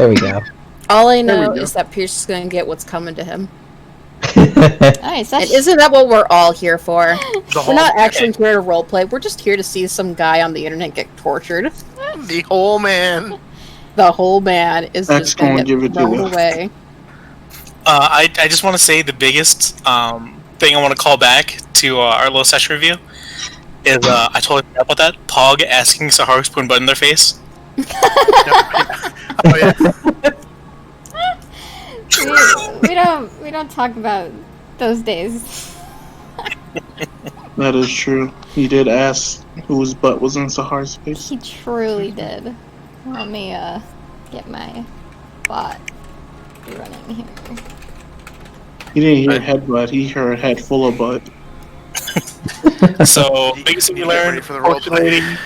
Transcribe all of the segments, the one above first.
There we go. All I know is that Pierce is going to get what's coming to him. Nice. And isn't that what we're all here for? We're not actually here to roleplay. We're just here to see some guy on the internet get tortured. The whole man. The whole man is just going to get thrown away. I just want to say the biggest thing I want to call back to our little session review is I totally forgot about that. Pog asking Sahara to put a button in their face. Oh yeah. we don't talk about those days. That is true. He did ask whose butt was in Sahara's face. He truly did. Let me get my bot running here. He didn't hear headbutt, he heard head full of butt. So, biggest thing you learned for the roleplay.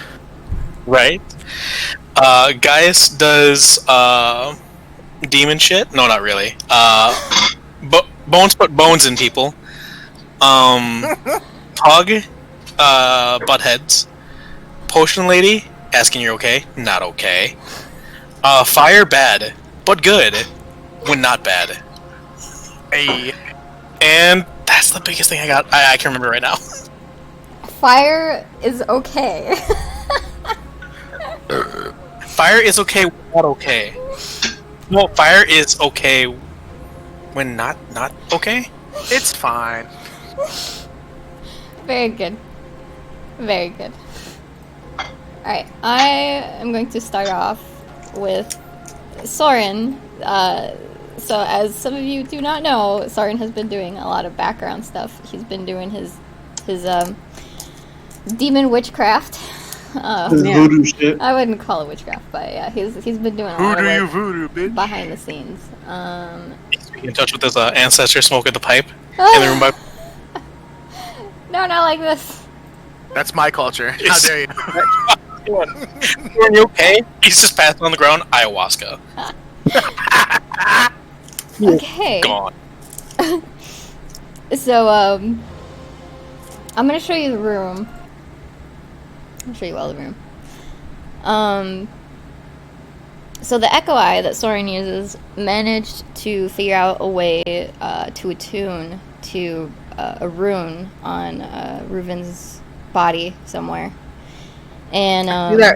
Right. Gaius does demon shit. No, not really. Bones put bones in people. Pog, butt heads. Potion lady asking you're okay. Not okay. Fire bad, but good when not bad. Hey. And that's the biggest thing I got. I can remember right now. Fire is okay. Fire is okay when not okay. No, fire is okay when not okay. It's fine. Very good. Very good. Alright, I am going to start off with Soren. So as some of you do not know, Soren has been doing a lot of background stuff. He's been doing his demon witchcraft. Voodoo shit. I wouldn't call it witchcraft, but yeah, he's been doing a lot of work voodoo, bitch. behind the scenes. He's in touch with his ancestor smoking the pipe in the room by. No, not like this. That's my culture. How dare you? Are you okay? He's just passed on the ground. Ayahuasca. Okay. Gone. So, I'm gonna show you the room. I'll show you all the room. So the Echo Eye that Soren uses managed to figure out a way to attune to a rune on Reuven's body somewhere. And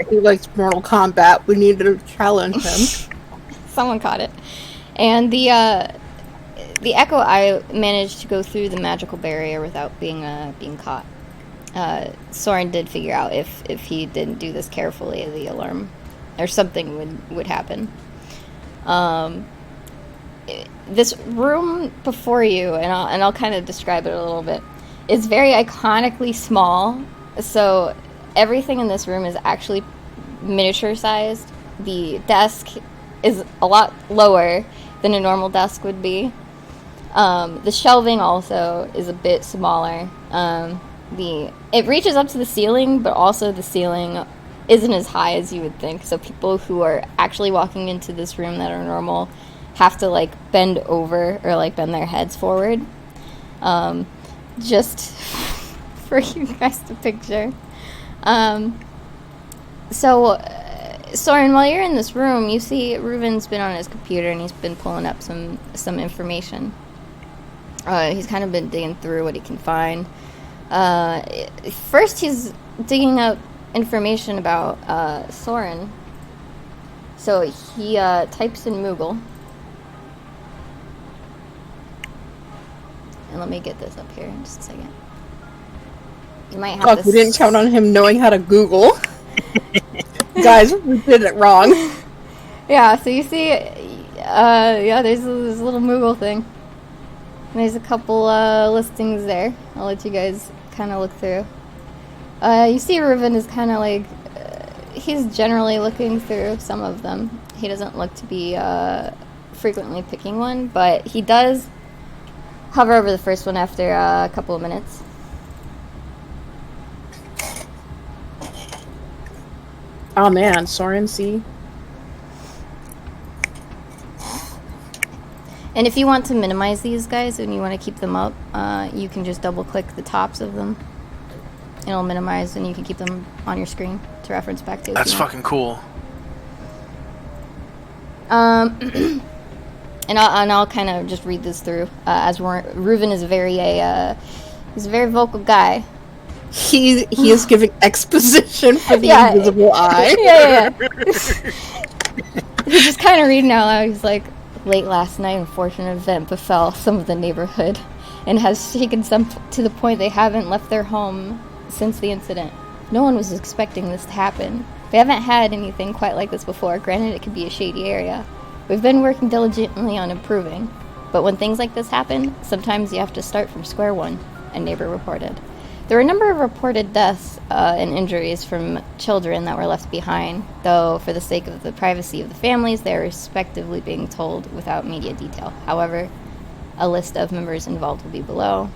he likes Mortal Kombat. We need to challenge him. Someone caught it. And the Echo Eye managed to go through the magical barrier without being caught. Soren did figure out if he didn't do this carefully, the alarm or something would happen. This room before you, and I'll kind of describe it a little bit, is very iconically small. So everything in this room is actually miniature sized. The desk is a lot lower than a normal desk would be. The shelving also is a bit smaller. It reaches up to the ceiling, but also the ceiling isn't as high as you would think. So people who are actually walking into this room that are normal have to like bend over or like bend their heads forward. Just for you guys to picture. Soren, while you're in this room, you see Reuven's been on his computer and he's been pulling up some information. He's kind of been digging through what he can find. First, he's digging up information about Soren. So he types in Moogle. And let me get this up here in just a second. You might have we didn't count on him knowing how to Google. Guys, we did it wrong. Yeah, so you see, there's this little Moogle thing. And there's a couple listings there. I'll let you guys kind of look through. You see Reuven is kind of like, he's generally looking through some of them. He doesn't look to be frequently picking one, but he does hover over the first one after a couple of minutes. Oh man, Soren, see? And if you want to minimize these guys and you want to keep them up, you can just double click the tops of them. It'll minimize and you can keep them on your screen to reference back to. That's fucking cool. And I'll kind of just read this through, as Reuven is he's a very vocal guy. He is giving exposition for the invisible eye. Yeah. He's just kind of reading out loud. He's like, late last night, an unfortunate event befell some of the neighborhood and has shaken some to the point they haven't left their home since the incident. No one was expecting this to happen. We haven't had anything quite like this before. Granted, it could be a shady area. We've been working diligently on improving. But when things like this happen, sometimes you have to start from square one, a neighbor reported. There were a number of reported deaths and injuries from children that were left behind, though for the sake of the privacy of the families, they are respectively being told without media detail. However, a list of members involved will be below.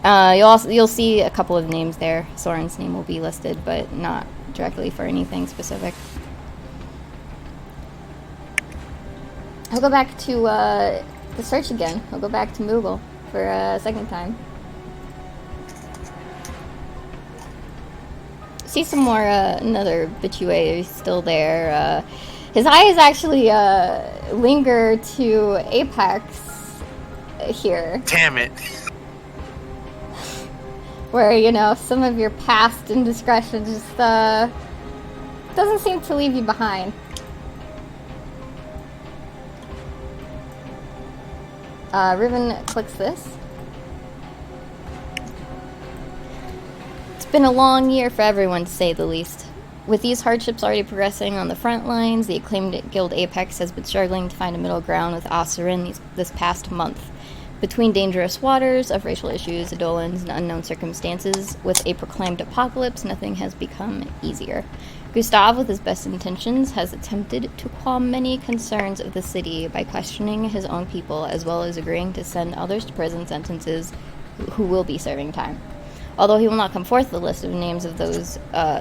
You'll see a couple of names there. Soren's name will be listed, but not directly for anything specific. I'll go back to the search again. I'll go back to Moogle for a second time. See some more, another Bitchue still there. His eyes actually linger to Apex here. Damn it. Where, you know, some of your past indiscretion just doesn't seem to leave you behind. Reuven clicks this. It's been a long year for everyone, to say the least. With these hardships already progressing on the front lines, the acclaimed guild Apex has been struggling to find a middle ground with Osirin this past month. Between dangerous waters of racial issues, Eidolons, and unknown circumstances, with a proclaimed apocalypse, nothing has become easier. Gustav, with his best intentions, has attempted to calm many concerns of the city by questioning his own people, as well as agreeing to send others to prison sentences who will be serving time. Although he will not come forth with a list of names of those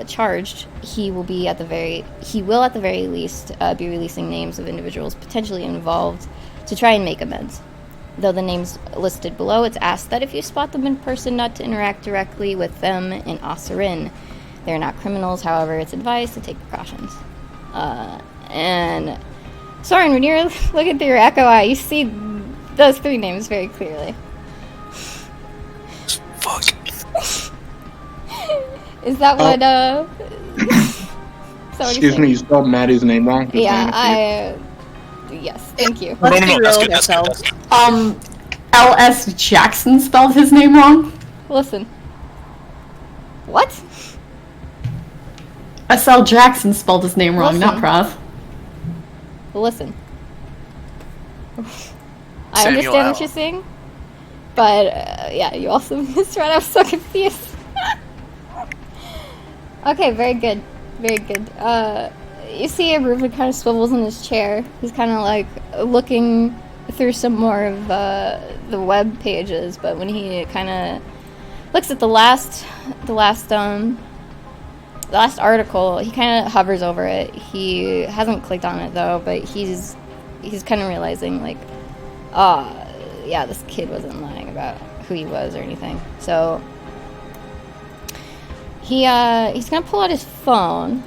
charged, he will at the very least be releasing names of individuals potentially involved to try and make amends. Though the names listed below, it's asked that if you spot them in person, not to interact directly with them in Osirin. They're not criminals, however, it's advised to take precautions. And Soren, when you're looking through your Echo Eye, you see those three names very clearly. Fuck. Is that what, Excuse me, you spelled Maddie's name wrong. Yeah, yes, thank you. Let's be real that's with good, that's good, ourselves. that's good. L.S. Jackson spelled his name wrong. Listen. What? S.L. Jackson spelled his name wrong, not Prav. Listen. I Samuel understand L. what you're saying, but yeah, you also misread. I was so confused. Okay, very good. Very good. You see Reuven kind of swivels in his chair. He's kind of like looking through some more of the web pages, but when he kind of looks at the last article, he kind of hovers over it. He hasn't clicked on it though, but he's kind of realizing like, yeah, this kid wasn't lying about who he was or anything. So he's gonna pull out his phone.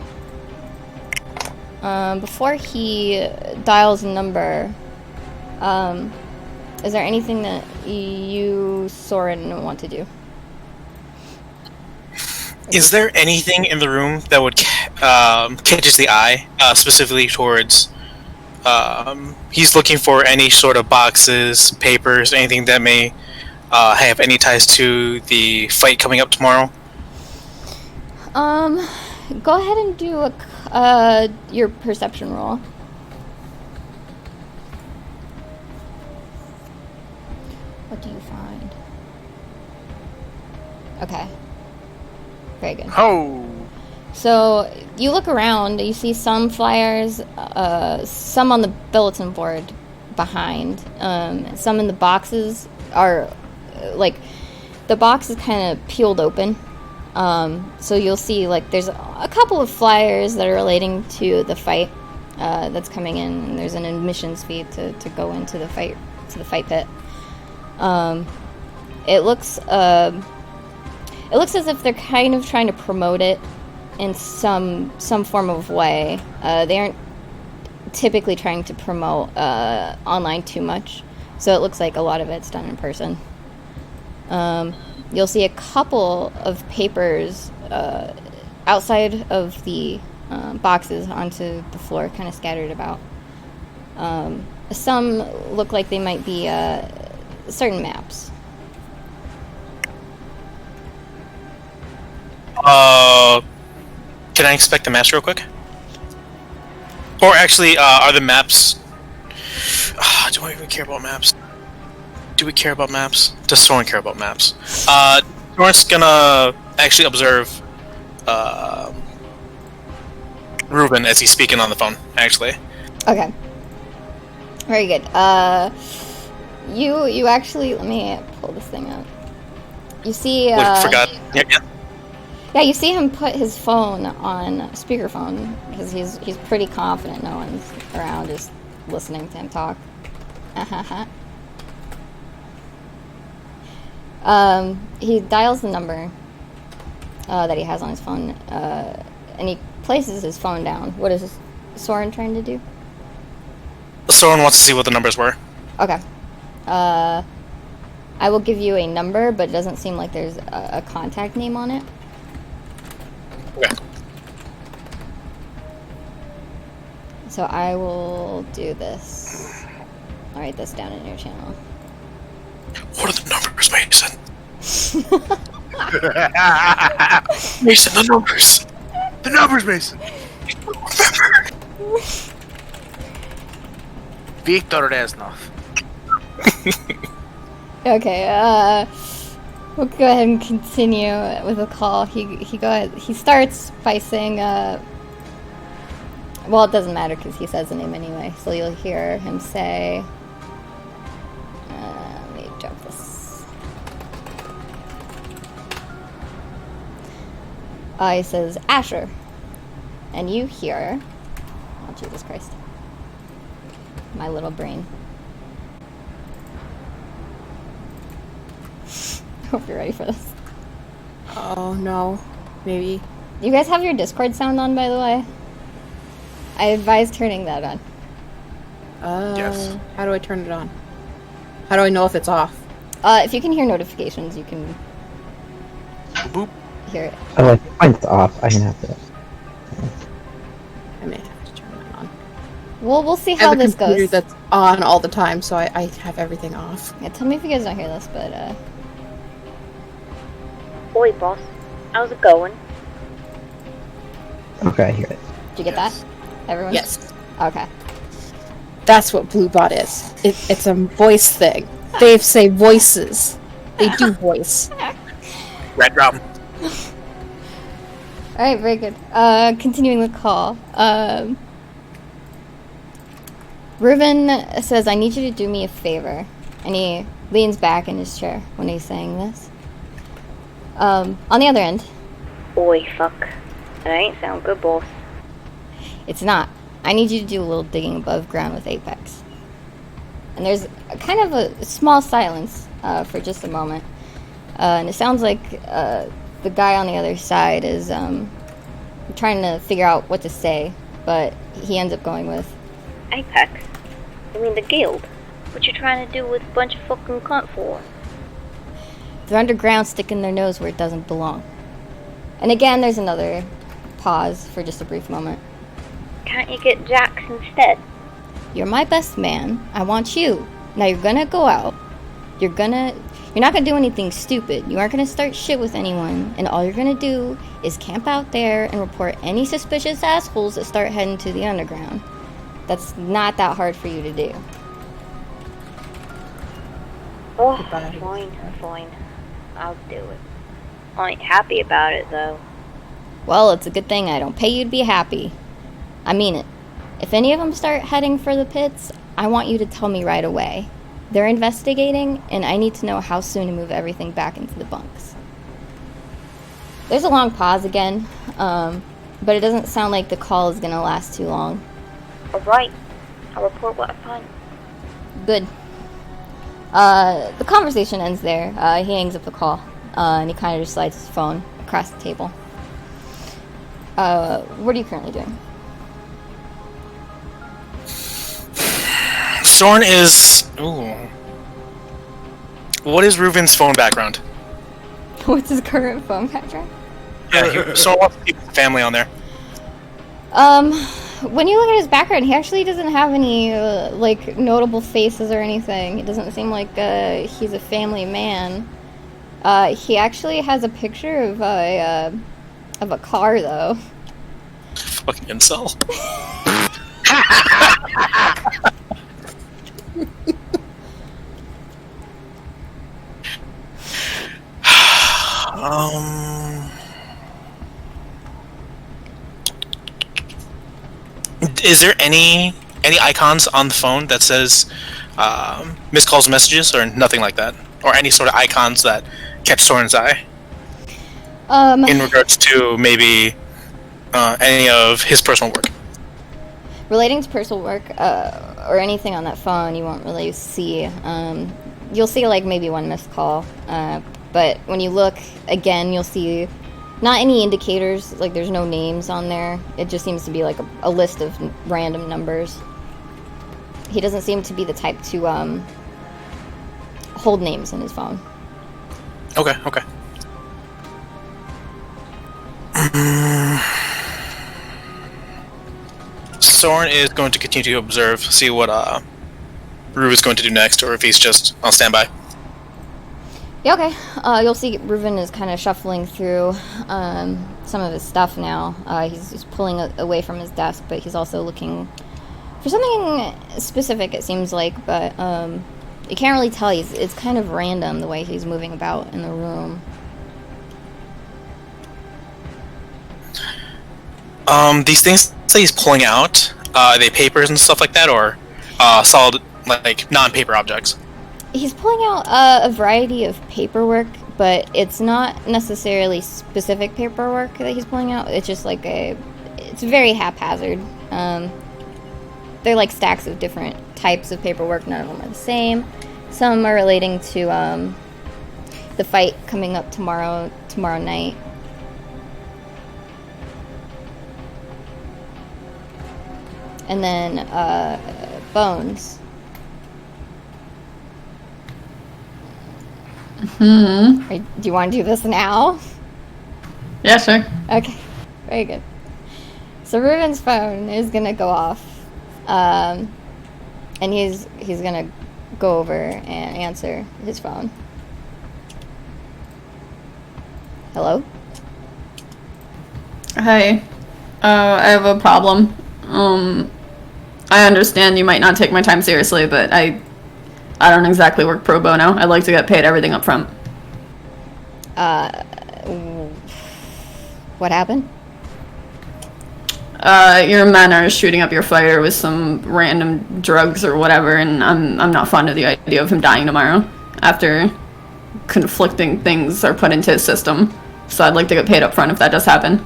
Before he dials a number, is there anything that you, Soren, want to do? Is there anything in the room that would catches the eye, specifically towards? He's looking for any sort of boxes, papers, anything that may have any ties to the fight coming up tomorrow. Go ahead and do your perception roll. What do you find? Okay. Very good. Oh. So you look around, you see some flyers, some on the bulletin board behind. Some in the boxes are, like, the box is kind of peeled open. So you'll see, like, there's a couple of flyers that are relating to the fight that's coming in, and there's an admissions fee to go into the fight pit. It looks as if they're kind of trying to promote it in some form of way. They aren't typically trying to promote online too much, so it looks like a lot of it's done in person. You'll see a couple of papers outside of the boxes onto the floor, kind of scattered about. Some look like they might be certain maps. Can I inspect the maps real quick? Or actually, are the maps... do I even care about maps? Do we care about maps? Does Soren care about maps? Soren's gonna actually observe Ruben as he's speaking on the phone, actually. Okay. Very good. You actually... Let me pull this thing up. You see... Forgot. Yeah. Yeah, you see him put his phone on speakerphone because he's pretty confident no one's around just listening to him talk. He dials the number that he has on his phone, and he places his phone down. What is Soren trying to do? Soren wants to see what the numbers were. Okay. I will give you a number, but it doesn't seem like there's a contact name on it. Okay. So I will do this. I'll write this down in your channel. What are the numbers, Mason? Mason, the numbers! The numbers, Mason. Remember! Viktor Reznov. Okay, we'll go ahead and continue with the call. He starts by saying, well, it doesn't matter because he says the name anyway, so you'll hear him say, let me jump this. He says, Asher. And you hear, oh, Jesus Christ. My little brain. Hope you're ready for this. Oh no, maybe. You guys have your Discord sound on, by the way? I advise turning that on. Yes. How do I turn it on? How do I know if it's off? If you can hear notifications, you can Boop. hear it. Oh, like mine's off. I can have to. I may have to turn mine on. We'll see I how have a this computer goes. that's on all the time, so I have everything off. Yeah, tell me if you guys don't hear this, but Oi, boss. How's it going? Okay, I hear it. did you get Yes. that? Everyone? Yes, Okay. that's what Bluebot is. It's a voice thing. They say voices. They do voice. Red Rum. Alright, very good. Continuing the call. Reuben says, I need you to do me a favor. And he leans back in his chair when he's saying this. On the other end, Oi, fuck. That ain't sound good, boss. it's not. I need you to do a little digging above ground with Apex. And there's a kind of a small silence for just a moment. And it sounds like the guy on the other side is trying to figure out what to say, but he ends up going with, Apex? You mean the guild? What you trying to do with a bunch of fucking cunt for? they're underground sticking their nose where it doesn't belong. And again, there's another pause for just a brief moment. Can't you get Jax instead? You're my best man. I want you. Now you're gonna go out. You're not gonna do anything stupid. You aren't gonna start shit with anyone. And all you're gonna do is camp out there and report any suspicious assholes that start heading to the underground. That's not that hard for you to do. Oh, Goodbye. fine. I'll do it. I ain't happy about it, though. Well, it's a good thing I don't pay you to be happy. I mean it. If any of them start heading for the pits, I want you to tell me right away. They're investigating, and I need to know how soon to move everything back into the bunks. There's a long pause again, but it doesn't sound like the call is gonna last too long. Alright. I'll report what I find. Good. The conversation ends there. He hangs up the call, and he kind of just slides his phone across the table. What are you currently doing? Soren is. Ooh. What is Reuven's phone background? What's his current phone background? Yeah, Soren wants to keep his family on there. When you look at his background, he actually doesn't have any like notable faces or anything. It doesn't seem like he's a family man. He actually has a picture of a car though. Fucking incel. Is there any icons on the phone that says missed calls, messages, or nothing like that, or any sort of icons that catch Soren's eye in regards to maybe any of his personal work? Relating to personal work or anything on that phone, you won't really see. You'll see like maybe one missed call, but when you look again, you'll see not any indicators. Like there's no names on there. It just seems to be like a list of random numbers. He doesn't seem to be the type to hold names in his phone. Okay. Soren is going to continue to observe, see what Rue is going to do next, or if he's just on standby. Yeah, okay. You'll see Reuven is kind of shuffling through some of his stuff now. He's pulling away from his desk, but he's also looking for something specific, it seems like, but you can't really tell. It's kind of random the way he's moving about in the room. These things that he's pulling out, are they papers and stuff like that, or solid, like, non-paper objects? He's pulling out a variety of paperwork, but it's not necessarily specific paperwork that he's pulling out. It's just like it's very haphazard. They're like stacks of different types of paperwork. None of them are the same. Some are relating to the fight coming up tomorrow night. And then bones. Do you want to do this now? Yeah, sure. Okay, very good. So Reuven's phone is gonna go off, and he's gonna go over and answer his phone. Hello? Hey, I have a problem. I understand you might not take my time seriously, but I don't exactly work pro bono. I'd like to get paid everything up front. What happened? Your men are shooting up your fighter with some random drugs or whatever, and I'm not fond of the idea of him dying tomorrow after conflicting things are put into his system. So I'd like to get paid up front if that does happen.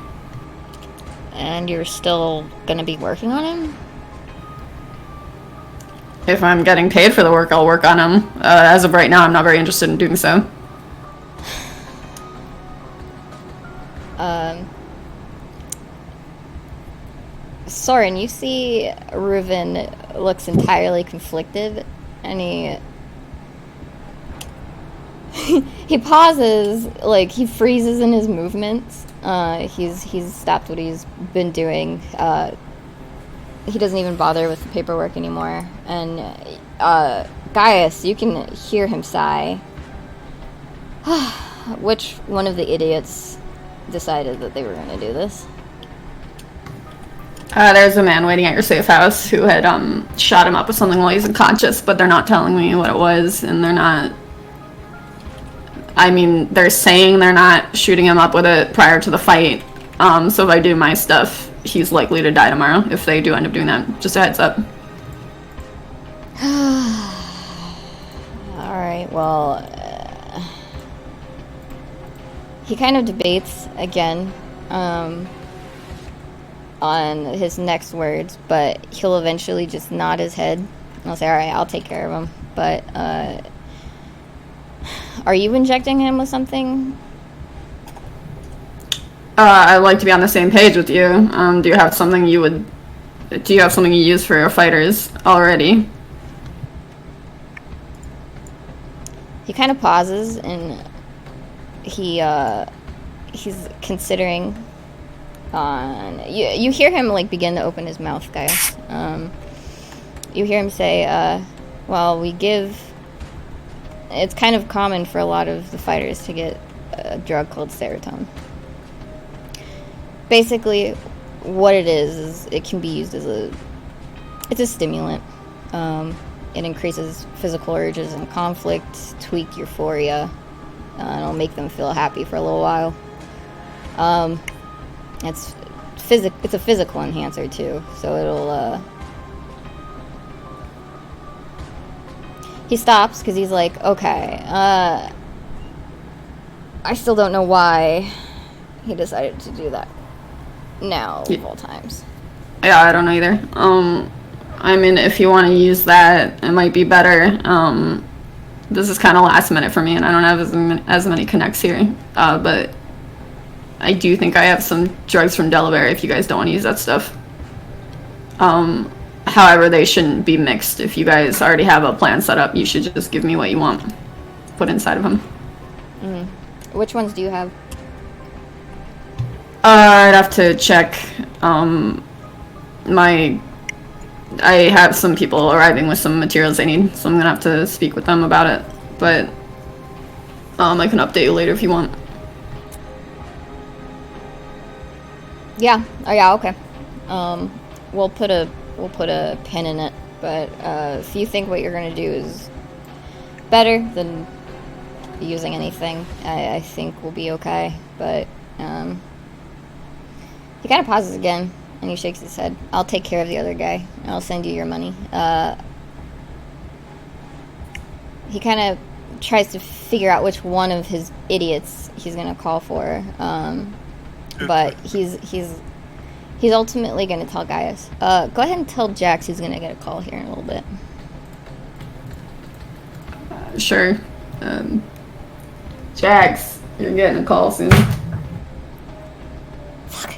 And you're still gonna be working on him? If I'm getting paid for the work, I'll work on him. As of right now, I'm not very interested in doing so. Soren, you see Reuven looks entirely conflicted, and he pauses, like he freezes in his movements. He's stopped what he's been doing. He doesn't even bother with the paperwork anymore. And Gaius, you can hear him sigh. Which one of the idiots decided that they were going to do this? There's a man waiting at your safe house who had shot him up with something while he's unconscious, but they're not telling me what it was, and they're not... I mean, they're saying they're not shooting him up with it prior to the fight, so if I do my stuff, he's likely to die tomorrow, if they do end up doing that. Just a heads up. Alright, well... he kind of debates again, on his next words, but he'll eventually just nod his head. I'll say, alright, I'll take care of him. But, are you injecting him with something? I'd like to be on the same page with you. Do you have something you use for your fighters already? He kind of pauses and he's considering on you hear him like begin to open his mouth, guys. You hear him say, well, it's kind of common for a lot of the fighters to get a drug called serotonin. Basically, what it is it can be used as it's a stimulant. It increases physical urges and conflict, tweak euphoria, and it'll make them feel happy for a little while. It's a physical enhancer too, so it'll he stops because he's like, okay, I still don't know why he decided to do that now of all times. Yeah, I don't know either. I mean, if you want to use that, it might be better. This is kind of last minute for me, and I don't have as many connects here. But I do think I have some drugs from Delaware if you guys don't want to use that stuff. However, they shouldn't be mixed. If you guys already have a plan set up, you should just give me what you want put inside of them. Which ones do you have? I'd have to check. I have some people arriving with some materials they need, so I'm gonna have to speak with them about it. But I can update you later if you want. Yeah. Oh yeah. Okay. We'll put a pin in it. But if you think what you're gonna do is better than using anything, I think we'll be okay. But he kind of pauses again and he shakes his head. I'll take care of the other guy. I'll send you your money. He kind of tries to figure out which one of his idiots he's gonna call for. But he's ultimately going to tell Gaius. Go ahead and tell Jax he's going to get a call here in a little bit. Sure. Jax, you're getting a call soon. Fuck.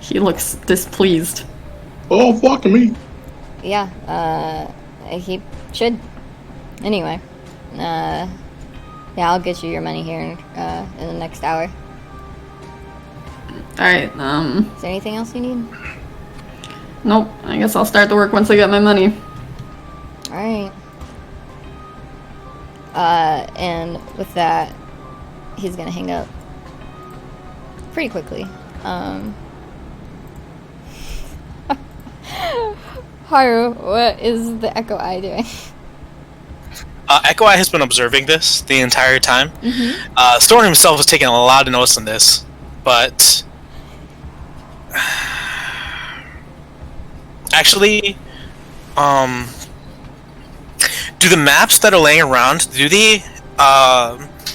He looks displeased. Oh, fuck me. Yeah, he should. Anyway, yeah, I'll get you your money here in the next hour. Alright, Is there anything else you need? nope. I guess I'll start the work once I get my money. Alright. And with that, he's gonna hang up pretty quickly. Haru, what is the Echo Eye doing? Echo Eye has been observing this the entire time. Storm himself has taken a lot of notice in this, but actually, do the maps that are laying around, do they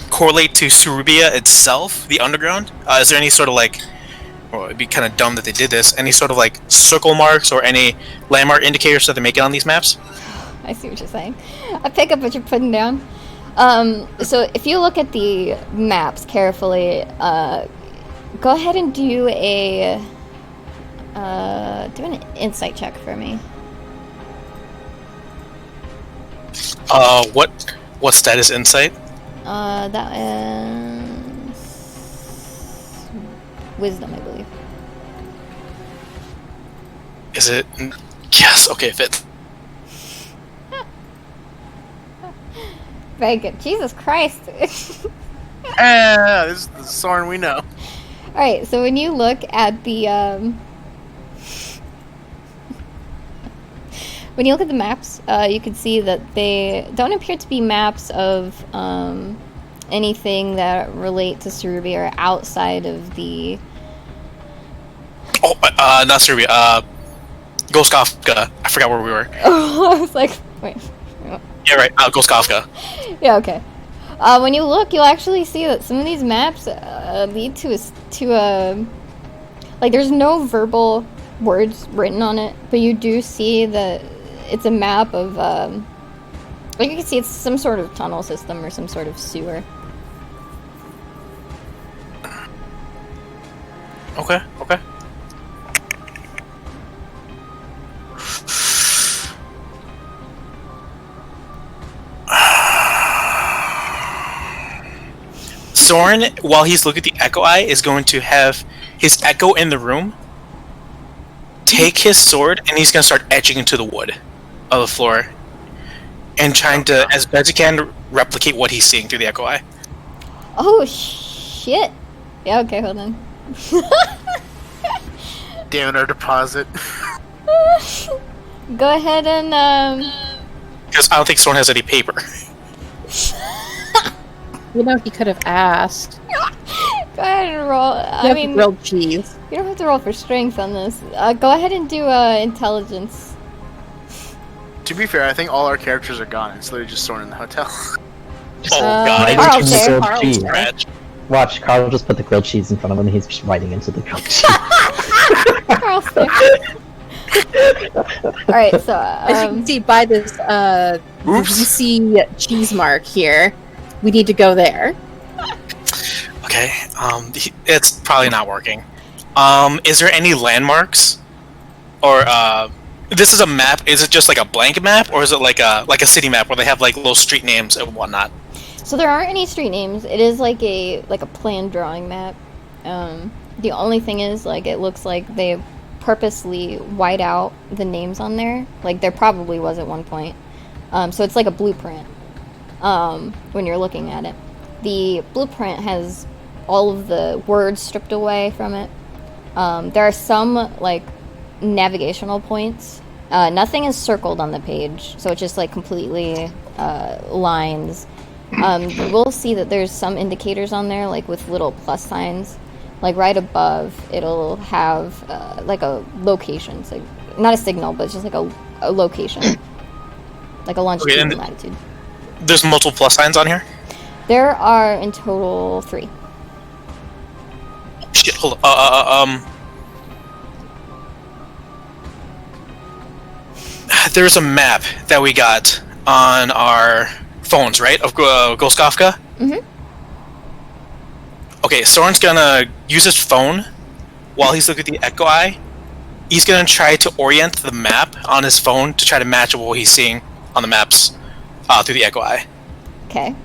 correlate to Surubia itself, the underground? Is there any sort of like, well, it'd be kind of dumb that they did this, any sort of like circle marks or any landmark indicators that they're making on these maps? I see what you're saying. I pick up what you're putting down. So if you look at the maps carefully, go ahead and do an insight check for me. What status insight? That is wisdom, I believe. Is it? Yes. Okay. If it. Very good. Jesus Christ. This is the Soren we know. Alright, so when you look at the when you look at the maps, you can see that they don't appear to be maps of anything that relate to Surubia or outside of the Oh, not Serbia. Goskofka. I forgot where we were. Oh, I was like, wait. Yeah, right. Goskofka. Yeah, okay. When you look, you'll actually see that some of these maps lead to a like there's no verbal words written on it, but you do see that it's a map of like you can see it's some sort of tunnel system or some sort of sewer. Okay. Soren, while he's looking at the Echo Eye, is going to have his Echo in the room take his sword, and he's going to start etching into the wood of the floor and trying to, as best he can, replicate what he's seeing through the Echo Eye. Oh, shit. Yeah, okay, hold on. Damn it, our deposit. Go ahead and, Because I don't think Soren has any paper. You know, he could have asked. Go ahead and roll. You I have mean, grilled cheese. you don't have to roll for strength on this. Go ahead and do intelligence. To be fair, I think all our characters are gone. It's literally just Soren in the hotel. Oh god, Right Carl's into the there. grilled Carl's cheese. there. Scratch. Watch, Carl will just put the grilled cheese in front of him and he's just biting into the grilled cheese. Carl's there. Alright, so, As you can see by this VC cheese mark here, we need to go there. Okay, it's probably not working. Is there any landmarks? Or, this is a map, is it just like a blank map, or is it like a city map where they have like little street names and whatnot? So there aren't any street names. It is like a planned drawing map. The only thing is, like, it looks like they purposely white out the names on there. Like, there probably was at one point. So it's like a blueprint when you're looking at it. The blueprint has all of the words stripped away from it. There are some, like, navigational points. Nothing is circled on the page, so it's just, like, completely lines. You will see that there's some indicators on there, like with little plus signs. Like right above, it'll have like a location. It's like not a signal, but it's just like a location, like a longitude and latitude. There's multiple plus signs on here? There are in total 3. Shit, hold on. There's a map that we got on our phones, right? Of Ghost Kafka? Mhm. Okay, Soren's gonna use his phone while he's looking at the Echo Eye. He's gonna try to orient the map on his phone to try to match what he's seeing on the maps through the Echo Eye. Okay.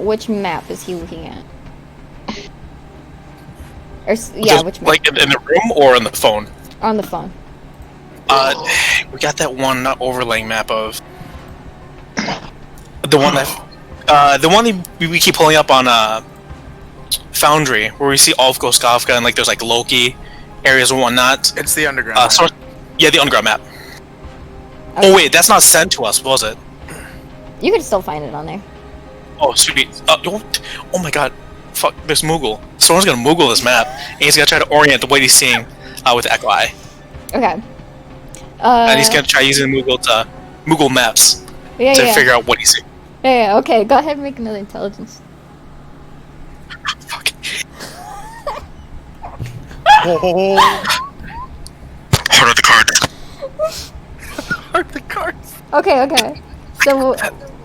Which map is he looking at? Yeah, which map? Like in the room or on the phone? On the phone. We got that one overlaying map of the one that we keep pulling up on Foundry, where we see all of Ghost Kafka and like there's like Loki areas and whatnot. It's the underground. Yeah, the underground map. Okay. Oh wait, that's not sent to us, was it? You can still find it on there. Oh sweet. Oh my god. Fuck, there's Moogle. Someone's gonna Moogle this map, and he's gonna try to orient the way he's seeing with the Echo Eye. Okay. And he's gonna try using Moogle Maps Yeah, to yeah. figure out what he's seeing. Yeah, okay. Go ahead and make another intelligence. Fuck. Heart of the cards. Heart of the cards. Okay. So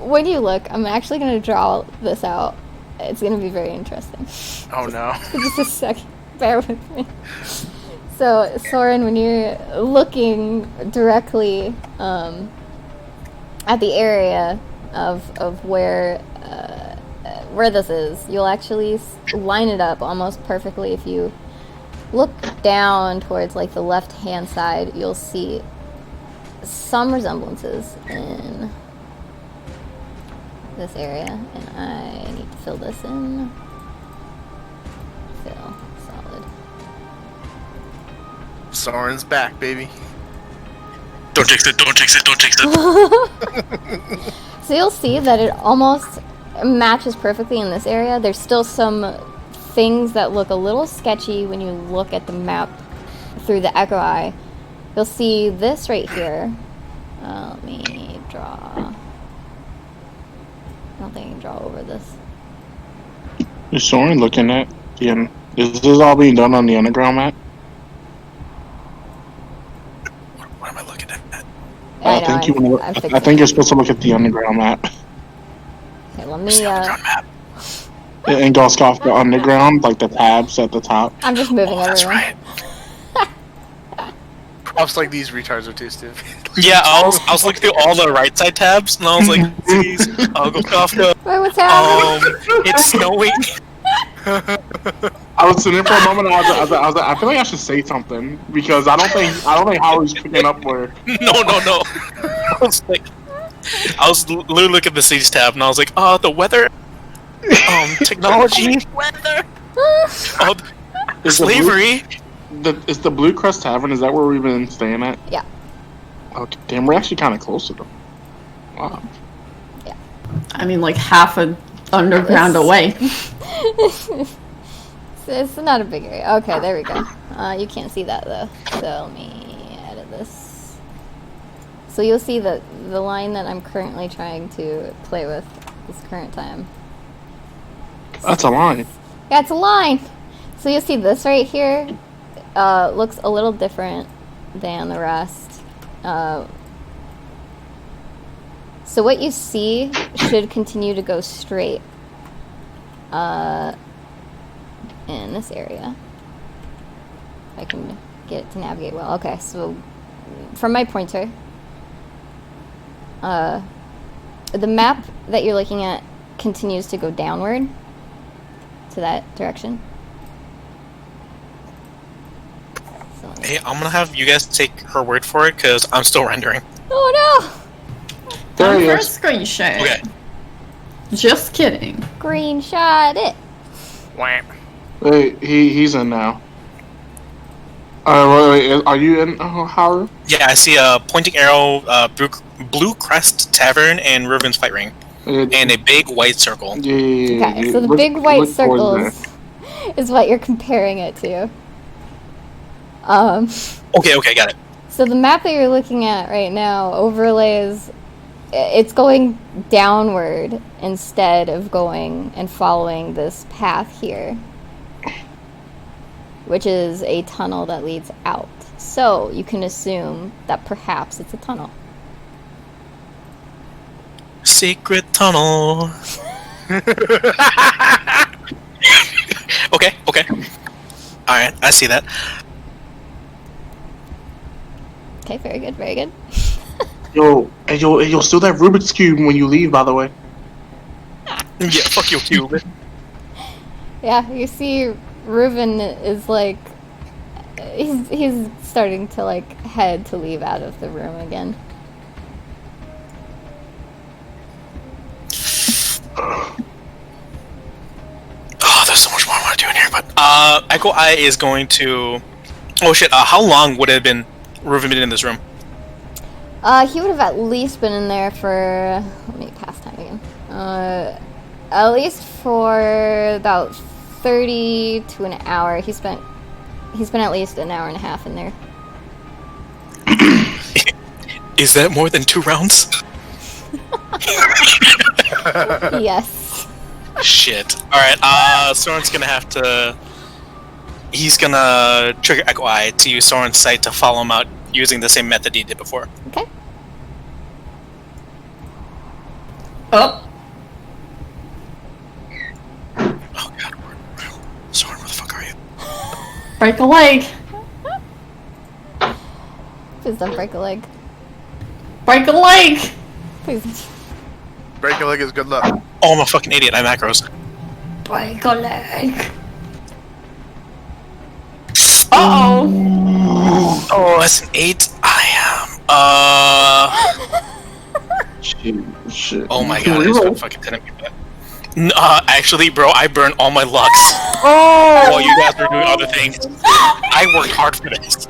when you look, I'm actually going to draw this out. It's going to be very interesting. Oh no. Just a second. Bear with me. So, Soren, when you're looking directly at the area of where this is, you'll actually line it up almost perfectly. If you look down towards like the left-hand side, you'll see some resemblances in this area, and I need to fill this in. Fill. Solid. Soren's back, baby. Don't jinx it. So you'll see that it almost matches perfectly in this area. There's still some things that look a little sketchy when you look at the map through the Echo Eye. You'll see this right here. Let me draw. I don't think I can draw over this. Is Soren looking at is this all being done on the underground map? What am I looking at? I think you're supposed to look at the underground map. Okay, let It's me. the underground map. In Ghost Kafka Underground, like the tabs at the top. I'm just moving That's everyone. right. I was like, these retards are too stupid. Yeah, I was looking through all the right side tabs, and I was like, "Geez, Ghost Kafka. Wait, what's happening? It's snowing." I was sitting for a moment. And I was like, I feel like I should say something because I don't think Howard's picking up where. No. I was literally looking at the cities tab, and I was like, the weather, technology, weather, Is the slavery. Is the Blue Crest Tavern? Is that where we've been staying at? Yeah. Okay, damn, we're actually kind of close to them. Wow. I mean, like half a underground away. It's not a big area. Okay, there we go. You can't see that though, so let me edit this. So you'll see that the line that I'm currently trying to play with this current time. That's a line. Yeah, it's a line. So you'll see this right here looks a little different than the rest. So what you see should continue to go straight in this area. If I can get it to navigate well. Okay, so from my pointer, the map that you're looking at continues to go downward to that direction. So Hey, I'm gonna have you guys take her word for it, because I'm still rendering. oh no! There he For a is. screenshot. Okay. Just kidding. Screenshot it. Wham. Wait, he's in now. Wait, are you in, Howard? Yeah, I see a pointing arrow, Blue Crest Tavern, and Riven's Fight Ring, and a big white circle. Yeah. Okay, so the big white circles is what you're comparing it to. Okay, got it. So the map that you're looking at right now overlays, it's going downward instead of going and following this path here, which is a tunnel that leads out. So you can assume that perhaps it's a tunnel. Secret tunnel. Okay. Alright, I see that. Okay, very good, very good. Yo, you'll steal that Rubik's Cube when you leave, by the way. Yeah, fuck you, cube. Yeah, you see Reuven is like, he's starting to like head to leave out of the room again. Oh, there's so much more I want to do in here, but Echo Eye is going to. Oh shit! How long would it have been Reuven been in this room? He would have at least been in there for, let me pass time again. At least for about 30 to an hour. He's been at least an hour and a half in there. Is that more than 2 rounds? Yes. Shit. Alright, Soren's gonna have to. He's gonna trigger Echo Eye to use Soren's sight to follow him out using the same method he did before. Okay. Oh, Oh god, Soren, where the fuck are you? break a leg. Please don't break a leg. Break a leg. Please. Break a leg is good luck. Oh, I'm a fucking idiot. I macros. Break a leg. Uh-oh. Oh, that's an 8. Shit. Oh my god, it's so fucking telling me that. Actually, bro, I burned all my lucks Oh. while you guys were doing other things. I worked hard for this.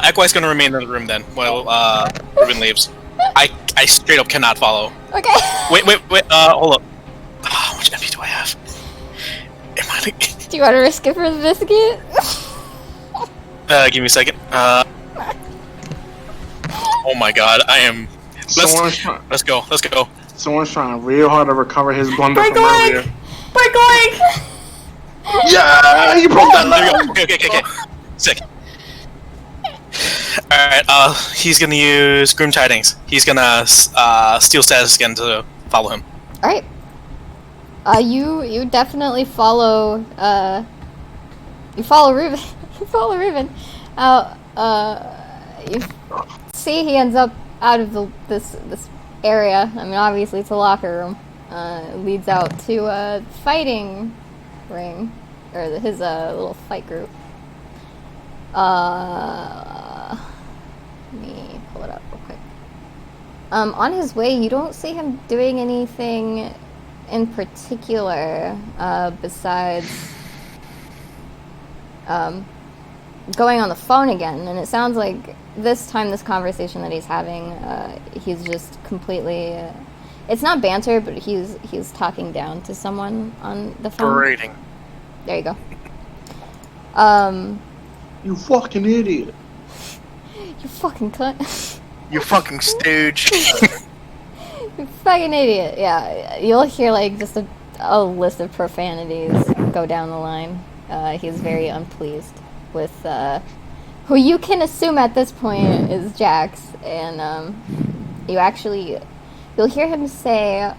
Echo Eye's gonna remain in the room then, while Reuven leaves. I straight up cannot follow. Okay. Wait, hold up. How much MP do I have? Am I like... Do you want to risk it for the biscuit? give me a second. Oh my god, I am... Let's go. Someone's trying real hard to recover his blunder Break a from leg. earlier. Break a leg. Yeah, you broke that There leg. we go. Okay. Sick. Alright, he's gonna use Grim Tidings. He's gonna steal status again to follow him. Alright. You definitely follow, you follow Reuven. You follow Reuven. You see he ends up out of this area. I mean, obviously it's a locker room. It leads out to a fighting ring, or his little fight group. Let me pull it up real quick. On his way, you don't see him doing anything in particular, besides going on the phone again. And it sounds like this time, this conversation that he's having, he's just completely. It's not banter, but he's talking down to someone on the phone. Berating. There you go. You fucking idiot. You fucking cunt. You fucking stooge. You fucking idiot. Yeah, you'll hear like just a list of profanities go down the line. He's very unpleased with who you can assume at this point is Jax, and you'll hear him say,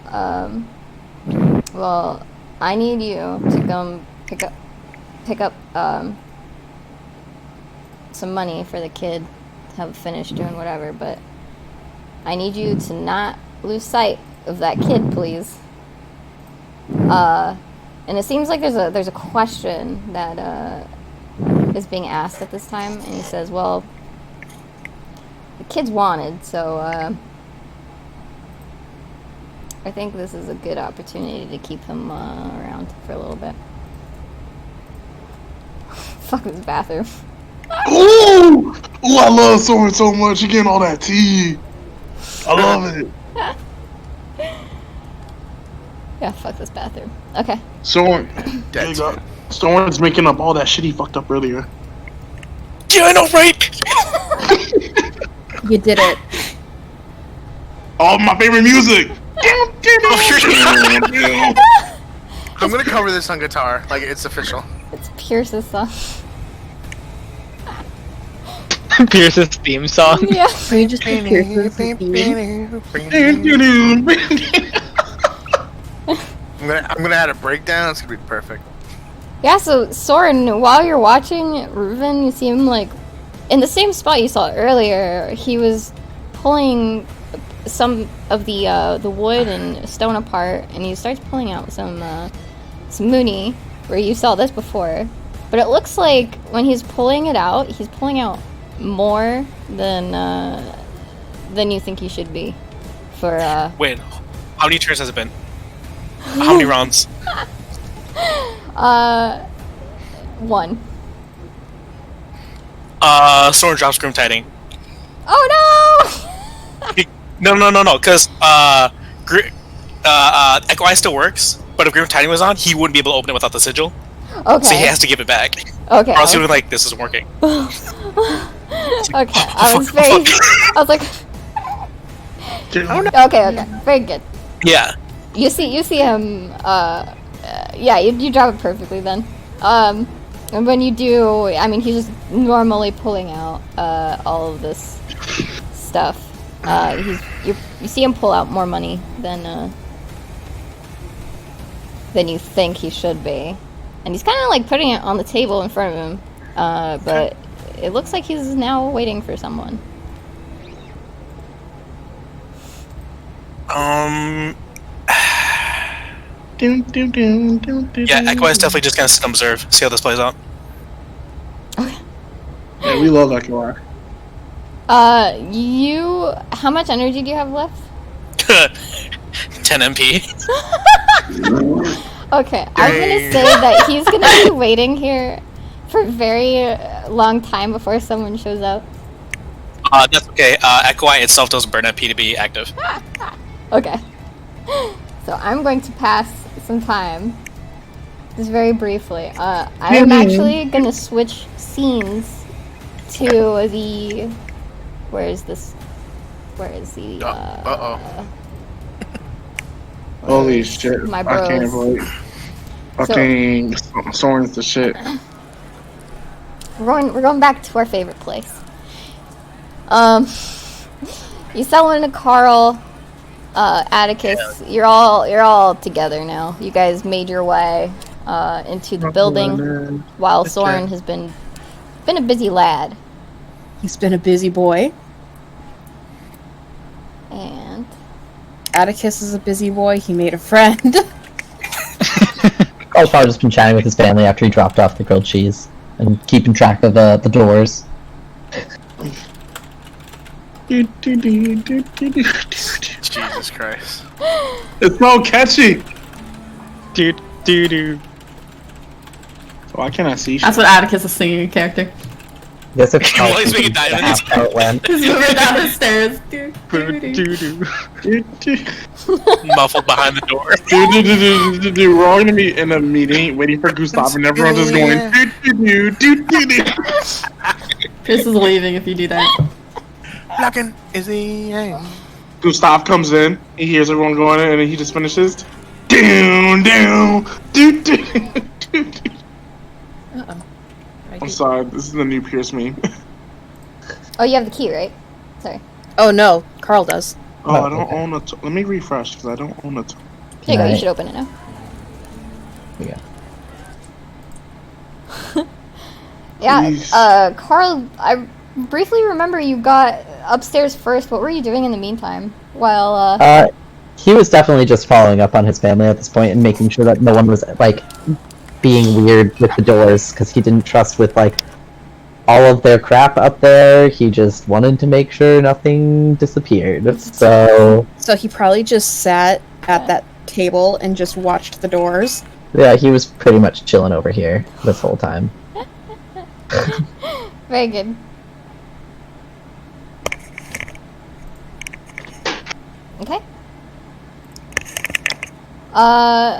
well, I need you to go pick up some money for the kid to have finished doing whatever, but I need you to not lose sight of that kid, please. And it seems like there's a question that is being asked at this time, and he says, well, the kid's wanted, so I think this is a good opportunity to keep him around for a little bit. Fuck this bathroom. Ooh! Ooh, I love Soren so much. You're getting all that tea. I love it. Yeah, fuck this bathroom. Okay. Soren, Dead. Soren's making up all that shit he fucked up earlier. Yeah, I know, right? You did it. Oh, my favorite music. I'm gonna cover this on guitar, like it's official. It's Pierce's song. Pierce's theme song. Yeah. Can you just do Pierce's theme? I'm gonna add a breakdown. It's gonna be perfect. Yeah, so Soren, while you're watching Reuven, you see him like in the same spot you saw earlier. He was pulling some of the wood and stone apart, and he starts pulling out some mooney where you saw this before. But it looks like when he's pulling it out, he's pulling out more than you think he should be. For Wait, how many turns has it been? How many rounds? 1. Soren drops Grim Tiding. Oh no! No, because Echo Eye still works, but if Grim Tiding was on, he wouldn't be able to open it without the sigil. Okay. So he has to give it back. Okay. Or else he would be like, this isn't working. Okay, I was like, okay, very good. Yeah. You see him. Yeah, you drop it perfectly then. And when you do, I mean, he's just normally pulling out all of this stuff. You see him pull out more money than you think he should be, and he's kind of like putting it on the table in front of him. But it looks like he's now waiting for someone. Yeah, Echo Eye's definitely just gonna sit and observe, see how this plays out. Yeah, we love Echo Eye. How much energy do you have left? 10 MP. Okay, I'm gonna say that he's gonna be waiting here for a very long time before someone shows up. That's okay. Echo Eye itself doesn't burn MP to be active. Okay. So I'm going to pass some time, just very briefly. I'm actually gonna switch scenes to the. Where is the? Holy shit. My I can't bros. wait. Fucking Soren's the shit. We're going back to our favorite place. You Selwyn, Carl, Atticus, you're all together now. You guys made your way into the building, while Soren has been a busy lad. He's been a busy boy. And Atticus is a busy boy. He made a friend. Carl's probably just been chatting with his family after he dropped off the grilled cheese and keeping track of the doors. Jesus Christ. It's so catchy. Dude, doo doo. Why can't I see? That's what Atticus is singing in character. Yes, if Carl Why is he making diamonds? how it went. He's moving down the stairs. Doo doo. Muffled behind the door. We're all gonna be in a meeting waiting for Gustav, and everyone's just going. Chris is leaving if you do that. Blocking is the Gustav comes in, he hears everyone going in, and then he just finishes. Down, down, do, do, do, do. I'm sorry, this is the new Pierce meme. Oh, you have the key, right? Sorry. Oh no, Carl does. Oh, I don't own a. Let me refresh because I don't own a. There you go. You Right. should open it now. Yeah. Yeah. Jeez. Carl, I briefly remember you got upstairs first. What were you doing in the meantime? While He was definitely just following up on his family at this point and making sure that no one was like being weird with the doors because he didn't trust with like all of their crap up there. He just wanted to make sure nothing disappeared. So So he probably just sat at that table and just watched the doors. yeah, he was pretty much chilling over here this whole time. very good. Okay.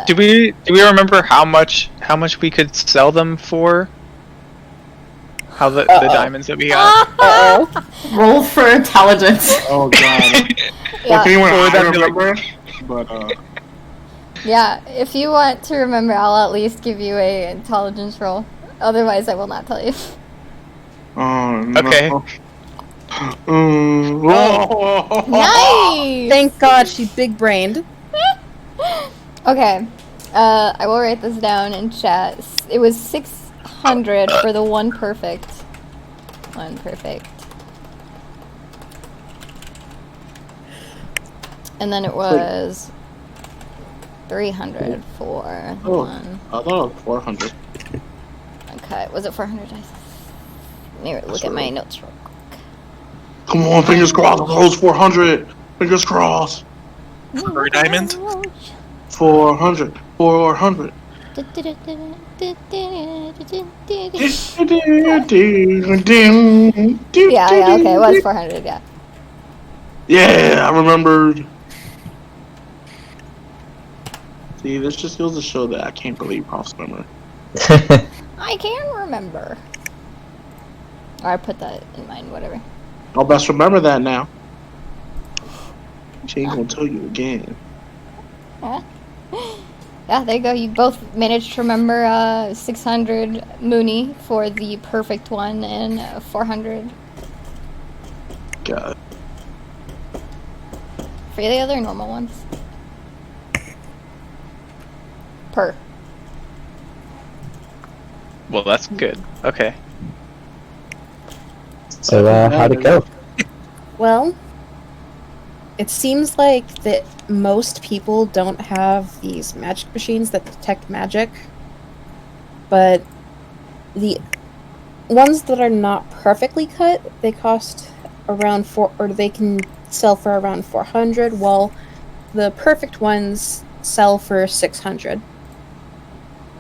Do we remember how much we could sell them for? How the diamonds that we got? Roll for intelligence. Oh god. Yeah. If anyone Or would I that be like- remember, but Yeah, if you want to remember, I'll at least give you a intelligence roll. Otherwise, I will not tell you. no. Okay. Nice! Thank God she big brained. Okay, I will write this down in chat. It was 600 for the one perfect. One perfect. And then it was 300 for the Oh. one. I thought it was 400. Okay, was it 400 dice? Let me look at my notes real quick. Come on, fingers crossed. Close 400. Fingers crossed. Per diamond? 400. 400. Yeah, okay, it was 400, yeah. Yeah, I remembered. See, this just goes to show that I can't believe Prof Swimmer. I can remember. Or I put that in mind, whatever. I'll best remember that now. She ain't gonna tell you again. Yeah, there you go. You both managed to remember 600 Mooney for the perfect one and 400 God. for the other normal ones. Per. Well, that's good. Okay. So how'd it go? Well, it seems like that most people don't have these magic machines that detect magic, but the ones that are not perfectly cut, they cost around they can sell for around 400, while the perfect ones sell for 600. Oh,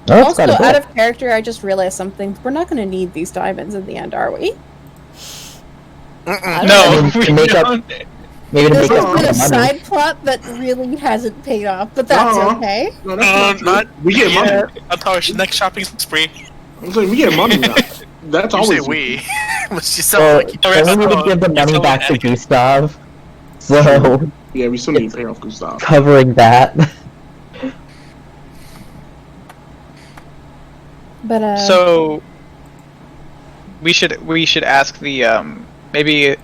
that's Also, quite a bit. out of character, I just realized something. We're not going to need these diamonds in the end, are we? No, to we make up- don't. Maybe to There's make been up a some money. side plot that really hasn't paid off, but that's Uh-huh. okay. No, that's not true. We get money. That's our next shopping spree. I'm saying we get money now. That's You always say we. Must you sound So, like you then we need to give the money back to Gustav. So, Yeah, we still need to pay off Gustav. covering that. But So we should ask the maybe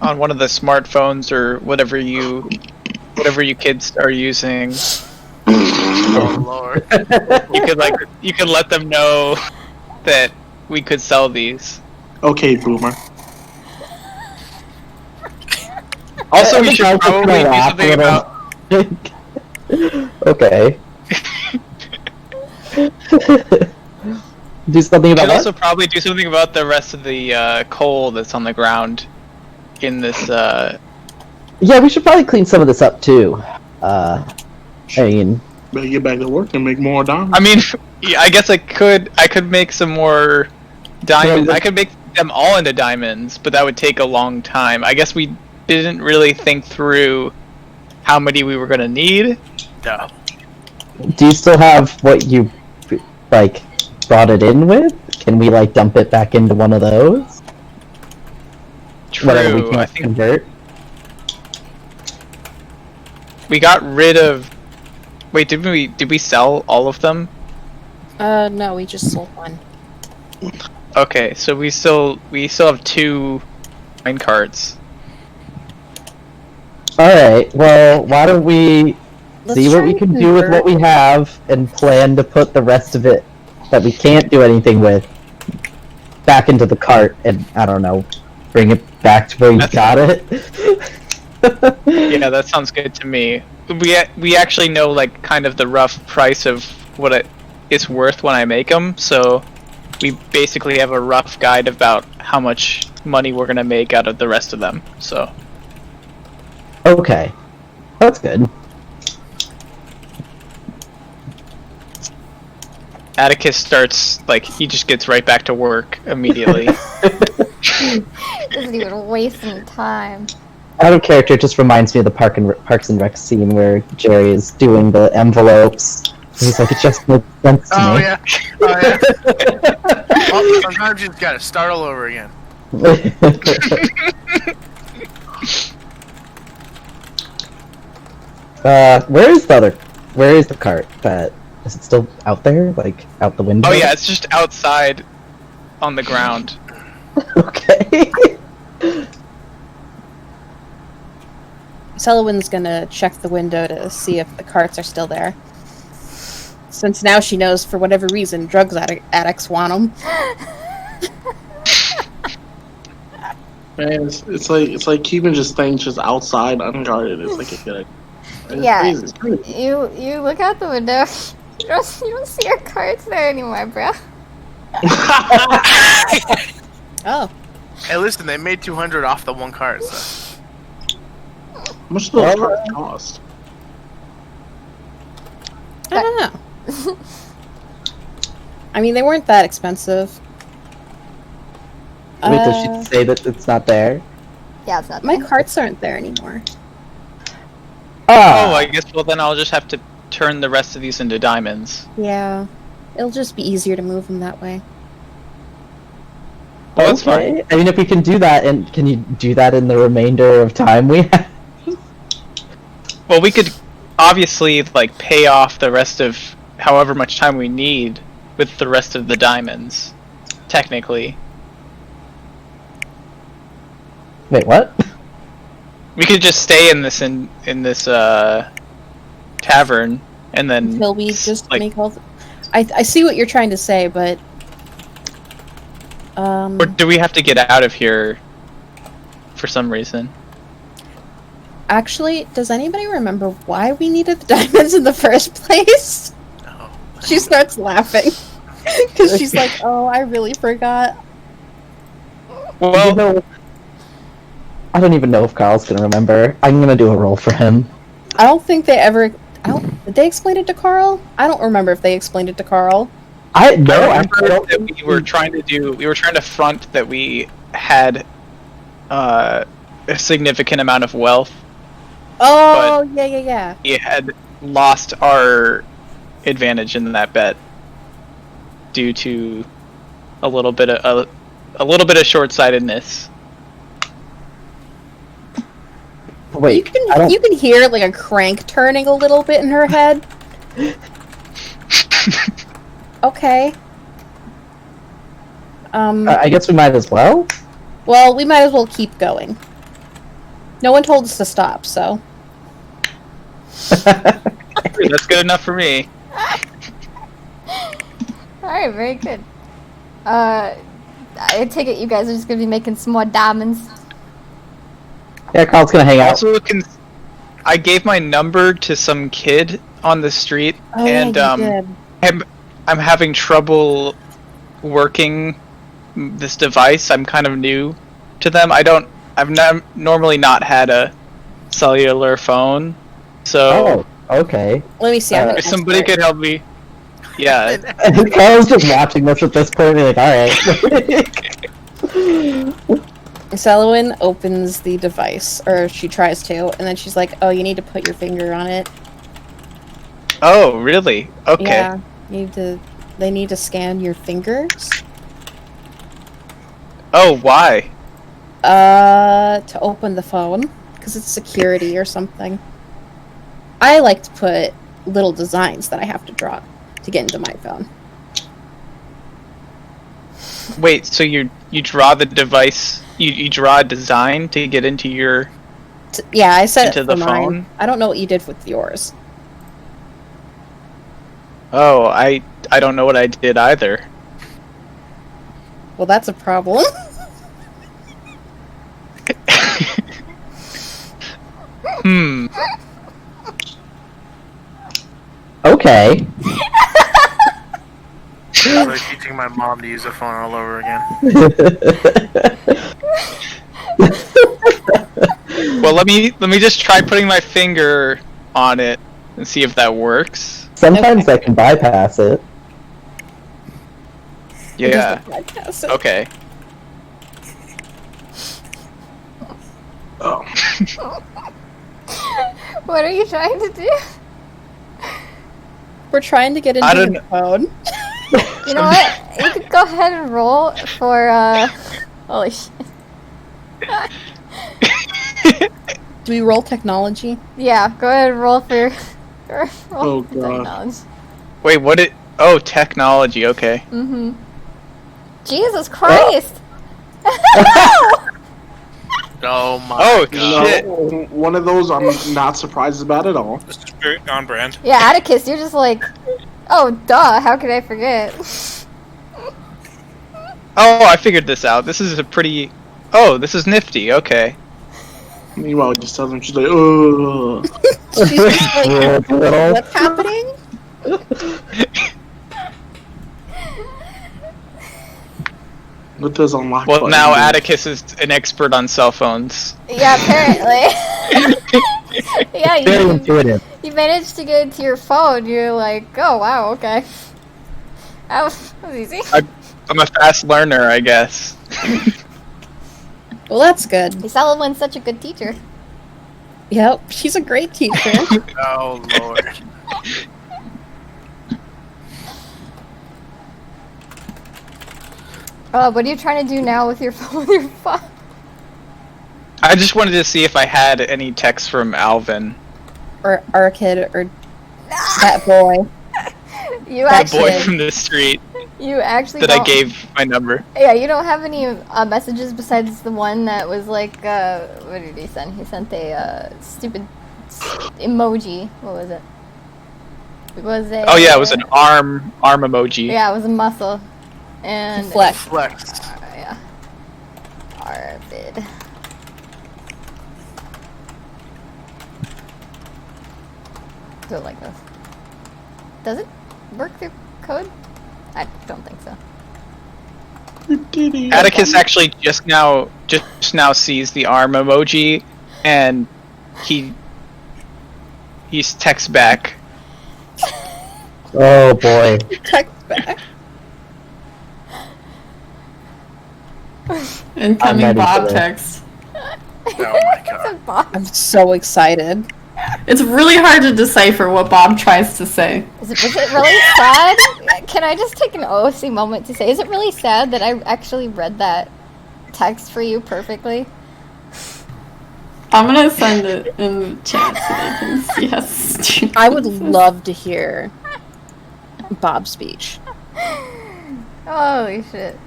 on one of the smartphones or whatever you kids are using. Oh lord. You could let them know that we could sell these. Okay, Boomer. Also, we I think I should was just probably gonna do laugh something a about. little. Okay. Do something about Could that? also probably do something about the rest of the coal that's on the ground in this. Yeah, we should probably clean some of this up too. I mean, Better get back to work and make more diamonds. I mean, yeah, I guess I could make some more diamonds. Yeah, I could make them all into diamonds, but that would take a long time. I guess we didn't really think through how many we were gonna need. No. do you still have what you like brought it in with? Can we like dump it back into one of those? Whatever we True. can I think convert. we got rid of. Wait, did we sell all of them? No, we just sold one. Okay, so we still have 2 mine carts. Alright, well, why don't we Let's see what try we and can do with convert- what we have and plan to put the rest of it that we can't do anything with back into the cart and, I don't know, bring it back to where you got it? Yeah, that sounds good to me. We actually know like kind of the rough price of what it is worth when I make them, so we basically have a rough guide about how much money we're gonna make out of the rest of them. So Okay. That's good. Atticus starts like he just gets right back to work immediately. Doesn't even waste any time. Out of character, it just reminds me of the Parks and Rec scene where Jerry is doing the envelopes. He's like, it just makes sense to Oh me. yeah. Oh yeah. Well, sometimes you just gotta start all over again. Where is the cart? Is it still out there? Like, out the window? Oh yeah, it's just outside on the ground. Okay. Sullivan's gonna check the window to see if the carts are still there. Since now she knows, for whatever reason, drugs addicts want them. Man, it's like keeping just things just outside unguarded. It's like a good. It's Yeah. crazy. It's crazy. You look out the window. You don't see your carts there anymore, bro. Oh, Hey, listen, they made 200 off the one cart. So. How much do those cards cost? I don't know. I mean, they weren't that expensive. Wait, does she say that it's not there? Yeah, it's not My there. carts aren't there anymore. Oh, I guess well then I'll just have to turn the rest of these into diamonds. Yeah, it'll just be easier to move them that way. Well, that's fine. Okay. I mean, if we can do that, and can you do that in the remainder of time we have? Well, we could obviously like pay off the rest of however much time we need with the rest of the diamonds, technically. Wait, what? We could just stay in this tavern and then Until we just like, make all. I see what you're trying to say, but or do we have to get out of here for some reason? actually, does anybody remember why we needed the diamonds in the first place? No. She starts laughing because she's like, "Oh, I really forgot." Well, You know, I don't even know if Carl's gonna remember. I'm gonna do a roll for him. I don't think they ever. Did they explain it to Carl? I don't remember if they explained it to Carl. I I remember don't. that we were trying to front that we had a significant amount of wealth. Oh, yeah. We had lost our advantage in that bet due to a little bit of short-sightedness. Wait, I don't. You can hear like a crank turning a little bit in her head. Okay. I guess we might as well. Well, we might as well keep going. No one told us to stop, so. That's good enough for me. Alright, very good. I take it you guys are just gonna be making some more diamonds. Yeah, Carl's gonna hang out. Also, I gave my number to some kid on the street, Oh, and yeah, you did. I'm having trouble working this device. I'm kind of new to them. I've normally not had a cellular phone, so Oh, okay. Let me see. I'm Uh, gonna if somebody could help me, yeah. Carl's just watching this at this point, and like, alright. Selwyn opens the device, or she tries to, and then she's like, "Oh, you need to put your finger on it." Oh, really? Okay. Yeah, they need to scan your fingers. Oh, why? To open the phone, because it's security or something. I like to put little designs that I have to draw to get into my phone. Wait, so you draw the device, you draw a design to get into your... Yeah, I set Into it for the mine. phone? I don't know what you did with yours. Oh, I don't know what I did either. Well, that's a problem. Hmm. Okay. I'm like teaching my mom to use a phone all over again. Well, let me just try putting my finger on it and see if that works. Sometimes I can bypass it. Yeah. Bypass it. Okay. Oh. What are you trying to do? We're trying to get I into don't your phone. You know what? You could go ahead and roll for, holy shit. Do we roll technology? Yeah, go ahead and roll for, roll Oh, for God. technology. Wait, what it... Oh, technology, okay. Mm-hmm. Jesus Christ! Oh my Oh, god. shit. No, one of those I'm not surprised about at all. This is very on brand. Yeah, Atticus, you're just like, oh, duh, how could I forget? Oh, I figured this out. This is a pretty... Oh, this is nifty, okay. Meanwhile, just tells him, she's like, ugh. She's just like, Little. what's happening? With this unlock Well, button, now dude. Atticus is an expert on cell phones. Yeah, apparently. Yeah, Very you intuitive. managed to get into your phone. You're like, oh, wow, okay. That was easy. I'm a fast learner, I guess. Well, that's good. Sullivan's such a good teacher. Yep, she's a great teacher. Oh lord. What are you trying to do now with your phone? With your phone? I just wanted to see if I had any text from Alvin. Or our kid, or that boy. You The actually, boy from the street you actually that I don't- gave my number. Yeah, you don't have any messages besides the one that was like, what did he send? He sent a stupid emoji. What was it? It was a. Oh yeah, it was an arm emoji. Yeah, it was a muscle. And Flex. Flex. Yeah. Arvid. Do it like this. Does it work through code? I don't think so. Atticus actually just now sees the arm emoji, and he texts back. Oh boy. Text back. I'm Incoming ready for Bob this. text. Oh my god. Bob. I'm so excited. It's really hard to decipher what Bob tries to say. Was it really sad? Can I just take an OC moment to say, is it really sad that I actually read that text for you perfectly? I'm gonna send it in the chat so they can see how stupid I would this is. love to hear Bob's speech. Holy shit.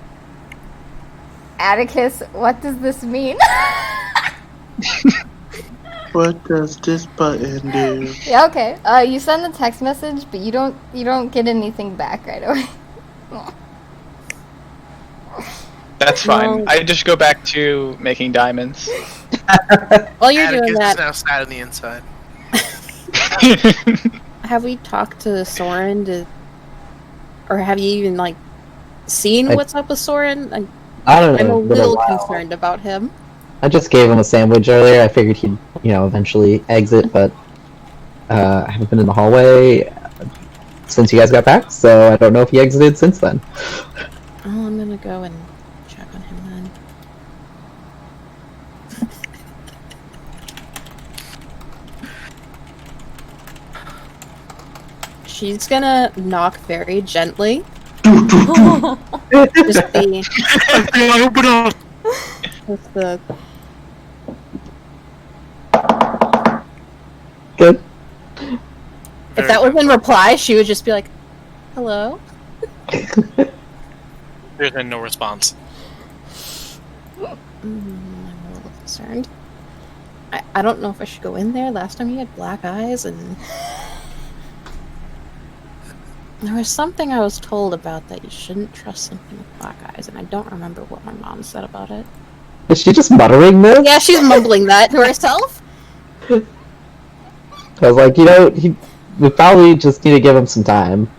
Atticus, what does this mean? What does this button do? Yeah, okay. You send the text message, but you don't get anything back right away. That's fine. No. I just go back to making diamonds. While you're doing Atticus is that, now sad on the inside. have we talked to Soren to Or have you even, like, seen I- what's up with Soren? I don't know. I'm a it's been little while. concerned about him. I just gave him a sandwich earlier. I figured he'd, eventually exit, but I haven't been in the hallway since you guys got back, so I don't know if he exited since then. Oh, I'm gonna go and check on him then. She's gonna knock very gently. Just Open up. with the Good. if that was in reply, she would just be like, "Hello." There's been no response. I'm a little concerned. I don't know if I should go in there. Last time he had black eyes, and there was something I was told about that you shouldn't trust something with black eyes, and I don't remember what my mom said about it. Is she just muttering this? Yeah, she's mumbling that to herself. I was like, we probably just need to give him some time.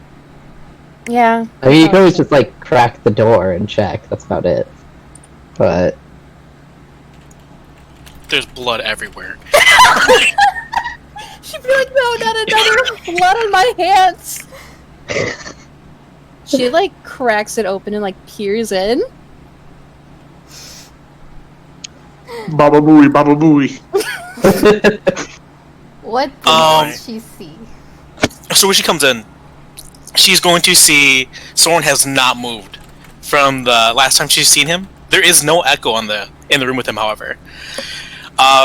Yeah. I mean, you can always just, like, crack the door and check. That's about it. But... There's blood everywhere. She'd be like, "No, not another blood on my hands." She like cracks it open and like peers in. Baba booey, baba booey. What does she see? So when she comes in, she's going to see Soren has not moved from the last time she's seen him. There is no echo in the room with him, however.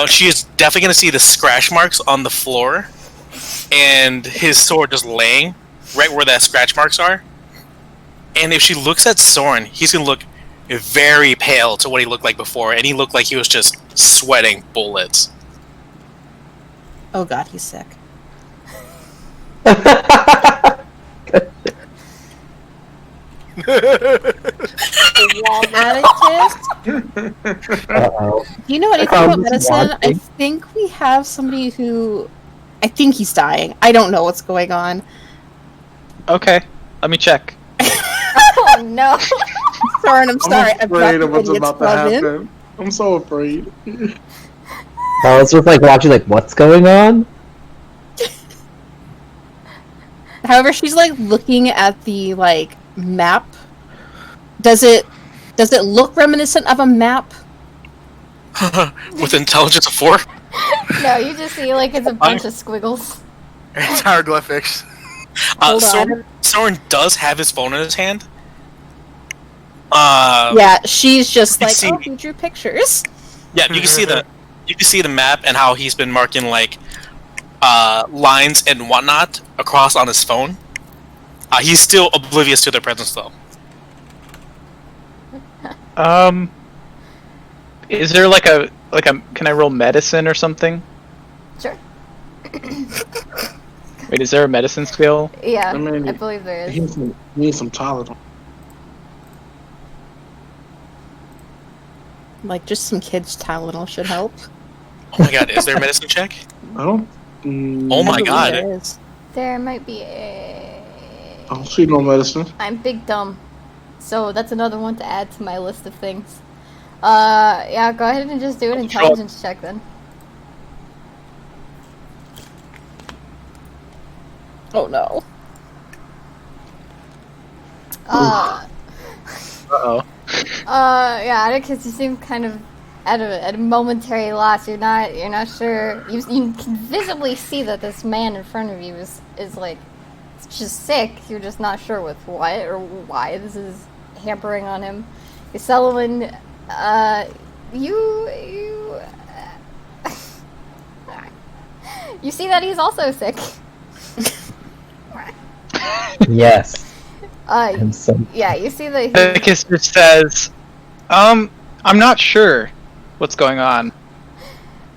She is definitely going to see the scratch marks on the floor and his sword just laying right where that scratch marks are. And if she looks at Soren, he's going to look very pale to what he looked like before, and he looked like he was just sweating bullets. Oh god, he's sick. Atticus, Uh-oh. do you know anything I about found this medicine? I watching. think we have somebody who... I think he's dying. I don't know what's going on. Okay, let me check. Oh no! Soren, I'm sorry. I'm I've got afraid the of what's idiots about to plugged in. happen. I'm so afraid. I was just, like, watching, like, what's going on? However, she's like looking at the like map. Does it look reminiscent of a map? With intelligence of 4? No, you just see like it's a bunch of squiggles. It's hieroglyphics. Hold on. Soren does have his phone in his hand. Yeah, she's just you like, see- oh, he drew pictures. Yeah, you can see the map and how he's been marking like lines and whatnot across on his phone. He's still oblivious to their presence though. Is there like a can I roll medicine or something? Sure. Wait, is there a medicine skill? Yeah, I mean, I believe there He is. needs some Tylenol. Like, just some kids' Tylenol should help. Oh my god, is there a medicine check? I don't. Oh my I believe god. there is. There might be a... I don't see no medicine. I'm big dumb. So that's another one to add to my list of things. Yeah, go ahead and just do an intelligence check then. Oh no. Uh-oh. Yeah, Atticus, you seem kind of at a momentary loss. You're not sure. You can visibly see that this man in front of you is like, just sick. You're just not sure with what or why this is hampering on him. Sullivan, you see that he's also sick. Yes. I'm so... Yeah, you see that. Atticus just says, I'm not sure what's going on.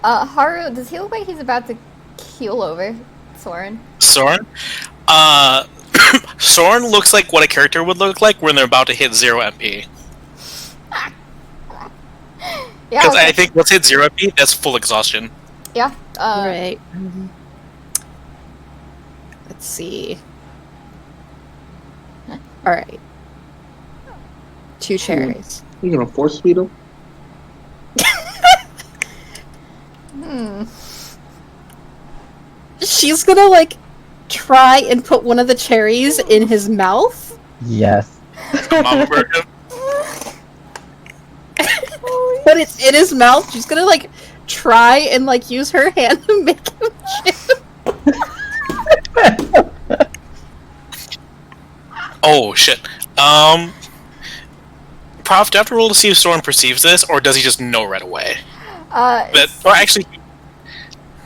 Haru, does he look like he's about to keel over Soren? Soren? Soren looks like what a character would look like when they're about to hit 0 MP. Yeah, Because okay. I think once hit 0 MP, that's full exhaustion. Yeah. Right. Let's see. All right. 2 cherries. You gonna force feed him? She's gonna like try and put one of the cherries in his mouth. Yes. Mama bird. But it's in his mouth. She's gonna like try and like use her hand to make him chew. Oh shit. Prof, do you have to roll to see if Soren perceives this, or does he just know right away? Or actually,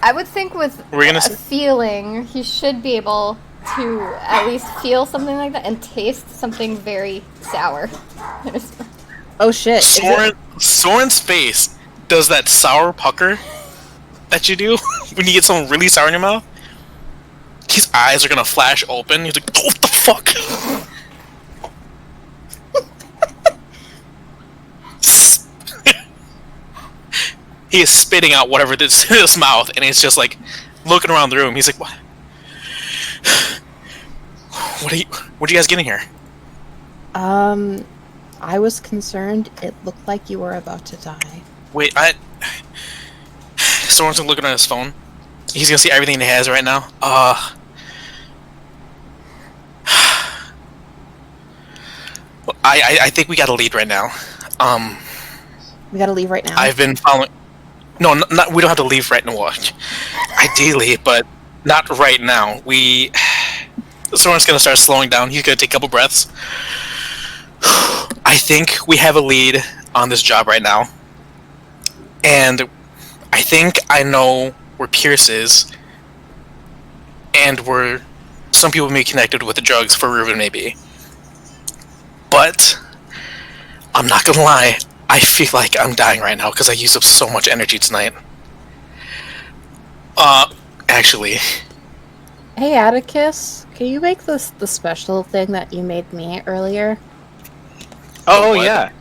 I would think with We're gonna a say- feeling, he should be able to at least feel something like that and taste something very sour. Oh shit! Is it- Soren's face does that sour pucker that you do when you get something really sour in your mouth. His eyes are gonna flash open. He's like, "Oh, what the fuck?" He is spitting out whatever this in his mouth, and he's just like looking around the room. He's like, "What? What are you guys getting here?" I was concerned. It looked like you were about to die. Wait, Soren's looking at his phone. He's gonna see everything he has right now. Well, I think we got a lead right now. We gotta leave right now. I've been following. No, not we don't have to leave right now. Ideally, but not right now. Soren's gonna start slowing down. He's gonna take a couple breaths. I think we have a lead on this job right now, and I think I know where Pierce is, and where some people may be connected with the drugs for Ruben, maybe. But I'm not gonna lie, I feel like I'm dying right now because I used up so much energy tonight. Actually, Hey Atticus, can you make this the special thing that you made me earlier? Oh what? yeah.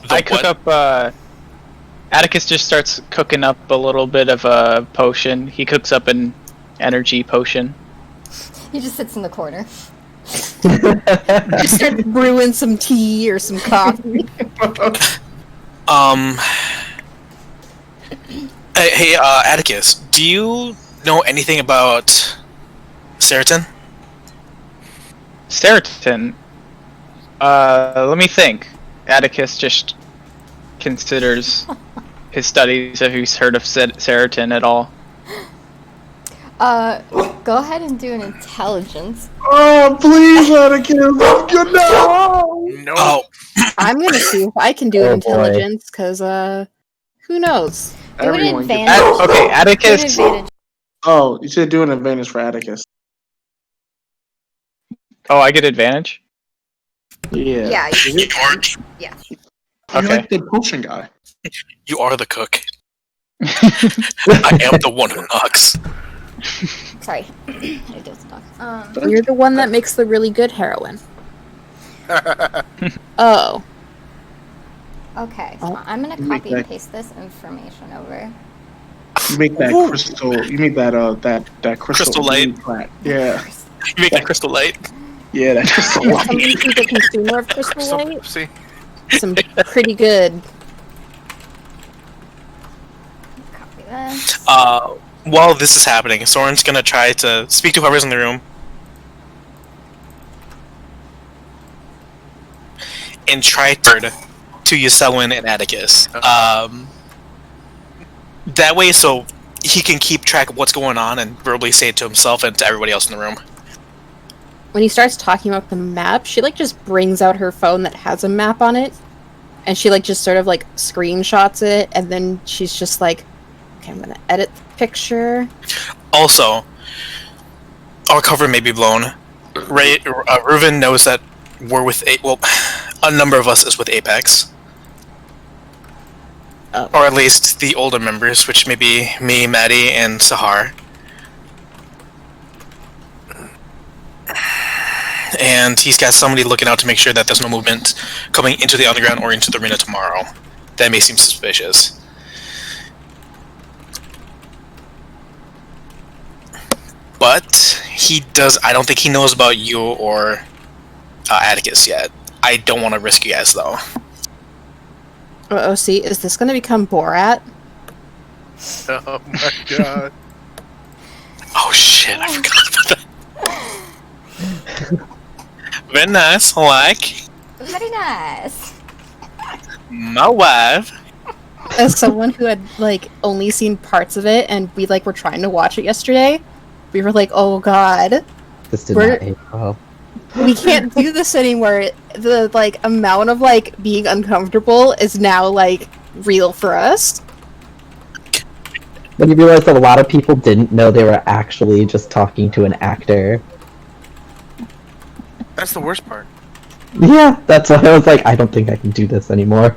the I cook what? up. Atticus just starts cooking up a little bit of a potion. He cooks up an energy potion. He just sits in the corner. Just start brewing some tea or some coffee. Hey, Atticus, do you know anything about Seriton? Seriton. Let me think. Atticus just considers his studies if he's heard of Seriton at all. Go ahead and do an intelligence. Oh, please, Atticus! Good no! No. Oh, I'm gonna see if I can do Oh, boy. intelligence, cause who knows? Do an Everyone gets- advantage. Okay, Do an Atticus. advantage. Oh, you should do an advantage for Atticus. Oh, I get advantage. Yeah. Yeah, Is it- yeah. You're Okay. like the potion guy. you are the cook. I am the one who knocks. Sorry. I just talked. You're the one that makes the really good heroin. Oh, Okay, so Oh, I'm gonna you make copy and that- paste this information over. You make that Ooh. crystal. You make that that Crystal light. plant. Yeah. You make that crystal light. Yeah, that crystal can light. somebody see the consumer of crystal So, light? see, Some pretty good. Copy this. While this is happening, Soren's gonna try to speak to whoever's in the room and try to Yoselwyn and Atticus. That way, so he can keep track of what's going on and verbally say it to himself and to everybody else in the room. When he starts talking about the map, she like just brings out her phone that has a map on it, and she like just sort of like screenshots it, and then she's just like, "Okay, I'm gonna edit the picture." Also, our cover may be blown. Reuven knows that we're with a number of us is with Apex. Oh. Or at least the older members, which may be me, Maddie, and Sahar. And he's got somebody looking out to make sure that there's no movement coming into the underground or into the arena tomorrow. That may seem suspicious. But I don't think he knows about you or Atticus yet. I don't want to risk you guys though. Oh, see, is this going to become Borat? Oh my god. Oh shit! I forgot about that. Very nice. Like Very nice. my wife. As someone who had like only seen parts of it, and we like were trying to watch it yesterday, we were like, "Oh God, This did We're- not age well. we can't do this anymore." The like amount of like being uncomfortable is now like real for us. When you realize that a lot of people didn't know they were actually just talking to an actor. That's the worst part. Yeah, that's why I was like, I don't think I can do this anymore.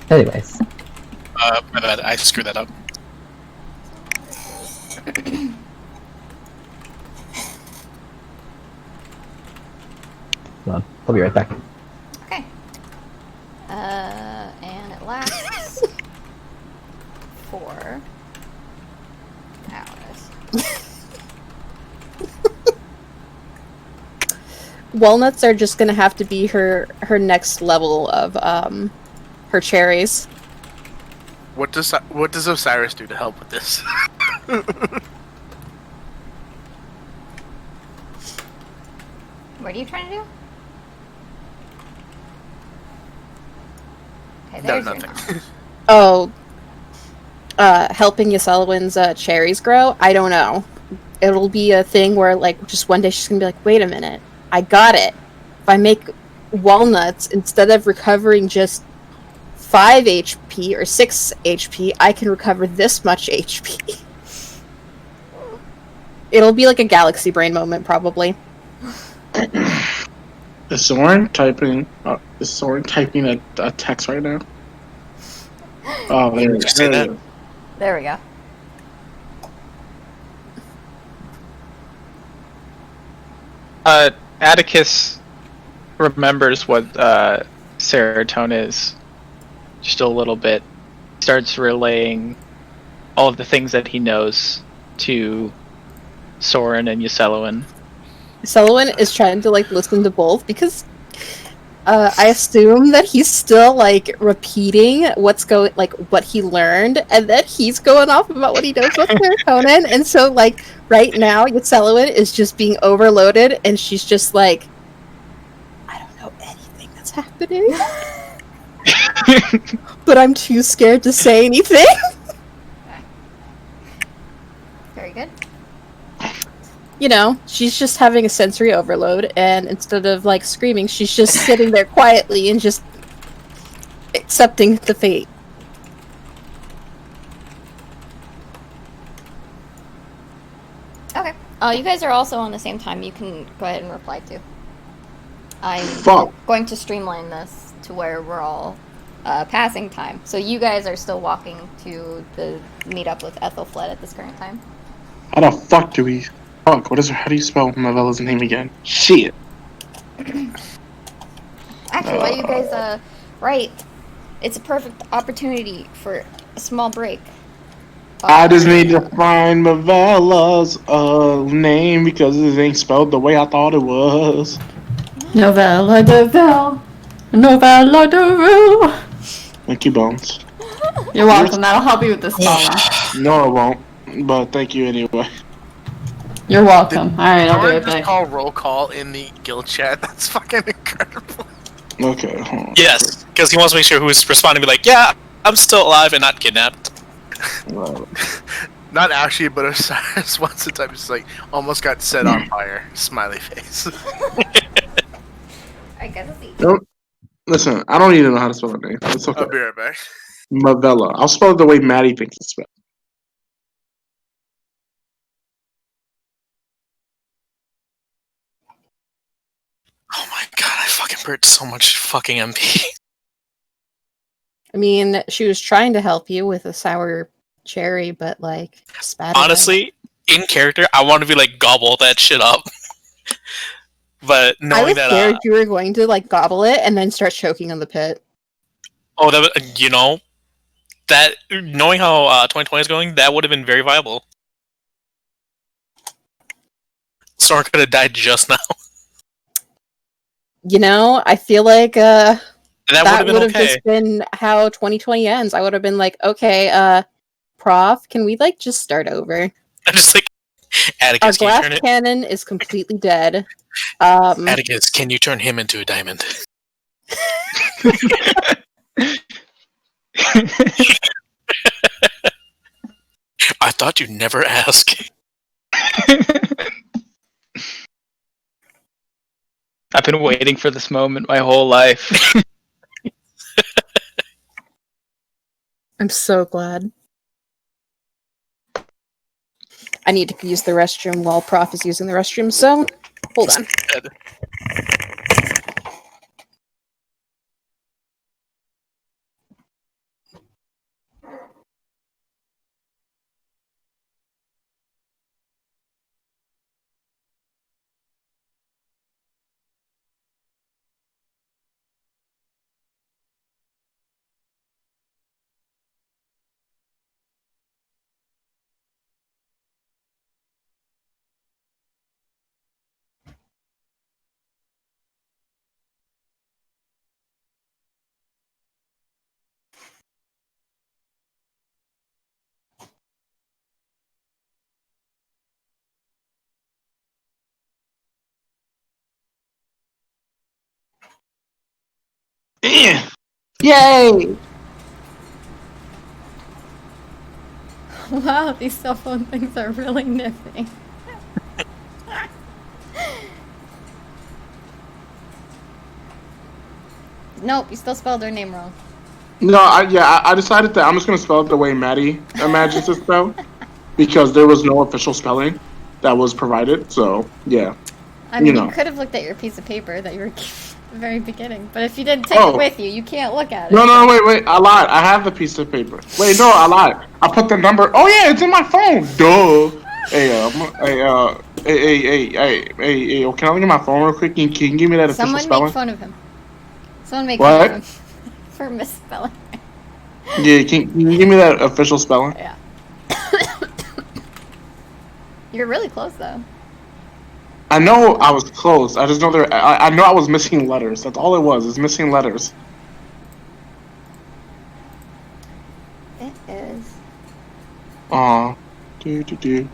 Anyways, My bad. I screwed that up. hold on, I'll be right back. Okay. And it lasts 4 hours. Walnuts are just gonna have to be her next level of her cherries. What does Osiris do to help with this? What are you trying to do? Okay, No, there's your nothing. Oh, helping Yoselowin's cherries grow? I don't know. It'll be a thing where, like, just one day she's gonna be like, wait a minute, I got it. If I make walnuts, instead of recovering just 5 HP or 6 HP, I can recover this much HP. It'll be like a galaxy brain moment, probably. Is Soren typing? Is Soren typing a text right now? Oh, there we Did you say that? go. There we go. Atticus remembers what serotonin is just a little bit. Starts relaying all of the things that he knows to Soren and Yoselowin. Yoselowin is trying to, like, listen to both because I assume that he's still, like, repeating what he learned, and then he's going off about what he knows about serotonin, and so, like, right now, Yoselowin is just being overloaded, and she's just like, I don't know anything that's happening, but I'm too scared to say anything. Very good. You know, she's just having a sensory overload, and instead of, like, screaming, she's just sitting there quietly and just accepting the fate. Okay. You guys are also on the same time. You can go ahead and reply to. I'm Fuck. going to streamline this to where we're all passing time. So you guys are still walking to the meetup with Ethelfled at this current time. How the fuck do we? Fuck. How do you spell Novella's name again? Shit. Actually, while you guys right, it's a perfect opportunity for a small break. I just need to find Novella's name because it ain't spelled the way I thought it was. Novella Deville. Novella Deville. Thank you, Bones. You're welcome. That'll help you with the spelling. No, it won't. But thank you anyway. You're welcome. Alright, I'll be Soren right just back. call roll call in the guild chat. That's fucking incredible. Okay, hold on. Yes, because he wants to make sure who's responding to be like, yeah, I'm still alive and not kidnapped. Not actually, but Osiris once the time just like almost got set on fire. Smiley face. I guess it's Don't listen. I don't even know how to spell her name. It's okay. I'll be right back. Novella. I'll spell it the way Maddie thinks it's spelled. Oh my god, I fucking burnt so much fucking MP. I mean, she was trying to help you with a sour cherry, but, like, spat it out. Honestly, in character, I want to be like, gobble that shit up. But I knowing was that, scared you were going to, like, gobble it and then start choking on the pit. oh, that, you know, that, knowing how 2020 is going, that would have been very viable. Soren could have died just now. You know, I feel like And that that would would have have been okay. just been how 2020 ends. I would have been like, okay, Prof, can we like just start over? I'm just like, Our Atticus, can you glass turn it? cannon is completely dead. Atticus, can you turn him into a diamond? I thought you'd never ask. I've been waiting for this moment my whole life. I'm so glad. I need to use the restroom while Prof is using the restroom, so hold on. Yay! Wow, these cell phone things are really nifty. Nope, you still spelled her name wrong. No, I decided that I'm just gonna spell it the way Maddie imagines it spelled because there was no official spelling that was provided. So yeah, I mean, You know. you could have looked at your piece of paper that you were at the very beginning, but if you didn't take Oh. it with you, you can't look at it. no, wait, I lied. I have the piece of paper. Wait, no, I lied. I put the number. Oh yeah, it's in my phone. Duh. Hey, can I look at my phone real quick? Can you give me that official Someone spelling? make fun of him. Someone make What? fun of him for misspelling. Yeah, can you give me that official spelling? Yeah. You're really close though. I know I was close. I just know I know I was missing letters. That's all it was. Is missing letters. It is. Aw. Do.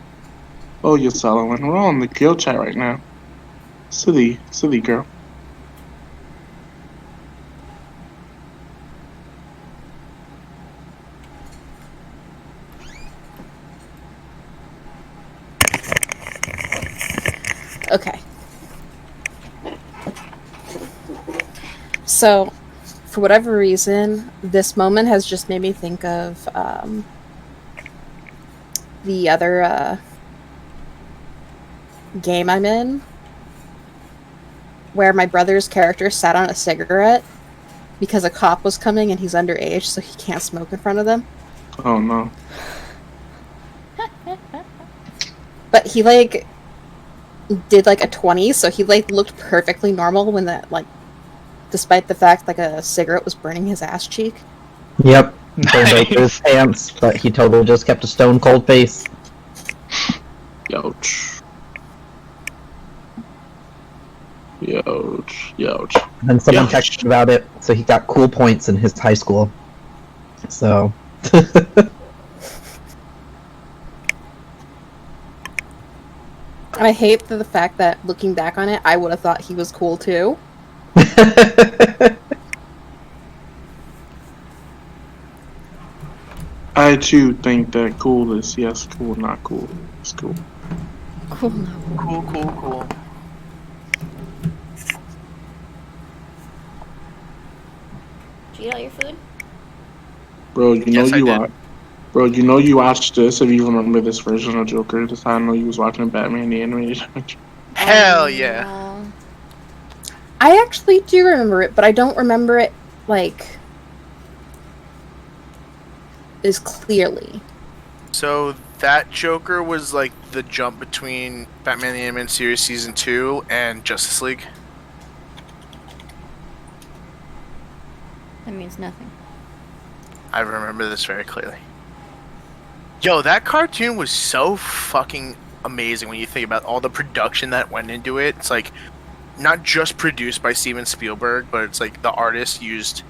Oh, you're Solomon. We're all in the guild chat right now. Silly girl. Okay. So, for whatever reason, this moment has just made me think of the other game I'm in, where my brother's character sat on a cigarette because a cop was coming and he's underage, so he can't smoke in front of them. Oh no. But he like did like a 20, so he like looked perfectly normal when that like, despite the fact like a cigarette was burning his ass cheek. Yep. Burned out his pants, but he totally just kept a stone cold face. Youch. Youch. And then someone Ouch. texted about it, so he got cool points in his high school. So. And I hate the fact that looking back on it, I would have thought he was cool too. I too think that cool is yes, cool, not cool. It's cool. Cool. No. Cool. Did you eat all your food? Bro, you know Yes, I you did. watch. Bro, you know you watched this if you remember this version of Joker. This how I know you was watching Batman the animated. Hell yeah. No. I actually do remember it, but I don't remember it like as clearly. So that Joker was like the jump between Batman the Animated Series Season 2 and Justice League. That means nothing. I remember this very clearly. Yo, that cartoon was so fucking amazing when you think about all the production that went into it. It's like not just produced by Steven Spielberg, but it's like the artist used,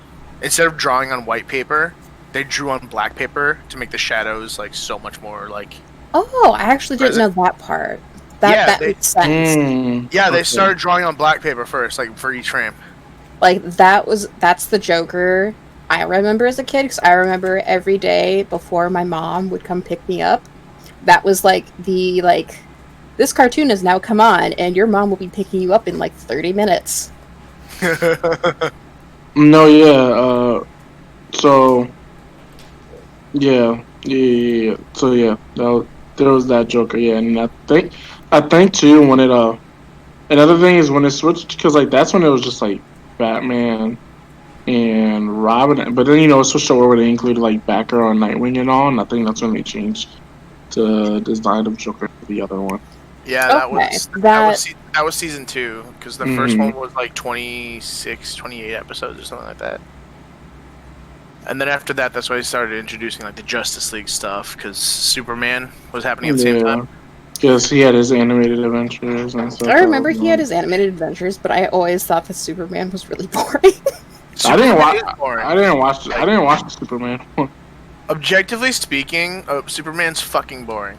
instead of drawing on white paper, they drew on black paper to make the shadows like so much more like. Oh, I actually didn't know that part. That makes sense. They started drawing on black paper first, like for each frame. Like that's the Joker I remember as a kid, because I remember every day before my mom would come pick me up, that was like this cartoon has now come on and your mom will be picking you up in like 30 minutes. No, yeah, so yeah. So yeah, there was that Joker, yeah, and I think too when it another thing is when it switched, because like that's when it was just like Batman and Robin, but then it switched over where they included like Batgirl and Nightwing and all, and I think that's when they changed the design of Joker to the other one. Yeah, that was season 2, because the first one was like 26, 28 episodes or something like that. And then after that, that's why they started introducing like the Justice League stuff, because Superman was happening at the same time. Because he had his animated adventures and stuff. I remember he had his animated adventures, but I always thought that Superman was really boring. I didn't watch the Superman one. Objectively speaking, Superman's fucking boring.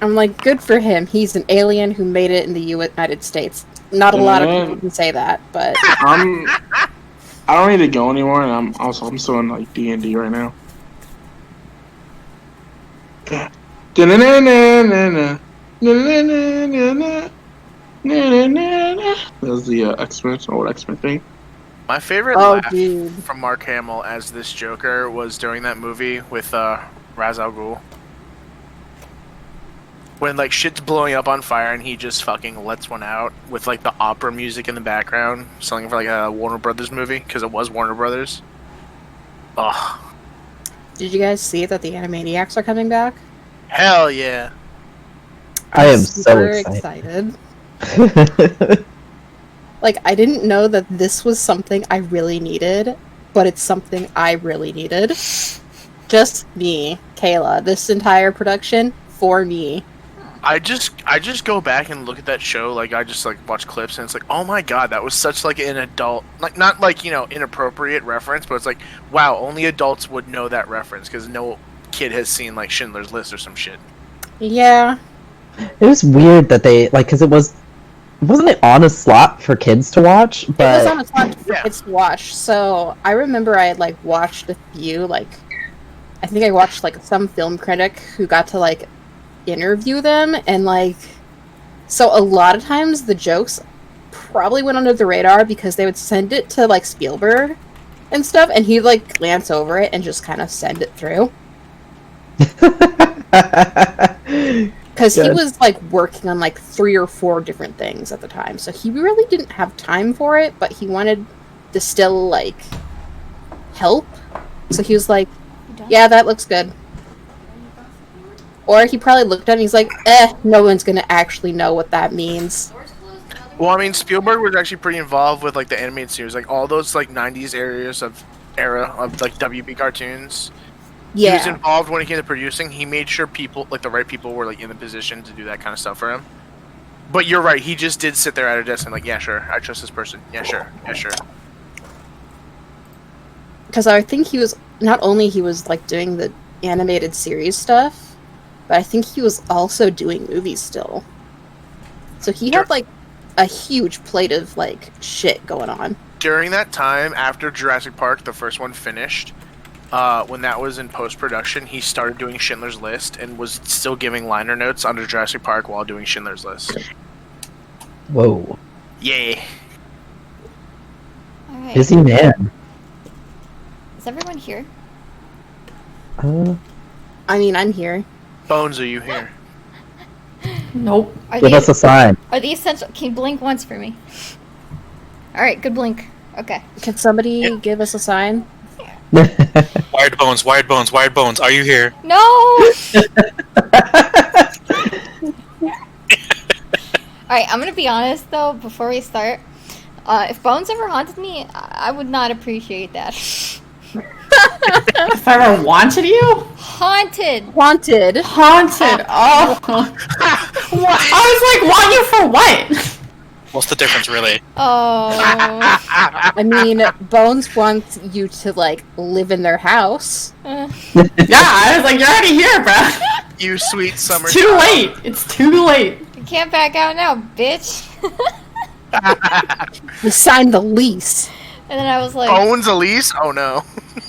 I'm like, good for him. He's an alien who made it in the United States. Not a lot of people can say that, but I don't need to go anymore, and I'm still in like D&D right now. That was the X-Men, old X-Men thing. My favorite laugh from Mark Hamill as this Joker was during that movie with Ra's al Ghul. When like shit's blowing up on fire and he just fucking lets one out with like the opera music in the background, something for like a Warner Brothers movie, because it was Warner Brothers. Ugh. Did you guys see that the Animaniacs are coming back? Hell yeah. I am so super excited. Like, I didn't know that this was something I really needed, but it's something I really needed. Just me, Kayla. This entire production for me. I just go back and look at that show, like I just like watch clips and it's like, oh my god, that was such like an adult, like not like inappropriate reference, but it's like, wow, only adults would know that reference because no kid has seen like Schindler's List or some shit. Yeah. It was weird that they because wasn't it on a slot for kids to watch? But it was on a slot for kids to watch. So I remember I had like watched a few, like I think I watched like some film critic who got to like interview them, and like so a lot of times the jokes probably went under the radar because they would send it to like Spielberg and stuff, and he'd like glance over it and just kind of send it through. Because he was like working on like 3 or 4 different things at the time, so he really didn't have time for it, but he wanted to still like help. So he was like, yeah, that looks good. Or he probably looked at it and he's like, no one's gonna actually know what that means. Well, I mean, Spielberg was actually pretty involved with like the animated series, like all those like 90s era of like WB cartoons. Yeah. He was involved when it came to producing. He made sure people, like the right people, were like in the position to do that kind of stuff for him. But you're right, he just did sit there at a desk and like, yeah, sure, I trust this person. Yeah, sure. Because I think he was he was like doing the animated series stuff, but I think he was also doing movies still. So he had like a huge plate of like shit going on. During that time, after Jurassic Park, the first one finished, when that was in post-production, he started doing Schindler's List and was still giving liner notes under Jurassic Park while doing Schindler's List. Whoa. Yay. All right. Busy man. Is everyone here? I mean, I'm here. Bones, are you here? Nope. Give us a sign. Are the essential? Can you blink once for me? All right, good blink. Okay. Can somebody give us a sign? Wired bones. Are you here? No. Alright, I'm gonna be honest though, before we start. If Bones ever haunted me, I would not appreciate that. If I ever wanted you? Haunted. Wanted. Haunted. Oh. I was like, want you for what? What's the difference, really? Oh. I mean, Bones wants you to, like, live in their house. Yeah, I was like, you're already here, bro. You sweet summer. It's too late. It's too late. You can't back out now, bitch. We signed the lease. And then I was like, Owns a lease? Oh no.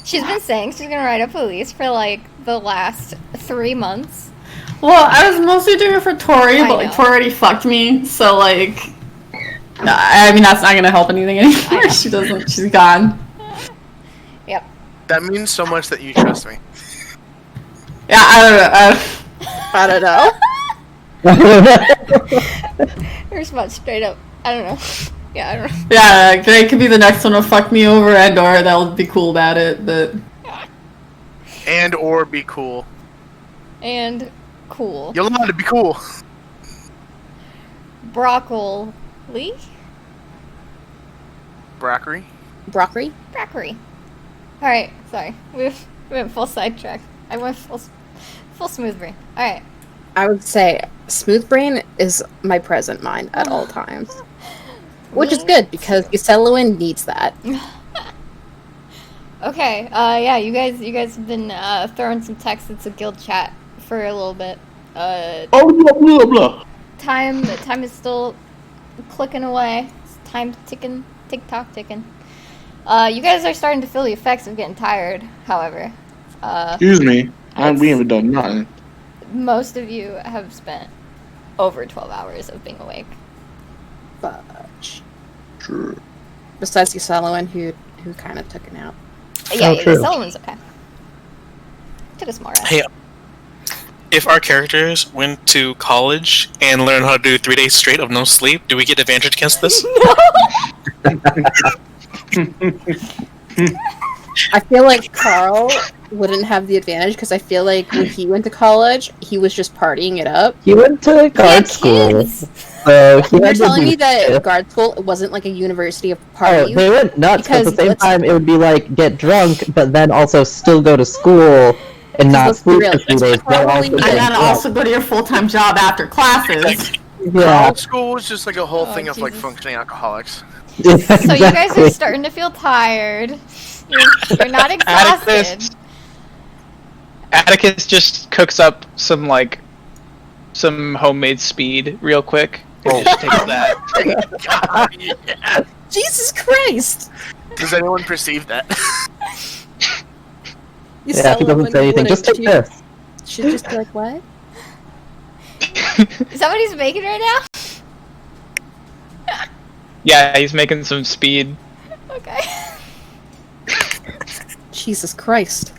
she's been saying she's gonna write up a lease for like the last 3 months. Well, I was mostly doing it for Tori, I but like know. Tori already fucked me, so like, I mean that's not gonna help anything anymore. She doesn't. She's gone. Yep. That means so much that you trust me. Yeah, I don't know. I don't know. Here's much straight up. I don't know. Yeah, I don't know. Yeah, Greg could be the next one to fuck me over, and/or that'll be cool about it. But And or be cool. And cool. You're allowed to be cool. Broccoli. Brackery? Broccoli? Brackery. Alright, sorry. We went full sidetrack. I went full smooth brain. Alright. I would say Smooth Brain is my present mind at all times. Which is good, because Yuselowin needs that. Okay, yeah, you guys have been throwing some texts into guild chat for a little bit. Oh, blah, blah, blah. Time is still clicking away. It's time ticking, tick-tock ticking. You guys are starting to feel the effects of getting tired, however. Excuse me. We haven't done nothing. Most of you have spent over 12 hours of being awake. Fudge. True. Besides Yuselowin, who kind of took a nap. Yeah, Oh, true. Solomon's okay. Took a small rest. Hey, if our characters went to college and learned how to do 3 days straight of no sleep, do we get advantage against this? I feel like Carl wouldn't have the advantage, because I feel like when he went to college, he was just partying it up. He went to guard school, kids. so he You're had to telling do me that shit. guard school it wasn't like a university of Oh, parties? they went nuts, but at the Because same let's- time, it would be like get drunk, but then also still go to school and not let's be sleep real, for 3 it's days. but probably- also And get and then drunk. also go to your full-time job after classes. Yeah. Old school was just like a whole Oh, thing of like Jesus. functioning alcoholics. So you guys are Exactly. starting to feel tired. You're not exhausted. Atticus just cooks up some homemade speed real quick. And just takes that. God, yeah. Jesus Christ! Does anyone perceive that? Yeah, if he doesn't say anything, just take this. Should just be like, what? Somebody's making right now? Yeah, he's making some speed. Okay. Jesus Christ.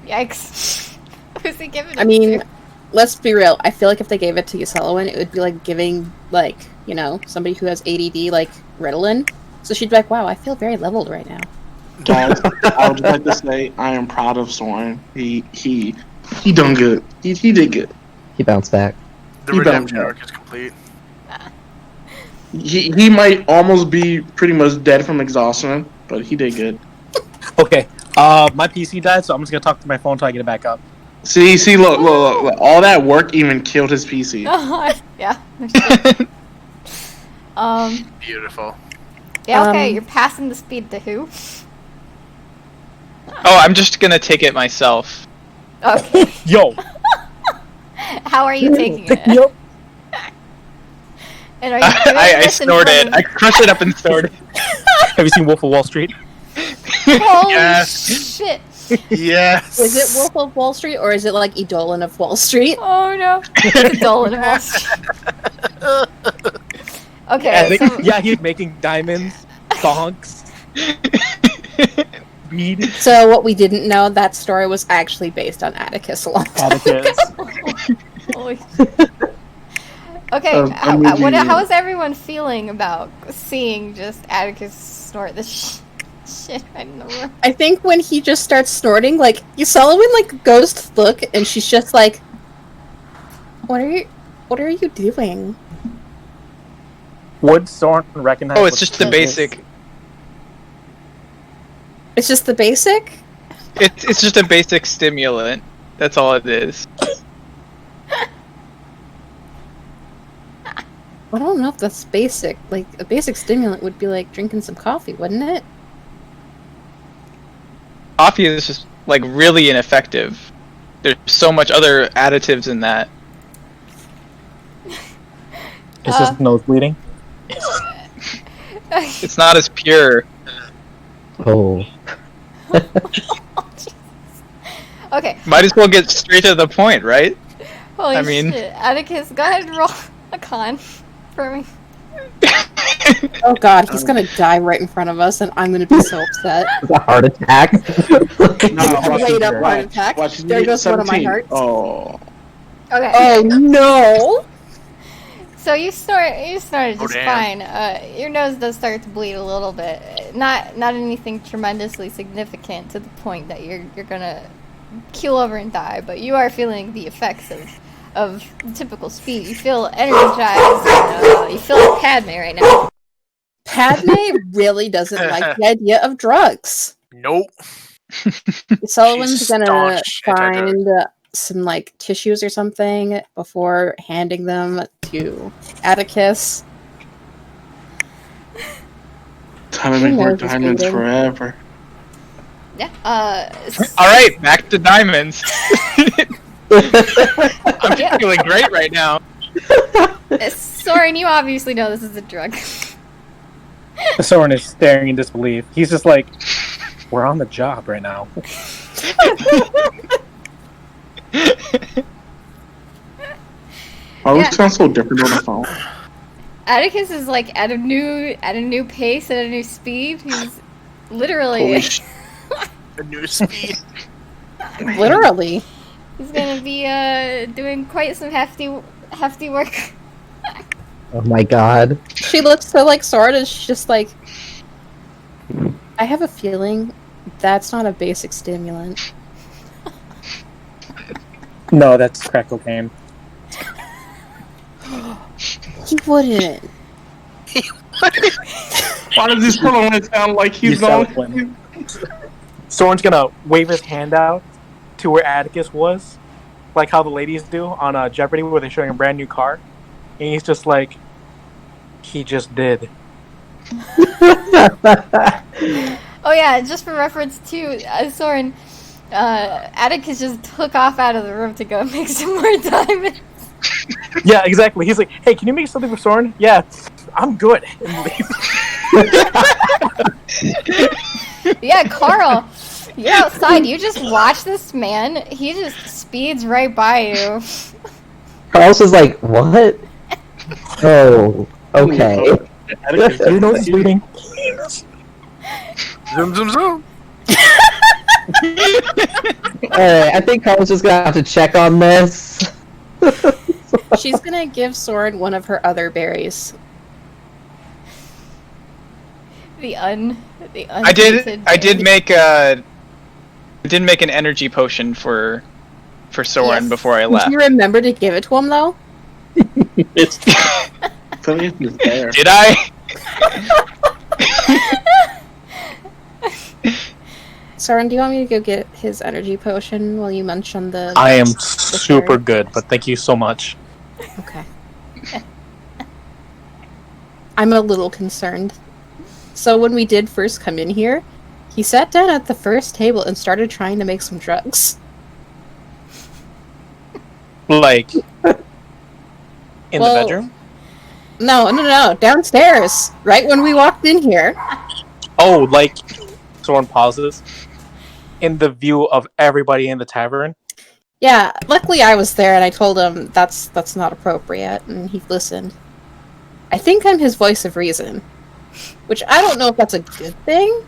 Yikes. Who's he giving it I mean, to? let's be real. I feel like if they gave it to Yuselowin, it would be like giving, like, you know, somebody who has ADD, like, Ritalin. So she'd be like, wow, I feel very leveled right now. Guys, I would just like to say I am proud of Soren. He done good. He did good. He bounced back. The You redemption don't know. arc is complete. He might almost be pretty much dead from exhaustion, but he did good. Okay. My PC died, so I'm just gonna talk to my phone until I get it back up. See, look. All that work even killed his PC. Yeah. Beautiful. Yeah, okay, Um, you're passing the speed to who? Oh, I'm just gonna take it myself. Okay. Yo, How are you taking it? Yup. And are you doing I this in snorted. front I of- crushed it up and snorted. have you seen Wolf of Wall Street? Holy Yes. shit. Yes. Is it Wolf of Wall Street, or is it like Edolan of Wall Street? Oh no. It's Dolan of Wall Street. Okay, so Yeah, he's making diamonds, donks, weed. So what we didn't know, that story was actually based on Atticus a long time. Atticus. holy shit. Okay, I'm how is everyone feeling about seeing just Atticus snort this shit right in the room? I think when he just starts snorting, like, Yuselowin, like, goes to look, and she's just like, what are you doing? Would Soren recognize? Oh, it's what just the this is? basic. It's just the basic? It's just a basic stimulant. That's all it is. I don't know if that's basic. Like, a basic stimulant would be like drinking some coffee, wouldn't it? Coffee is just like really ineffective. There's so much other additives in that. It's just nose bleeding. It's not as pure. Oh. Okay. Might as well get straight to the point, right? Holy I mean- shit. Atticus, go ahead and roll a con for me. Oh god, he's gonna die right in front of us, and I'm gonna be so upset. It's a heart attack. Straight up heart attack. There goes one of my hearts. Oh. Okay. Oh no! So you snorted just damn. fine. Your nose does start to bleed a little bit. Not anything tremendously significant to the point that you're gonna keel over and die, but you are feeling the effects of typical speed. You feel energized. You feel like Padme right now. Padme really doesn't like the idea of drugs. Nope. Sullivan's She's gonna staunch anti-drug. find some like tissues or something before handing them to Atticus. Time to make more knows what's diamonds bleeding? forever. Yeah. Alright, back to diamonds. I'm feeling great right now. Soren, you obviously know this is a drug. Soren is staring in disbelief. He's just like, we're on the job right now. Why would Yeah. it sound so different on the phone? Atticus is like at a new pace, at a new speed. He's literally Holy sh- The new speed. Literally. he's gonna be doing quite some hefty work. Oh my god. She looks to like Sword and she's just like, I have a feeling that's not a basic stimulant. No, that's crack cocaine. He wouldn't. Why does this one sound like he's You sound going? Soren's gonna wave his hand out to where Atticus was, like how the ladies do on Jeopardy, where they're showing a brand new car, and he's just like, he just did. Oh yeah, just for reference too, Soren, Atticus just took off out of the room to go make some more diamonds. Yeah, exactly. He's like, hey, can you make something for Soren? Yeah, I'm good. And leaves. Yeah, Carl, you're outside. You just watch this man. He just speeds right by you. Carlos is like, what? Oh, okay. Atticus, your nose is bleeding. Zoom, zoom, zoom. Alright, I think Carlos is gonna have to check on this. She's gonna give Sword one of her other berries. I did make an energy potion for Soren Yes. before I Did left. you remember to give it to him though? It's there. Did I? Soren, do you want me to go get his energy potion while you munch on the... I am super good, but thank you so much. Okay. I'm a little concerned. So when we did first come in here, he sat down at the first table and started trying to make some drugs. Like, in Well- the bedroom? No, downstairs, right when we walked in here. Oh, like, Soren pauses. In the view of everybody in the tavern? Yeah, luckily I was there and I told him that's not appropriate, and he listened. I think I'm his voice of reason. Which I don't know if that's a good thing.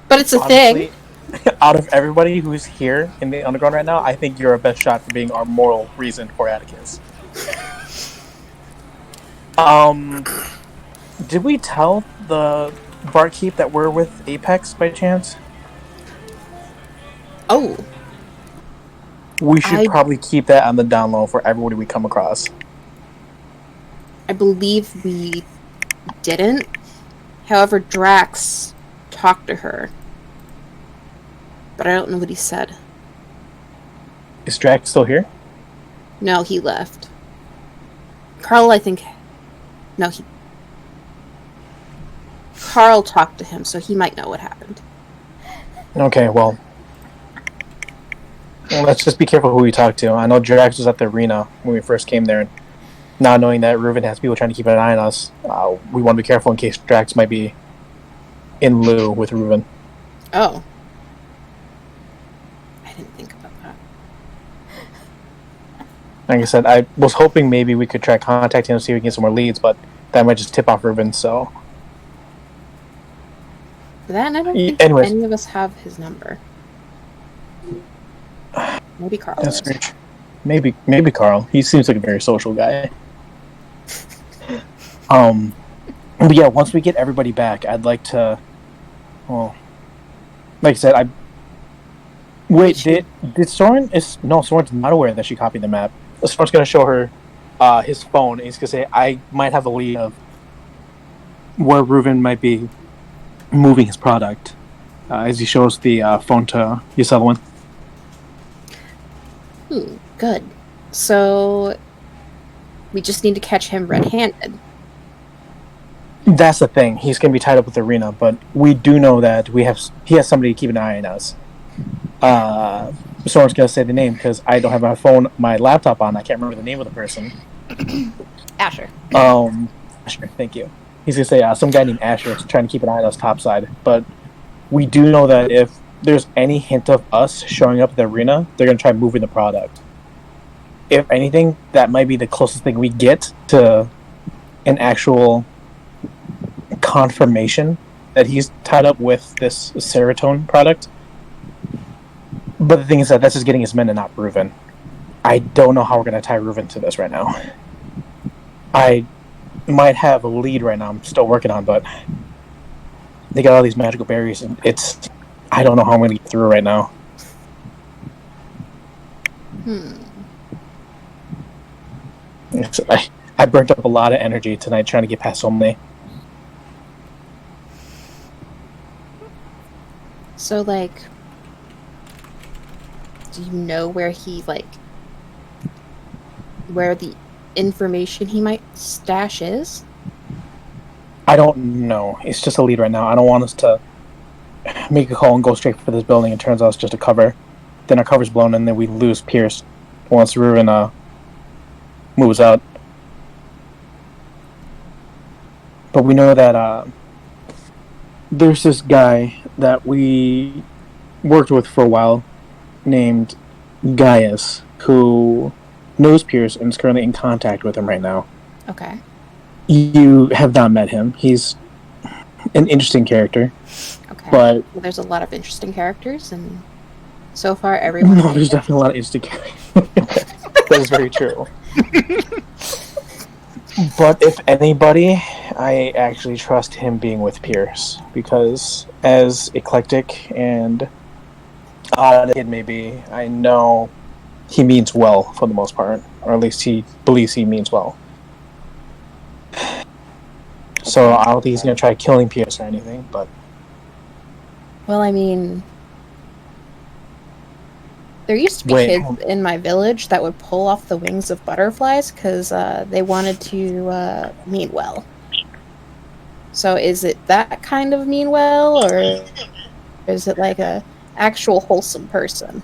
But it's a thing. Honestly, out of everybody who's here in the underground right now, I think you're our best shot for being our moral reason for Atticus. Did we tell the barkeep that we're with Apex by chance? Oh, We should I- probably keep that on the down low for everybody we come across. I believe we didn't. However, Drax talked to her, but I don't know what he said. Is Drax still here? No, he left. Carl, I think... No, he... Carl talked to him, so he might know what happened. Okay, well, let's just be careful who we talk to. I know Drax was at the arena when we first came there, and now knowing that Reuven has people trying to keep an eye on us, we want to be careful in case Drax might be in lieu with Reuven. Oh. I didn't think about that. Like I said, I was hoping maybe we could try contacting him, see if we can get some more leads, but that might just tip off Reuven, so... That, and I don't think Anyways. any of us have his number. Maybe Carl That's does. very true. Maybe Carl. He seems like a very social guy. But yeah, once we get everybody back, I'd like to... Well, like I said, Wait, did Soren... No, Soren's not aware that she copied the map. Soren's going to show her his phone, and he's going to say, I might have a lead of where Reuven might be moving his product, as he shows the phone to Yuselwyn. Good. So, we just need to catch him red-handed. That's the thing. He's going to be tied up with Arena, but we do know that he has somebody to keep an eye on us. Soren's going to say the name, because I don't have my laptop on. I can't remember the name of the person. Asher. Asher, thank you. He's going to say some guy named Asher is trying to keep an eye on us topside. But we do know that if there's any hint of us showing up at the arena, they're going to try moving the product. If anything, that might be the closest thing we get to an actual confirmation that he's tied up with this serotonin product. But the thing is that that's just getting his men and not Reuven. I don't know how we're going to tie Reuven to this right now. I might have a lead right now I'm still working on, but they got all these magical berries, and I don't know how I'm going to get through right now. I burnt up a lot of energy tonight trying to get past Omni. So, like, do you know where where the information he might stash is? I don't know. It's just a lead right now. I don't want us to make a call and go straight for this building. It turns out it's just a cover. Then our cover's blown, and then we lose Pierce once Reuven moves out. But we know that there's this guy that we worked with for a while named Gaius, who knows Pierce and is currently in contact with him right now. Okay. You have not met him. He's an interesting character. Okay. But well, there's a lot of interesting characters, and so far everyone... No, there's definitely a lot of interesting characters. That is very true. But if anybody, I actually trust him being with Pierce, because as eclectic and odd it may be, I know he means well for the most part, or at least he believes he means well. So I don't think he's going to try killing Pierce or anything, but... Well, I mean... There used to be kids in my village that would pull off the wings of butterflies because they wanted to mean well. So is it that kind of mean well, or is it like a actual wholesome person?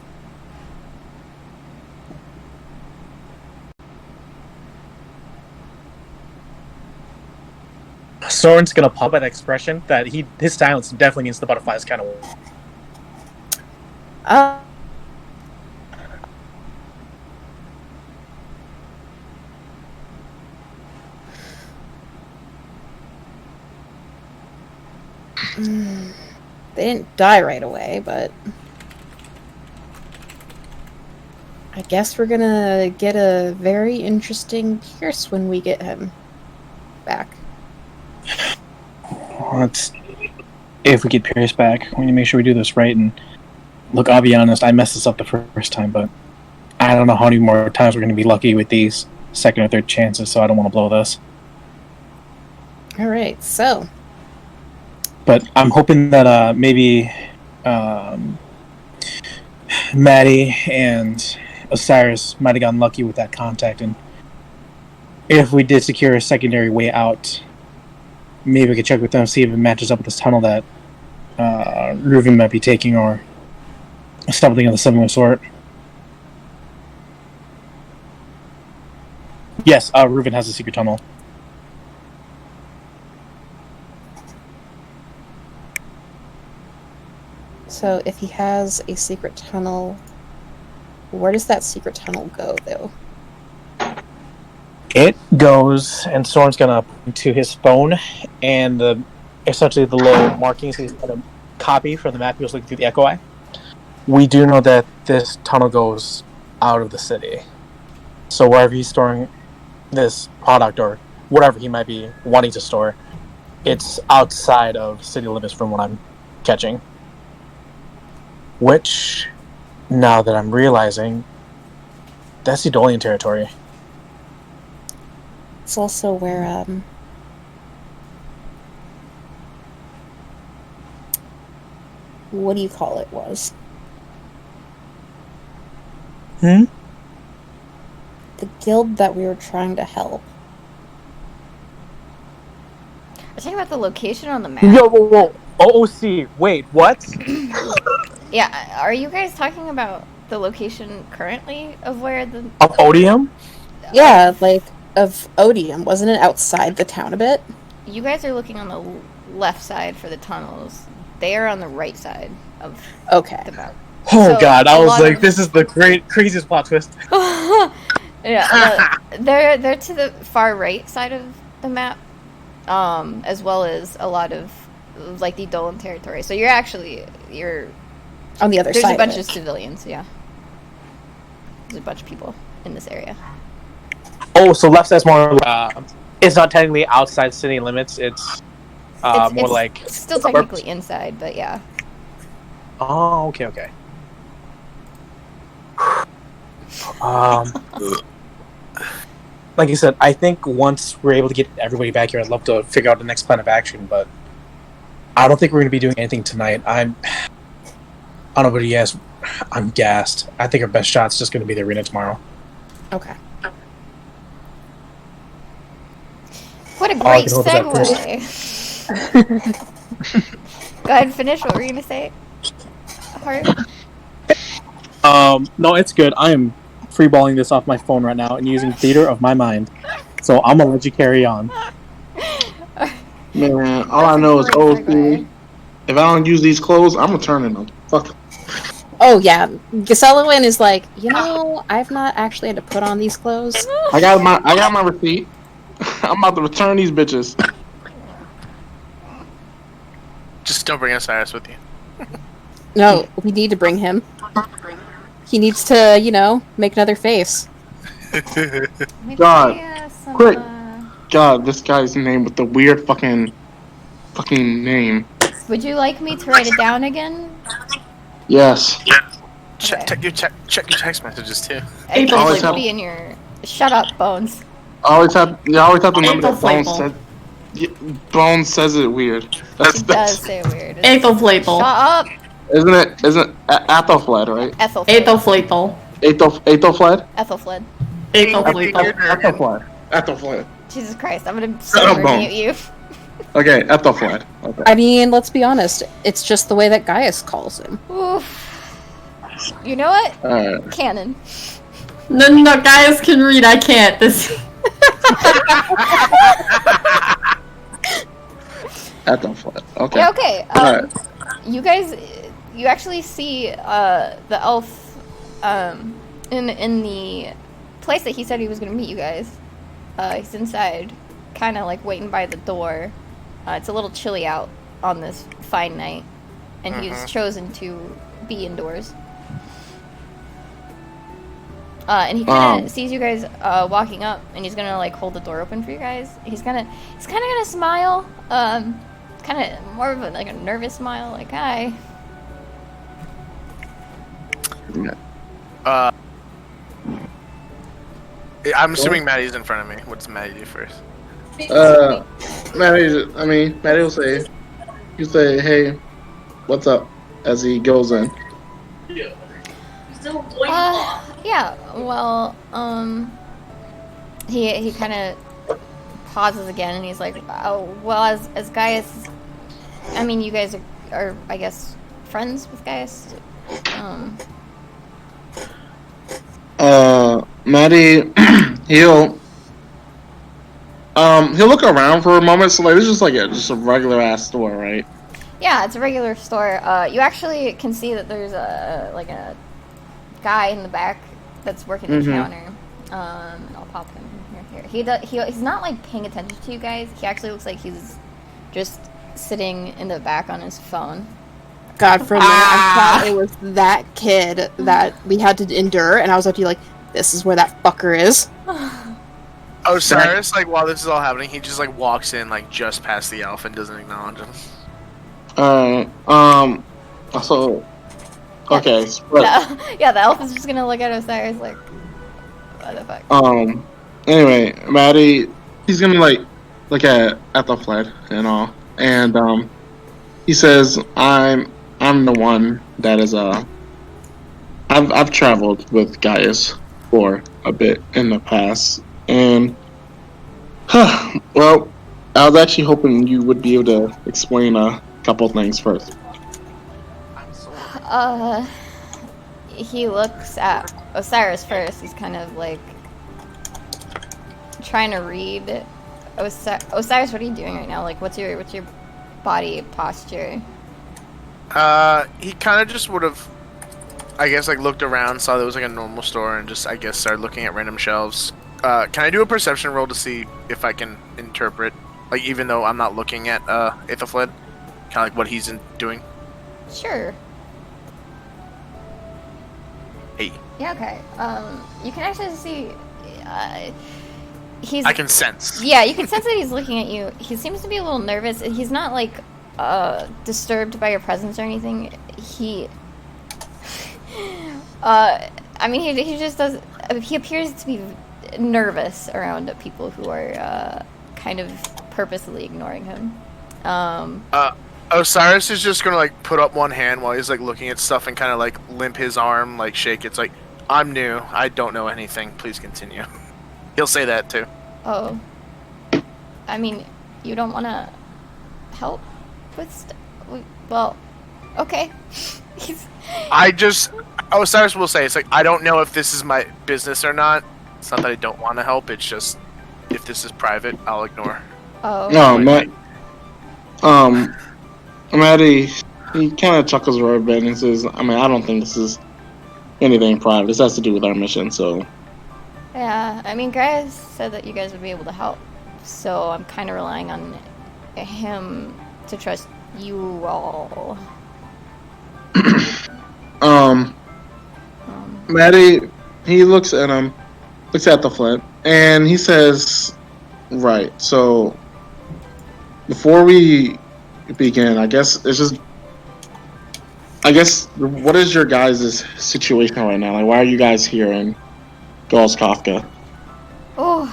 Soren's gonna pop an expression that his silence definitely means the butterflies kind of. They didn't die right away, but I guess we're gonna get a very interesting Pierce when we get him back. If we get Pierce back, we need to make sure we do this right. And look, I'll be honest, I messed this up the first time, but I don't know how many more times we're going to be lucky with these second or third chances, so I don't want to blow this. Alright, so... but I'm hoping that maybe Maddie and Osiris might have gotten lucky with that contact, and if we did secure a secondary way out, maybe we could check with them, see if it matches up with this tunnel that Reuven might be taking, or something of the similar sort. Yes, Reuven has a secret tunnel. So if he has a secret tunnel, where does that secret tunnel go, though? It goes, and Soren's gonna point to his phone, and essentially the little markings he's gonna copy from the map he was looking through the Echo Eye. We do know that this tunnel goes out of the city. So wherever he's storing this product, or whatever he might be wanting to store, it's outside of city limits from what I'm catching. Which, now that I'm realizing, that's Edolian territory. It's also where, what do you call it was? Hmm? The guild that we were trying to help. Are you talking about the location on the map? Yo, whoa. OOC, wait, what? Yeah, are you guys talking about the location currently of where the... Of Odium? Yeah, like, of Odium. Wasn't it outside the town a bit? You guys are looking on the left side for the tunnels. They are on the right side of the map. Oh So, god, I a was lot like, of- this is the craziest plot twist. Yeah, they're to the far right side of the map, as well as a lot of like the Dolan territory. So you're on the other there's side a bunch of of it. civilians. Yeah, there's a bunch of people in this area. Oh, so left side's more it's not technically outside city limits, it's more like... It's still technically inside, but yeah. Oh, okay. Like I said, I think once we're able to get everybody back here, I'd love to figure out the next plan of action, but I don't think we're going to be doing anything tonight. I don't know about you guys. I'm gassed. I think our best shot's just going to be the arena tomorrow. Okay. What a All I great can hope is segue. Go ahead and finish. What were you gonna say? Hart? No, it's good. I am freeballing this off my phone right now and using theater of my mind. So I'm gonna let you carry on. Man, all I know is OC. If I don't use these clothes, I'm returning them. Fuck them. Oh yeah, Gaselowin is like, I've not actually had to put on these clothes. I got my receipt. I'm about to return these bitches. Just don't bring Osiris with you. No, we need to bring him. He needs to, make another face. God, quick! God, this guy's name with the weird fucking name. Would you like me to write it down again? Yes. Check your text messages too. It Always should have- be in your. Shut up, Bones. I always have to remember that Bones Aethelflaple. said. Yeah, Bones says it weird. It does say weird. Aethelflaple. Shut up, Isn't Athelflaed, right? Ethelfled. Aethelflaple. Aethelflaed? Ethelfled. Aethelflaple. Athelflaed. Jesus Christ, I'm gonna Shut up, silver Bones. mute you. Okay, Athelflaed. Okay. I mean, let's be honest. It's just the way that Gaius calls him. Oof. You know what? Alright. Canon. No, guys can read. I can't. This. Athelflaed. Okay. Yeah, okay. Alright. You guys, you actually see the elf in the place that he said he was going to meet you guys. He's inside, kind of like waiting by the door. It's a little chilly out on this fine night, and he's chosen to be indoors. And he kind of sees you guys walking up, and he's gonna like hold the door open for you guys. He's kind of gonna smile, kind of more of a nervous smile, like hi. I'm assuming Maddie's in front of me. What does Maddie do first? Maddie will say, You say, "Hey, what's up?" as he goes in. Yeah, well, he kind of pauses again, and he's like, "Oh, well, as Gaius, I mean, you guys are I guess, friends with Gaius." Maddie, he'll look around for a moment. So like, this is just like just a regular ass store, right? Yeah, it's a regular store. You actually can see that there's a guy in the back that's working the counter. And I'll pop him here. He's not like paying attention to you guys. He actually looks like he's just sitting in the back on his phone. God, for a minute, I thought it was that kid that we had to endure, and I was like, this is where that fucker is. Osiris, like, while this is all happening, he just, like, walks in, like, just past the elf and doesn't acknowledge him. So, okay. Yeah, the elf is just gonna look at Osiris like, what the fuck? Anyway, Maddie, he's gonna, like, look at the flight and all, and, he says, I'm the one that is, I've traveled with Gaius for a bit in the past, and, well, I was actually hoping you would be able to explain a couple things first. He looks at Osiris first. He's kind of like trying to read Osiris. What are you doing right now? Like, what's your body posture? He kind of just would have, I guess, like, looked around, saw there was like a normal store, and just, I guess, started looking at random shelves. Can I do a perception roll to see if I can interpret, like, even though I'm not looking at Aethelflaed, kind of like what he's doing? Sure. 8. Yeah. Okay. You can actually see. I can sense. Yeah, you can sense that he's looking at you. He seems to be a little nervous. He's not like disturbed by your presence or anything. I mean, he just does. He appears to be nervous around people who are kind of purposely ignoring him. Osiris is just gonna, like, put up one hand while he's, like, looking at stuff and kind of, like, limp his arm, like, shake. It's like, I'm new. I don't know anything. Please continue. He'll say that too. Oh. I mean, you don't want to help with well, okay. Osiris will say, it's like, I don't know if this is my business or not. It's not that I don't want to help. It's just, if this is private, I'll ignore. Oh. No, Maddie, he kind of chuckles a bit and says, I mean, I don't think this is anything private. This has to do with our mission, so. Yeah, I mean, Gaius said that you guys would be able to help, so I'm kind of relying on him to trust you all. Maddie, he looks at him, looks at the flint, and he says, right, so before we begin, I guess what is your guys' situation right now? Like, why are you guys here in Gauls Kafka? Oh,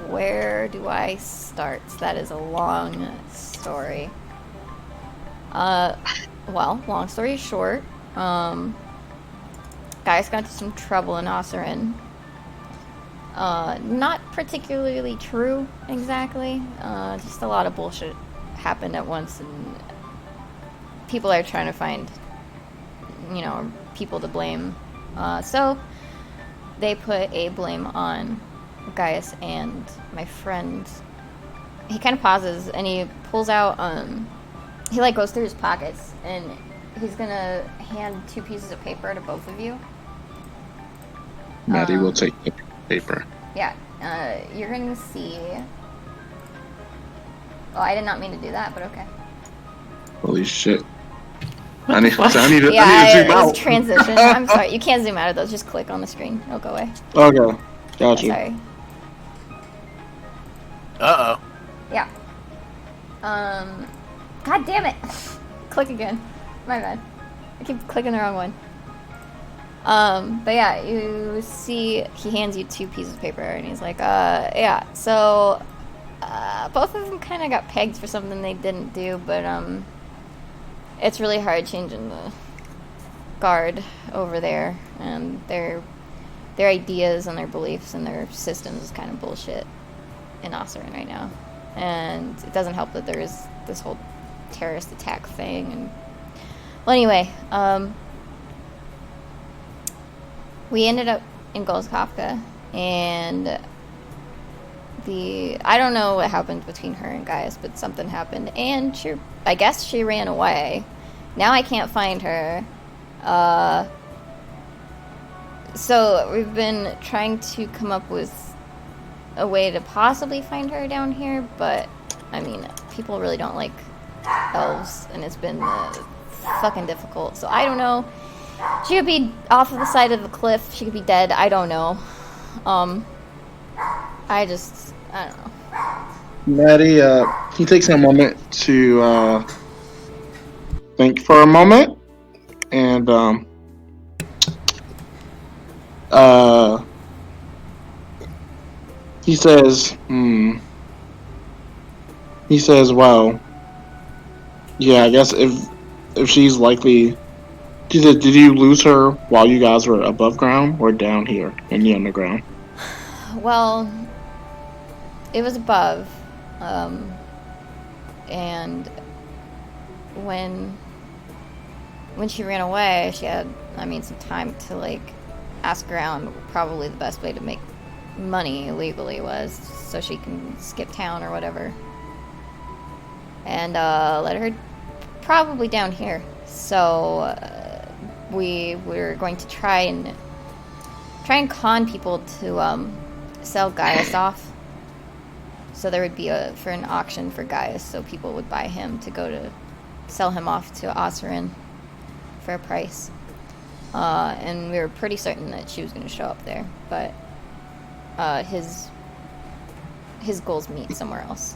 where do I start? That is a long story. Well, long story short, Gaius got into some trouble in Osserin. Not particularly true, exactly. Just a lot of bullshit happened at once, and people are trying to find, people to blame. So they put a blame on Gaius and my friend. He kind of pauses, and he pulls out, he, like, goes through his pockets, and he's gonna hand 2 pieces of paper to both of you. Maddie will take the paper. Yeah, you're gonna see. Oh, I did not mean to do that, but okay. Holy shit! I need to zoom it out. was transition. I'm sorry, you can't zoom out of those. Just click on the screen. It'll go away. Okay, gotcha. Sorry. Uh-oh. Yeah. God damn it! Click again. My bad. I keep clicking the wrong one. But yeah, you see, he hands you 2 pieces of paper, and he's like, yeah, so, both of them kind of got pegged for something they didn't do, but it's really hard changing the guard over there, and their ideas and their beliefs and their systems is kind of bullshit in Osirene right now. And it doesn't help that there is this whole terrorist attack thing. And well, anyway, we ended up in Golzkafka, and I don't know what happened between her and Gaius, but something happened, and I guess she ran away. Now I can't find her. So we've been trying to come up with a way to possibly find her down here, but I mean, people really don't like elves, and it's been fucking difficult. So I don't know. She could be off of the side of the cliff. She could be dead. I don't know. I don't know. Maddie, he takes a moment to think for a moment, and he says, He says, well, yeah, I guess if she's likely... Did you lose her while you guys were above ground or down here in the underground? Well, it was above, and when she ran away, she had, some time to, ask around. Probably the best way to make money legally was so she can skip town or whatever. And, let her probably down here. So, we were going to try and con people to, sell Gaius off. So there would be for an auction for Gaius, so people would buy him to go to sell him off to Osirene for a price. And we were pretty certain that she was going to show up there, but his goals meet somewhere else.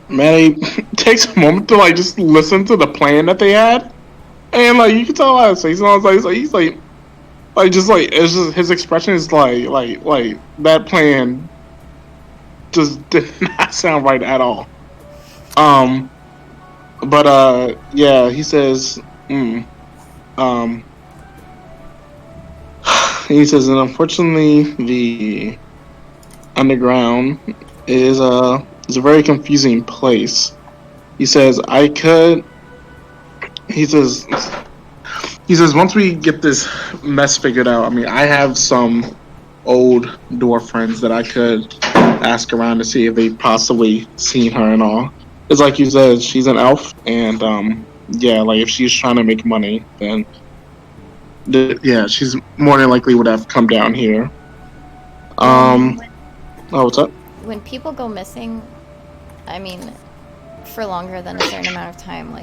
Maddie takes a moment to just listen to the plan that they had, and you can tell he's it's just his expression is like that plan just did not sound right at all. But yeah, he says, he says, and unfortunately, the underground is a very confusing place. He says, He says, once we get this mess figured out, I have some old dwarf friends that I could ask around to see if they've possibly seen her and all. It's like you said, she's an elf, and yeah, if she's trying to make money, then yeah, she's more than likely would have come down here. What's up? When people go missing, for longer than a certain amount of time,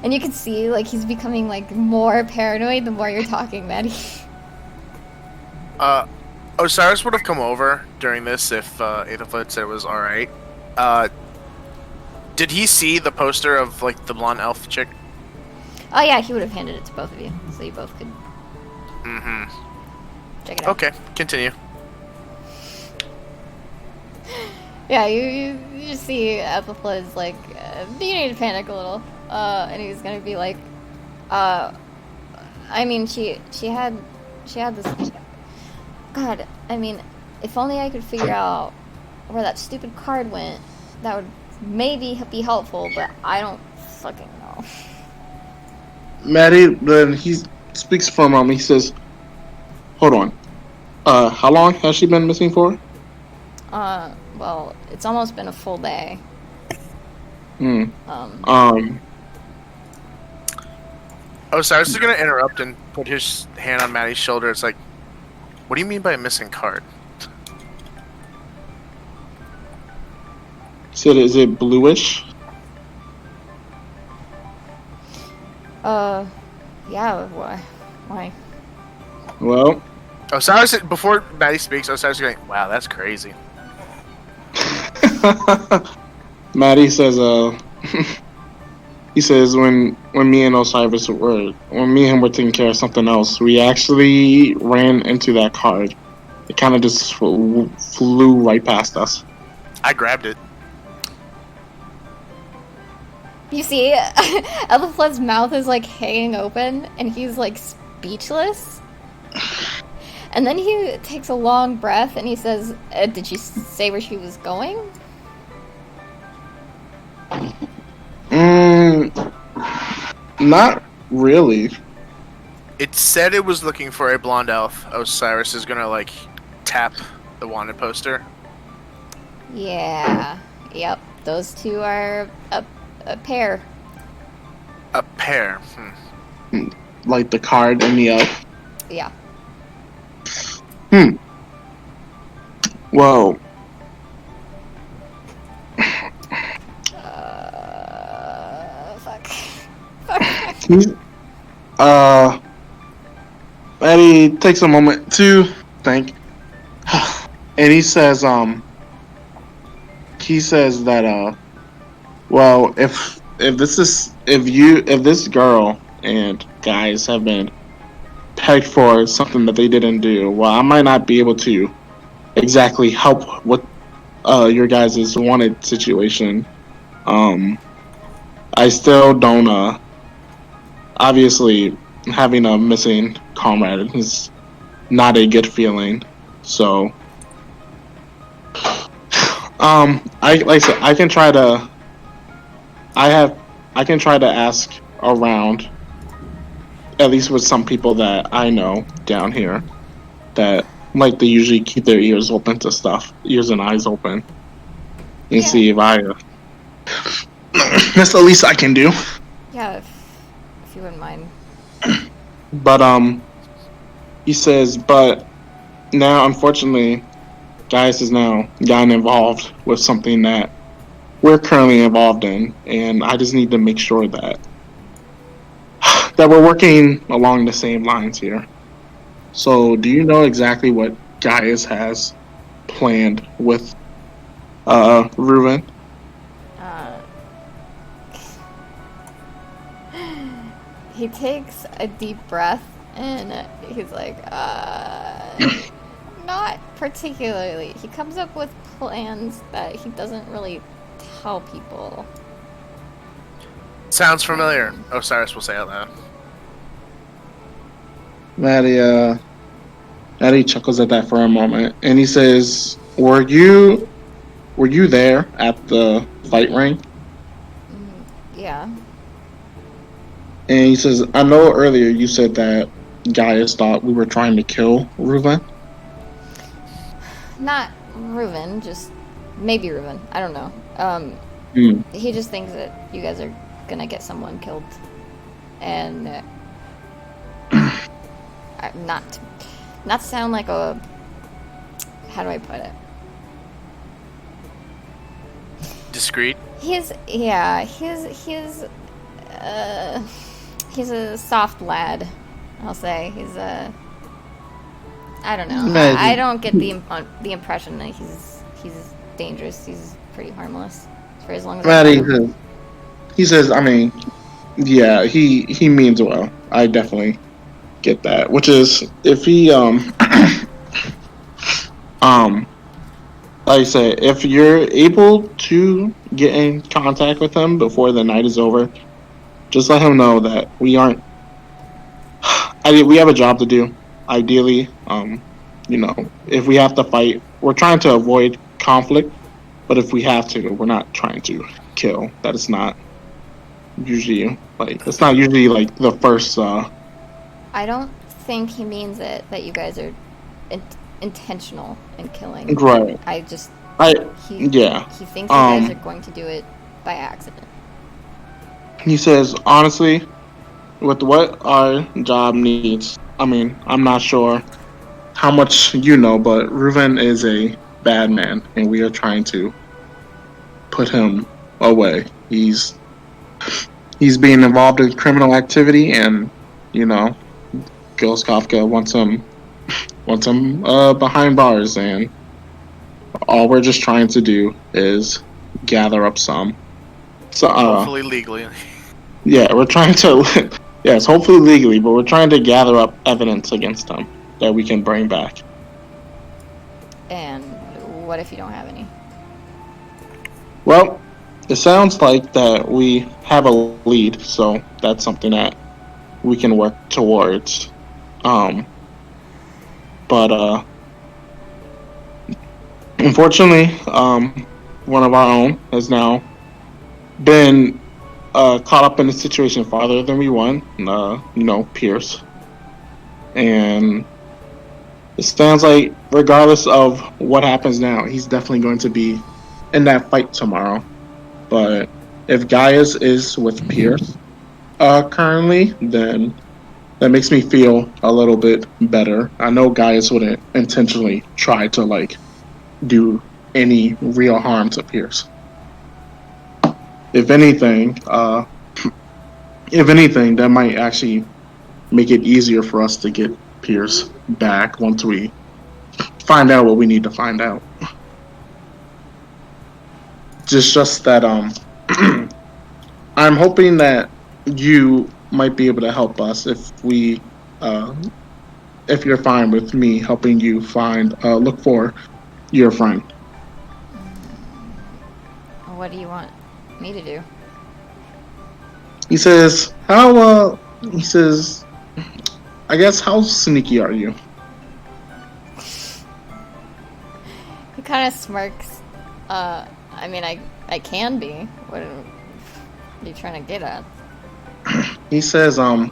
and you can see, he's becoming, more paranoid the more you're talking, Maddie. Osiris would have come over during this if Aethelflaed said it was alright. Did he see the poster of, the blonde elf chick? Oh, yeah, he would have handed it to both of you, so you both could check it out. Okay, continue. Yeah, you just see Aethelflaed's, beginning to panic a little. And he's gonna be like, she had this, God, if only I could figure out where that stupid card went, that would maybe be helpful, but I don't fucking know. Maddie, then he speaks for a moment. He says, hold on. How long has she been missing for? Well, it's almost been a full day. Osiris is going to interrupt and put his hand on Maddie's shoulder. It's like, what do you mean by a missing card? He said, is it bluish? Yeah, why? Well... Osiris, before Maddie speaks, Osiris is going, wow, that's crazy. Maddie says, he says, when me and Osiris when me and him were taking care of something else, we actually ran into that card. it kind of just flew right past us. I grabbed it. You see, Elifla's mouth is like hanging open, and he's like speechless. And then he takes a long breath, and he says, "Did she say where she was going?" Not really. It said it was looking for a blonde elf. Osiris is gonna like tap the wanted poster. Yeah. Yep. Those two are a pair. A pair. Like the card and the elf. Yeah. Well. Fuck. Eddie takes a moment to think, and he says that well, if this girl and guys have been pegged for something that they didn't do, well, I might not be able to exactly help with your guys' wanted situation. I still don't obviously having a missing comrade is not a good feeling. So I can try to ask around, at least with some people that I know down here that like to usually keep their ears open to stuff, ears and eyes open, and see if I that's the least I can do. Yeah, if you wouldn't mind. But he says, but now unfortunately, Gaius has now gotten involved with something that we're currently involved in, and I just need to make sure that we're working along the same lines here. So, do you know exactly what Gaius has planned with Reuven? He takes a deep breath and he's like, not particularly. He comes up with plans that he doesn't really tell people. Sounds familiar. Osiris will say out loud. Maddie chuckles at that for a moment, and he says, were you there at the fight ring? Yeah. And he says, I know earlier you said that Gaius thought we were trying to kill Reuven. Not Reuven, just maybe Reuven. I don't know. He just thinks that you guys are gonna get someone killed. And not to sound like a, how do I put it? Discreet? He's a soft lad, I'll say. He's a, I don't know. I don't get the impression that he's dangerous. He's pretty harmless for as long as Maddie, he says, I mean, yeah, he means well. I definitely get that. Which is, if he like I said, if you're able to get in contact with him before the night is over, just let him know that we aren't. We have a job to do. Ideally, if we have to fight, we're trying to avoid conflict. But if we have to, we're not trying to kill. That is not usually it's not usually like the first. I don't think he means it that you guys are intentional in killing. Right. He thinks you guys are going to do it by accident. He says, honestly, with what our job needs, I mean, I'm not sure how much you know, but Reuven is a bad man, and we are trying to put him away. He's being involved in criminal activity, and, Gilles Kafka wants him behind bars, and all we're just trying to do is gather up some. So, hopefully legally. Yeah, we're trying to. Yes, hopefully legally, but we're trying to gather up evidence against him that we can bring back. And what if you don't have any? Well, it sounds like that we have a lead, so that's something that we can work towards. But unfortunately, one of our own has now been caught up in a situation farther than we want. Pierce, and it sounds like regardless of what happens now, he's definitely going to be in that fight tomorrow. But if Gaius is with Pierce currently, then that makes me feel a little bit better. I know Gaius wouldn't intentionally try to do any real harm to Pierce. If anything, that might actually make it easier for us to get Pierce back once we find out what we need to find out. Just that I'm hoping that you might be able to help us if you're fine with me helping you look for your friend. What do you want me to do? He says, I guess, how sneaky are you? He kind of smirks. I mean, I can be. What are you trying to get at? He says, well,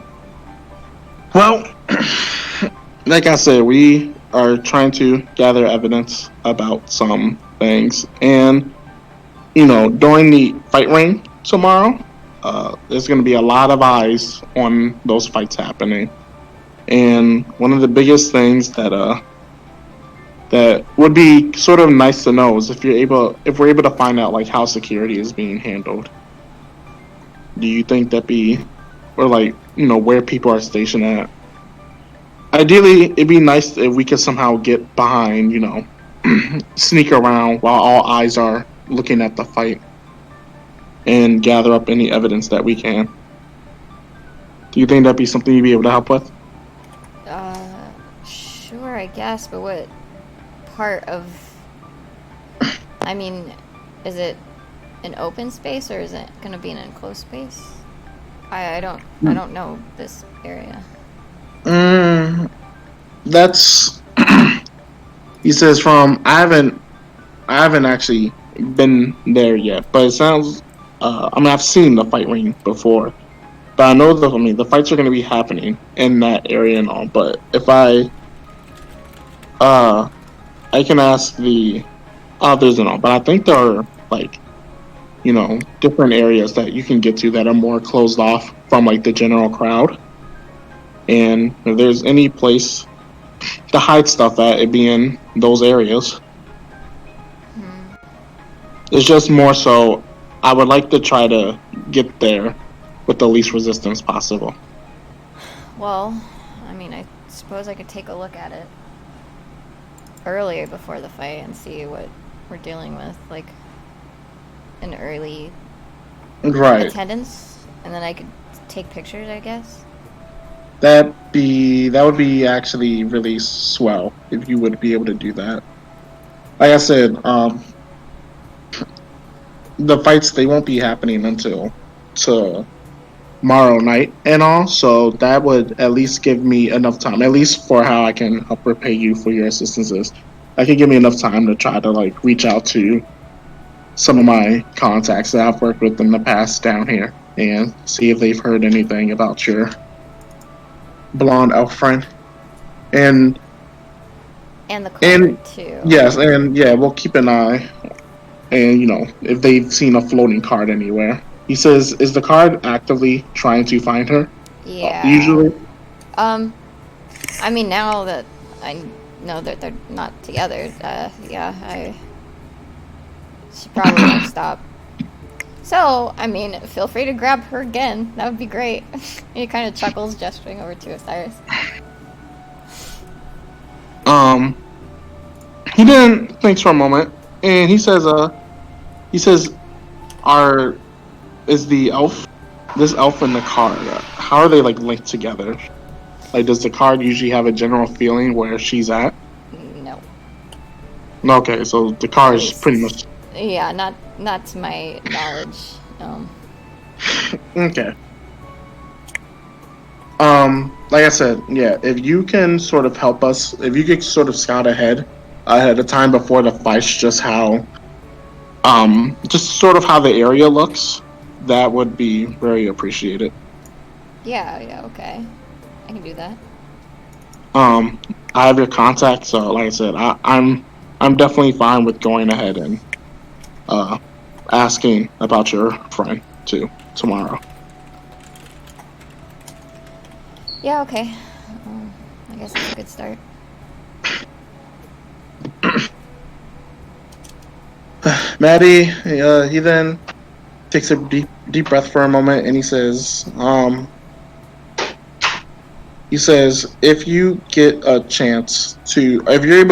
like I said, we are trying to gather evidence about some things. And, during the fight ring tomorrow, there's going to be a lot of eyes on those fights happening. And one of the biggest things that would be sort of nice to know is if we're able to find out how security is being handled. Do you think or where people are stationed at? Ideally, it'd be nice if we could somehow get behind, sneak around while all eyes are looking at the fight and gather up any evidence that we can. Do you think that'd be something you'd be able to help with? Sure, I guess, but what part of... I mean, is it an open space or is it going to be an enclosed space? I don't know this area. That's... He says I haven't actually been there yet, but it sounds... I've seen the fight ring before, but I know the fights are going to be happening in that area and all. But if I can ask the others and all, but I think there are different areas that you can get to that are more closed off from the general crowd. And if there's any place to hide stuff at, it'd be in those areas. It's just more so I would like to try to get there with the least resistance possible. Well, I mean, I suppose I could take a look at it earlier before the fight and see what we're dealing with, an early attendance, and then I could take pictures, I guess. That would be actually really swell if you would be able to do that. Like I said, the fights, they won't be happening until tomorrow night and all, so that would at least give me enough time, at least for how I can help repay you for your assistances. That could give me enough time to try to reach out to some of my contacts that I've worked with in the past down here and see if they've heard anything about your blonde elf friend. And the card too. Yes, and yeah, we'll keep an eye. And if they've seen a floating card anywhere. He says, is the card actively trying to find her? Yeah. Usually? I mean, now that I know that they're not together, I should probably stop. So, I mean, feel free to grab her again. That would be great. He kind of chuckles, gesturing over to Osiris. He then thinks for a moment, and he says, is this elf and the card, how are they linked together? Does the card usually have a general feeling where she's at? No. Okay, so the car is pretty much Yeah, not to my knowledge. okay. Like I said, yeah, if you can sort of help us, if you could sort of scout ahead of time before the fights, just sort of how the area looks, that would be very appreciated. Yeah, okay. I can do that. I have your contact, so like I said, I'm definitely fine with going ahead and asking about your friend too tomorrow. Yeah, okay. I guess it's a good start. Maddie, he then takes a deep breath for a moment, and he says, if you get a chance to, if you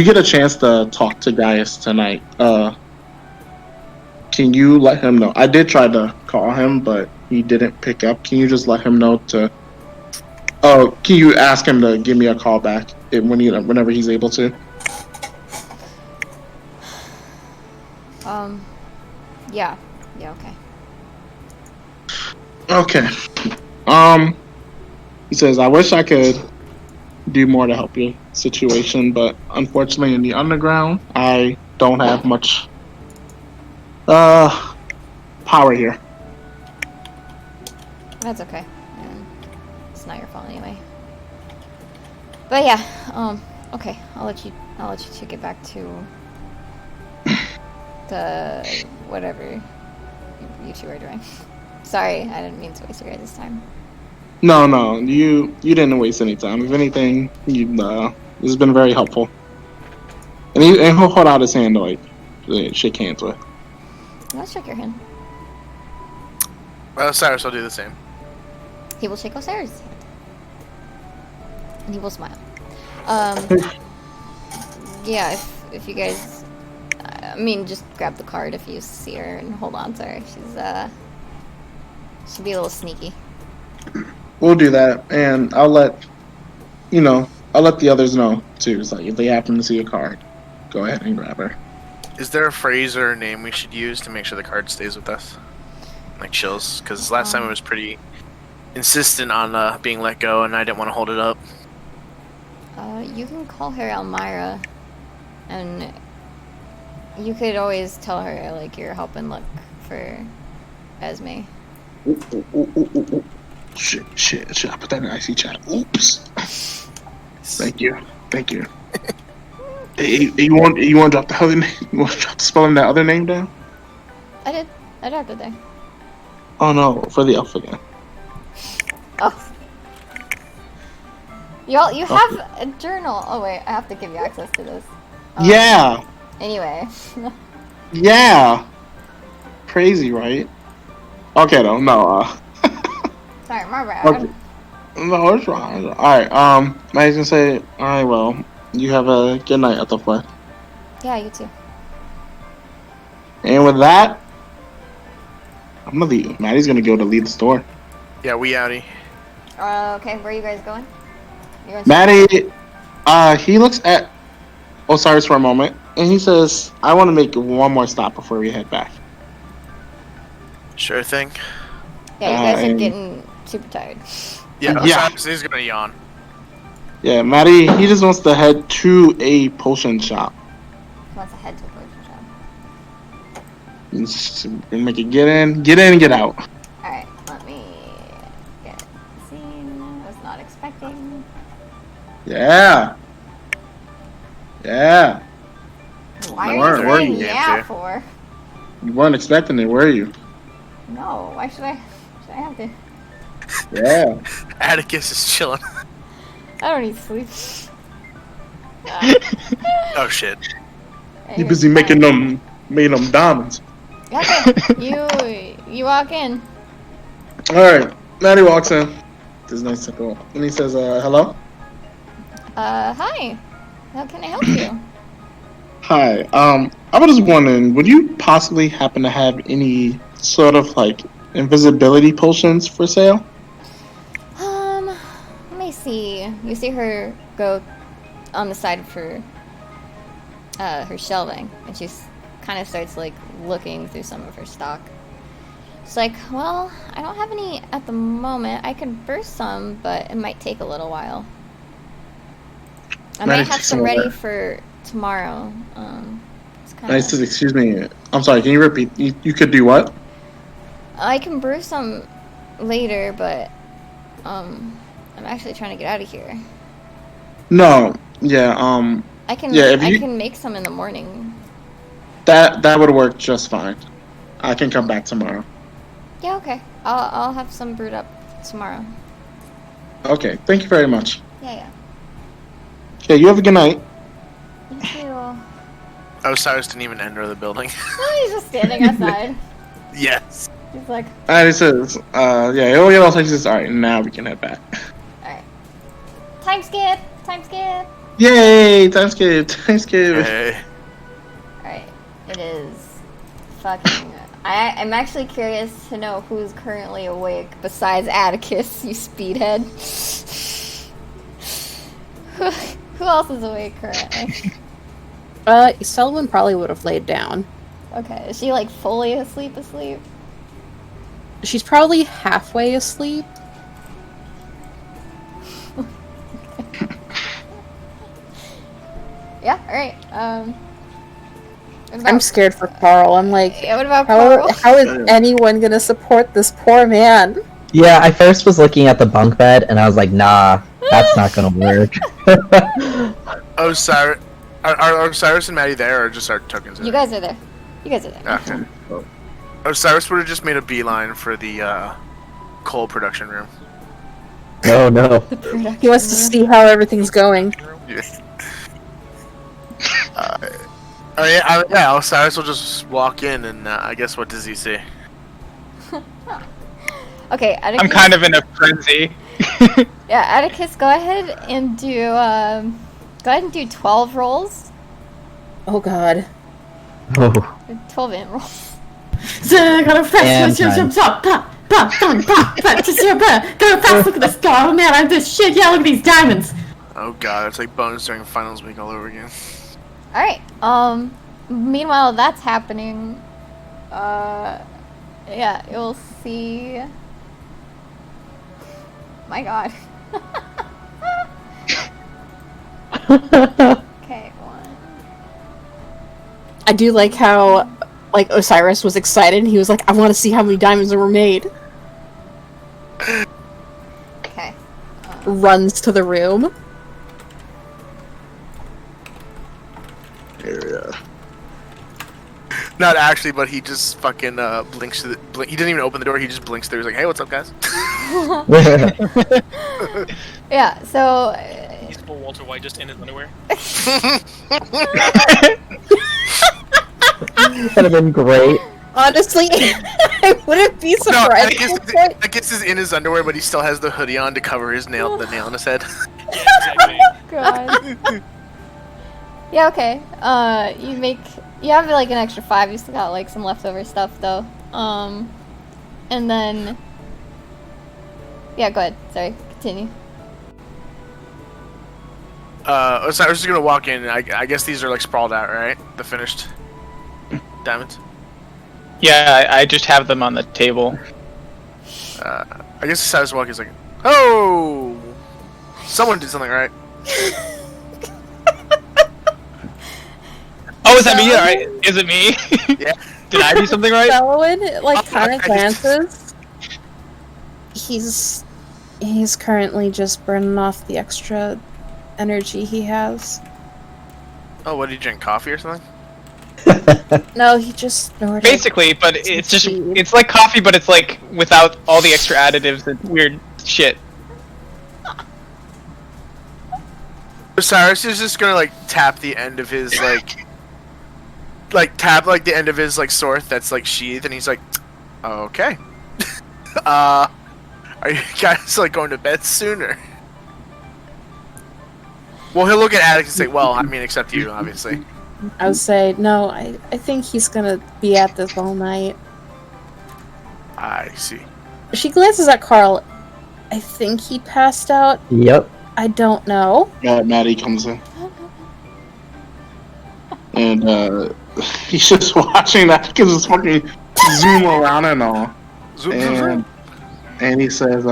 get a chance to talk to Gaius tonight, can you let him know? I did try to call him, but he didn't pick up. Can you just let him know to? Oh, can you ask him to give me a call back whenever he's able to? Yeah, okay. Okay. He says, I wish I could do more to help your situation, but unfortunately in the underground, I don't have much power here. That's okay. And it's not your fault anyway. But yeah, okay. I'll let you two get back to the whatever you two are doing. Sorry, I didn't mean to waste your guys' time. No, you didn't waste any time. If anything, this has been very helpful. And he'll hold out his hand to like shake hands with. Let's shake your hand. Well, Cyrus will do the same. He will shake Osiris' hand. And he will smile. Yeah, if you guys, I mean, just grab the card if you see her and hold on to her. She'll be a little sneaky. We'll do that, and I'll let the others know too. It's like if they happen to see a card, go ahead and grab her. Is there a phrase or a name we should use to make sure the card stays with us? Like Chills, because last time it was pretty insistent on being let go, and I didn't want to hold it up. You can call her Elmira, and you could always tell her like you're helping look for Esme. Ooh. Shit! I put that in IC chat. Oops. Thank you. Hey, you want to drop the other name? You want to drop the spelling that other name down? I did. I dropped it there. Oh no, for the elf again. Oh. You have a journal. Oh wait, I have to give you access to this. Yeah. Anyway. Yeah. Crazy, right? Okay, though. No. Sorry, my bad. Okay. No, it's fine. All right. I was gonna say. All right. Well, you have a good night at the play. Yeah, you too. And with that, I'm gonna leave. Maddie's gonna go to lead the store. Yeah, we outie. Okay, where are you guys going? Maddie, he looks at Osiris for a moment, and he says, I want to make one more stop before we head back. Sure thing. Yeah, you guys are getting super tired. Yeah, Yeah. Osiris is gonna yawn. Yeah, Maddie, he just wants to head to a potion shop. He wants to head to a potion shop. And make it get in, and get out. Alright, let me get the scene. I was not expecting. Yeah. Why Where are were you you? saying yeah for? You weren't expecting it, were you? No, why should I have to? Yeah. Atticus is chilling. I don't need sleep. Oh shit. You're busy making them diamonds. Okay, you walk in. Alright, Maddie walks in. This nice simple. And he says, hello? Hi. How can I help you? Hi. I was just wondering, would you possibly happen to have any sort of like invisibility potions for sale? Let me see. You see her go on the side of her her shelving, and she kind of starts like looking through some of her stock. It's like, well, I don't have any at the moment. I can burst some, but it might take a little while. I might have some ready for tomorrow. It's kind Nice. Excuse me. I'm sorry. Can you repeat? You could do what? I can brew some later, but I'm actually trying to get out of here. No. Yeah. I can Yeah, I can make some in the morning. That would work just fine. I can come back tomorrow. Yeah, okay. I'll have some brewed up tomorrow. Okay. Thank you very much. Yeah. Okay. You have a good night. You too. Osiris didn't even enter the building. He's just standing outside. Yes. He's like, Alright, it says, yeah, he'll get all Texas. Alright, now we can head back. alright. Time skip! Time skip! Yay! Time skip! Time skip! Hey. Alright. It is fucking... I'm actually curious to know who's currently awake besides Atticus, you speedhead. Who else is awake currently? Selwyn probably would have laid down. Okay, is she like fully asleep? She's probably halfway asleep. Yeah, alright. I'm scared for Carl. I'm like, Yeah, what about Carl? how is anyone gonna support this poor man? Yeah, I first was looking at the bunk bed, and I was like, nah, that's not gonna work. Osiris, are Osiris and Maddie there, or just our tokens? You guys are there. You guys are there. Okay. Osiris would have just made a beeline for the coal production room. No, no. He wants to see how everything's going. Yeah. Yeah, Osiris will just walk in, and I guess what does he see? Okay, Atticus. I'm kind of in a frenzy. Yeah, Atticus, go ahead and do 12 rolls. Oh god. Oh. 12 int rolls. Go fast, And go fast, look at this guy. Oh man, I'm this shit. Yeah, look at these diamonds. Oh god, it's like bonus during finals week all over again. Alright, meanwhile that's happening, yeah, you'll see... My god. Okay, one. I do like how, like, Osiris was excited and he was like, I want to see how many diamonds were made. Okay. Runs to the room. Not actually, but he just fucking blinks to he didn't even open the door. He just blinks through. He's like, "Hey, what's up, guys?" Yeah. So. He's full Walter White just in his underwear. That'd have been great. Honestly, I wouldn't be No, surprised. I guess he's in his underwear, but he still has the hoodie on to cover his the nail on his head. Yeah, exactly. God. Yeah. Okay. You have like an extra 5. You still got like some leftover stuff though. And then. Yeah. Go ahead. Sorry. Continue. Osiris is gonna walk in. I guess these are like sprawled out, right? The finished diamonds. Yeah, I just have them on the table. I guess Osiris walk is like, "Oh, someone did something right." Oh, is that me? Alright, is it me? Yeah. Did I do something right? Selwyn, like, Oh, kind of I just- glances. He's currently just burning off the extra energy he has. Oh, what did you drink? Coffee or something? No, he just snorted. Basically, but it's just, Speed. it's like coffee, but it's like without all the extra additives and weird shit. Osiris is just gonna like tap the end of his tap like the end of his like sword that's like sheathed, and he's like, "Okay, are you guys like going to bed sooner?" Well, he'll look at Atticus and say, "Well, I mean, except you, obviously." I would say, no, I think he's gonna be at this all night. I see. She glances at Carl. I think he passed out. Yep. I don't know. Yeah, Maddie comes in. he's just watching that because it's fucking zoom around and all. Zoom. And he says,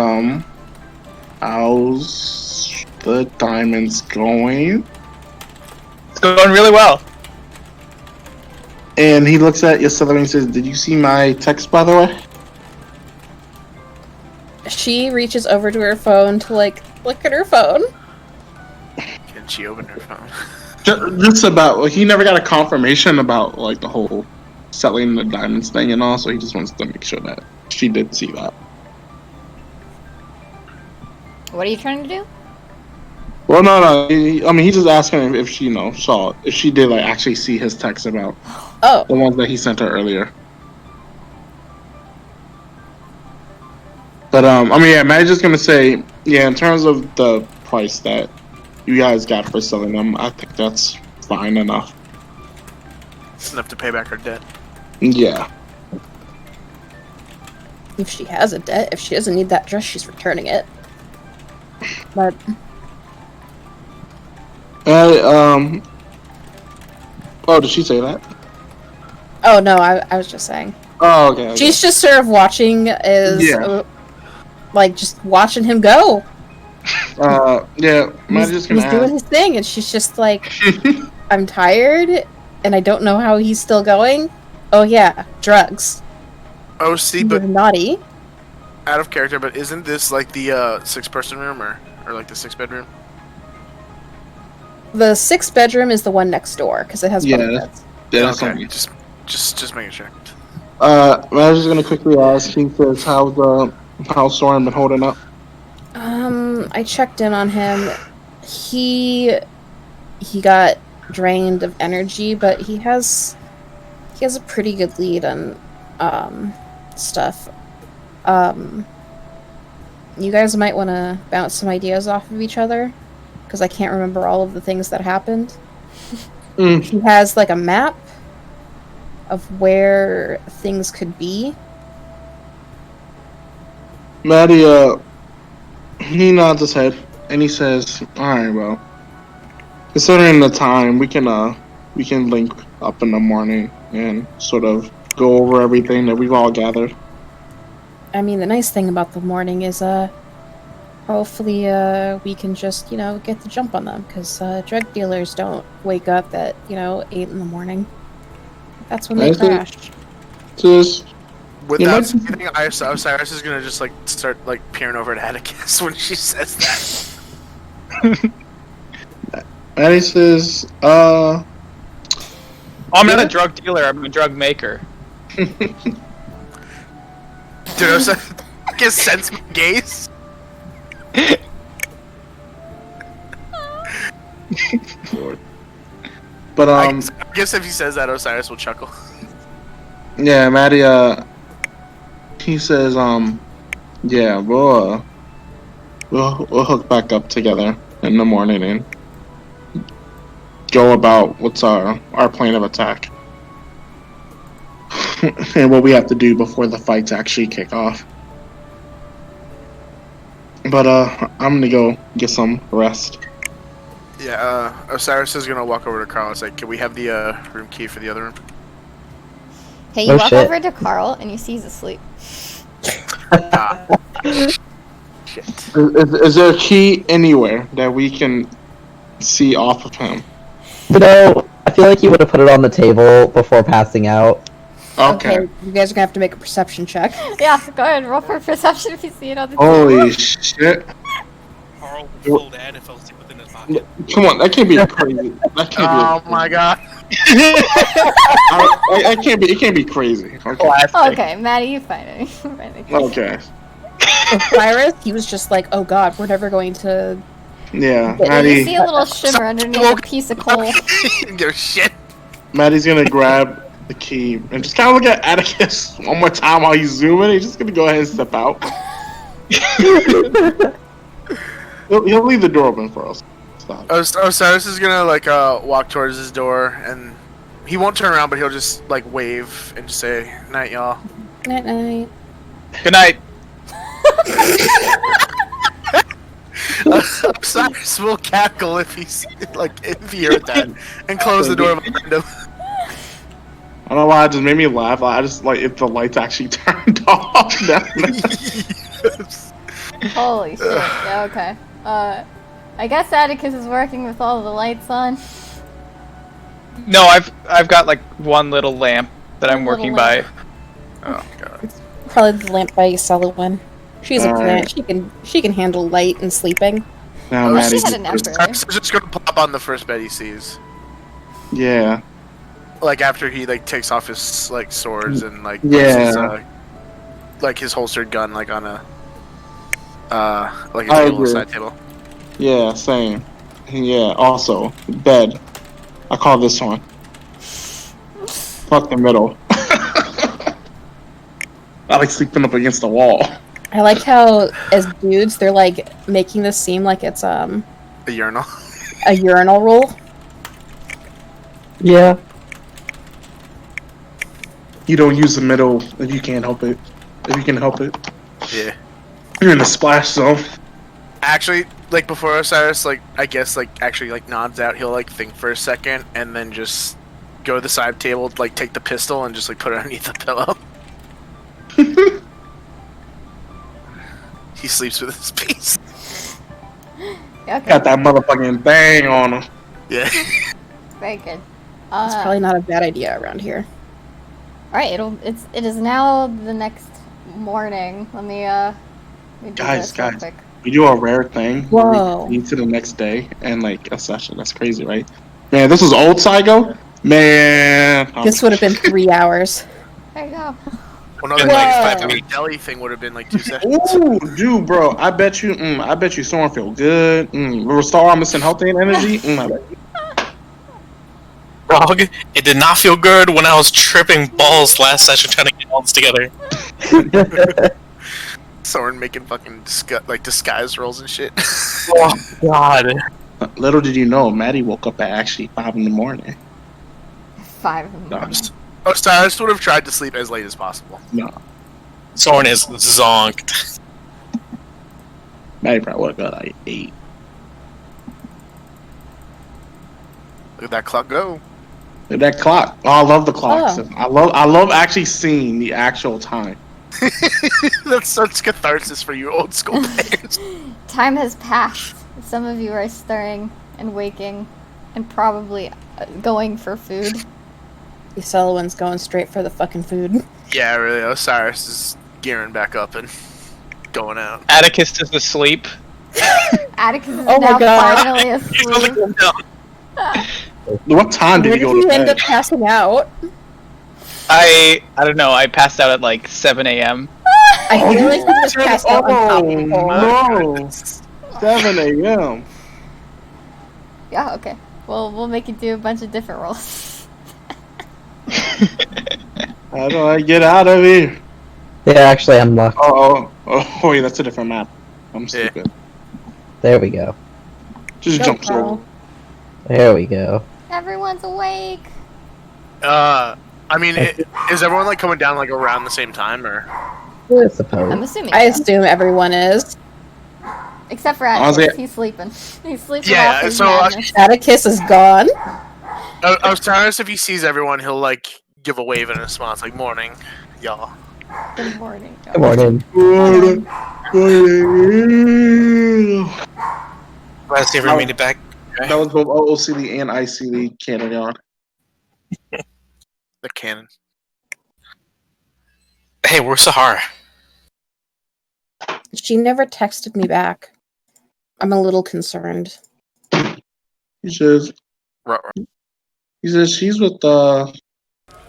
how's the diamonds going? It's going really well. And he looks at Yasela and says, did you see my text, by the way? She reaches over to her phone to like look at her phone. Can she open her phone? Just about, like, he never got a confirmation about, like, the whole selling the diamonds thing and all, so he just wants to make sure that she did see that. What are you trying to do? Well, no. He's just asking if she, saw it. If she did, like, actually see his text about the ones that he sent her earlier. But, Maddie's just gonna say, yeah, in terms of the price that you guys got for selling them, I think that's fine enough. It's enough to pay back her debt. Yeah. If she has a debt, if she doesn't need that dress, she's returning it. But oh, did she say that? oh no, I was just saying. Oh, okay. She's just sort of watching like just watching him go. Yeah, Maddie's gonna He's doing his thing, and she's just like, I'm tired, and I don't know how he's still going. Oh yeah, drugs. Oh, see, You're but naughty. out of character, but isn't this like the 6-person room or like the 6-bedroom? The 6th bedroom is the one next door because it has bunk beds. Yeah, that's Okay, just making sure. Maddie's gonna quickly ask. He says, how's Soren been holding up? I checked in on him. He got drained of energy, but he has a pretty good lead on stuff. You guys might want to bounce some ideas off of each other because I can't remember all of the things that happened. He has like a map of where things could be. Maddie, he nods his head and he says, "Alright, well, considering the time, we can link up in the morning and sort of go over everything that we've all gathered." I mean, the nice thing about the morning is, hopefully, we can just, get the jump on them, because, drug dealers don't wake up at, 8 in the morning. That's when they crash. Just... Without saying anything, Osiris is gonna just, start, peering over at Atticus when she says that. Maddie says, I'm not a drug dealer, I'm a drug maker. Did Osiris sense my gaze? But, I guess if he says that, Osiris will chuckle. Yeah, Maddie, he says, yeah, we'll hook back up together in the morning and go about what's our plan of attack. And what we have to do before the fights actually kick off. But, I'm gonna go get some rest. Yeah, Osiris is gonna walk over to Carl and say, "Can we have the room key for the other room?" Hey, you walk over to Carl and you see he's asleep. Shit. Is there a key anywhere that we can see off of him? I feel like you would have put it on the table before passing out. Okay. You guys are gonna have to make a perception check. Yeah, go ahead, roll for perception if you see it on the Holy shit. Carl pulled that and fell asleep within his pocket. Come on, that can't be crazy. That can't Oh my god. it can't be crazy. Okay. Okay, Maddie, you find it. Okay. Cyrus, he was just like, oh god, we're never going to... Yeah, You Maddie. see a little shimmer underneath a piece of coal. Give a shit. Maddie's gonna grab the key and just kind of look at Atticus one more time while he's zooming. He's just gonna go ahead and step out. he'll leave the door open for us. Stop. Osiris is gonna walk towards his door and he won't turn around, but he'll just wave and just say, "Night, y'all." Night night. Good night. Osiris will cackle if he heard that and close the door behind him. I don't know why it just made me laugh. I just like if the lights actually turned off. Holy shit. Yeah, okay. I guess Atticus is working with all the lights on. No, I've got like one little lamp that I'm One working little by. Oh god. Probably the lamp by Sullivan. She's a Alright. plant. She can handle light and sleeping. Now Oh, she Maddie's had a nap earlier. I'm just gonna pop on the first bed he sees. yeah. Like after he like takes off his like swords and like Yeah. puts his, like his holstered gun like on a like a I table, agree. side table. Yeah, same. Yeah, also, bed. I call this one. Fuck the middle. I like sleeping up against the wall. I like how, as dudes, they're like making this seem like it's A urinal. a urinal roll. Yeah. You don't use the middle if you can't help it. If you can help it. Yeah. You're in the splash zone. Actually, like before Osiris, like I guess like actually like nods out, he'll like think for a second and then just go to the side table, like take the pistol and just like put it underneath the pillow. He sleeps with his piece. Yeah, okay. Got that motherfucking thing on him. Yeah. Very good. It's probably not a bad idea around here. Alright, it is now the next morning. Let me do Guys, this real guys. quick. We do a rare thing. Whoa. Where we lead to the next day and like a session. That's crazy, right? Man, this was old Psycho. Man. This would have been 3 hours. There you go. Well, no, the next 5 minute deli thing would have been like 2 sessions. Ooh, dude, bro. I bet you someone feel good. Restore our missing health and energy. I bet you. Dog, it did not feel good when I was tripping balls last session trying to get all this together. Someone making fucking disguise rolls and shit. Oh god. Little did you know, Maddie woke up at actually 5 in the morning. 5 in the morning. Osiris would have tried to sleep as late as possible. No, Soren is zonked. Maddie probably woke up at like 8. Look at that clock go. Look at that clock. Oh, I love the clocks. Oh. I love actually seeing the actual time. That's such catharsis for you old school players. Time has passed. Some of you are stirring and waking and probably going for food. Sullivan's going straight for the fucking food. Yeah, really. Osiris is gearing back up and going out. Atticus is asleep. Atticus is Oh my now God. finally asleep. What time did Where you did go you to end bed? up passing out? I don't know. I passed out at like 7 a.m. I feel like you just passed out on top of the pole. no. 7 a.m. Yeah, okay. Well, we'll make you do a bunch of different rolls. How do I get out of here? Yeah, actually unlocked. Oh, wait, that's a different map. I'm stupid. There we go. Just Go, jump Carl. through. There we go. Everyone's awake. I mean, is everyone like coming down like around the same time or? I suppose. I'm assuming. I so. assume everyone is. Except for Honestly- Atticus. He's sleeping. He's sleeping Yeah, off his so, madness. Atticus is gone. Osiris, if he sees everyone, he'll like give a wave and a smile. It's like morning, y'all. Good morning. Good morning. Glad to see everyone made it back. That was both OOCD and ICD Canyon. The cannon. Hey, where's Sahara? She never texted me back. I'm a little concerned. He says, Ruh. he says she's with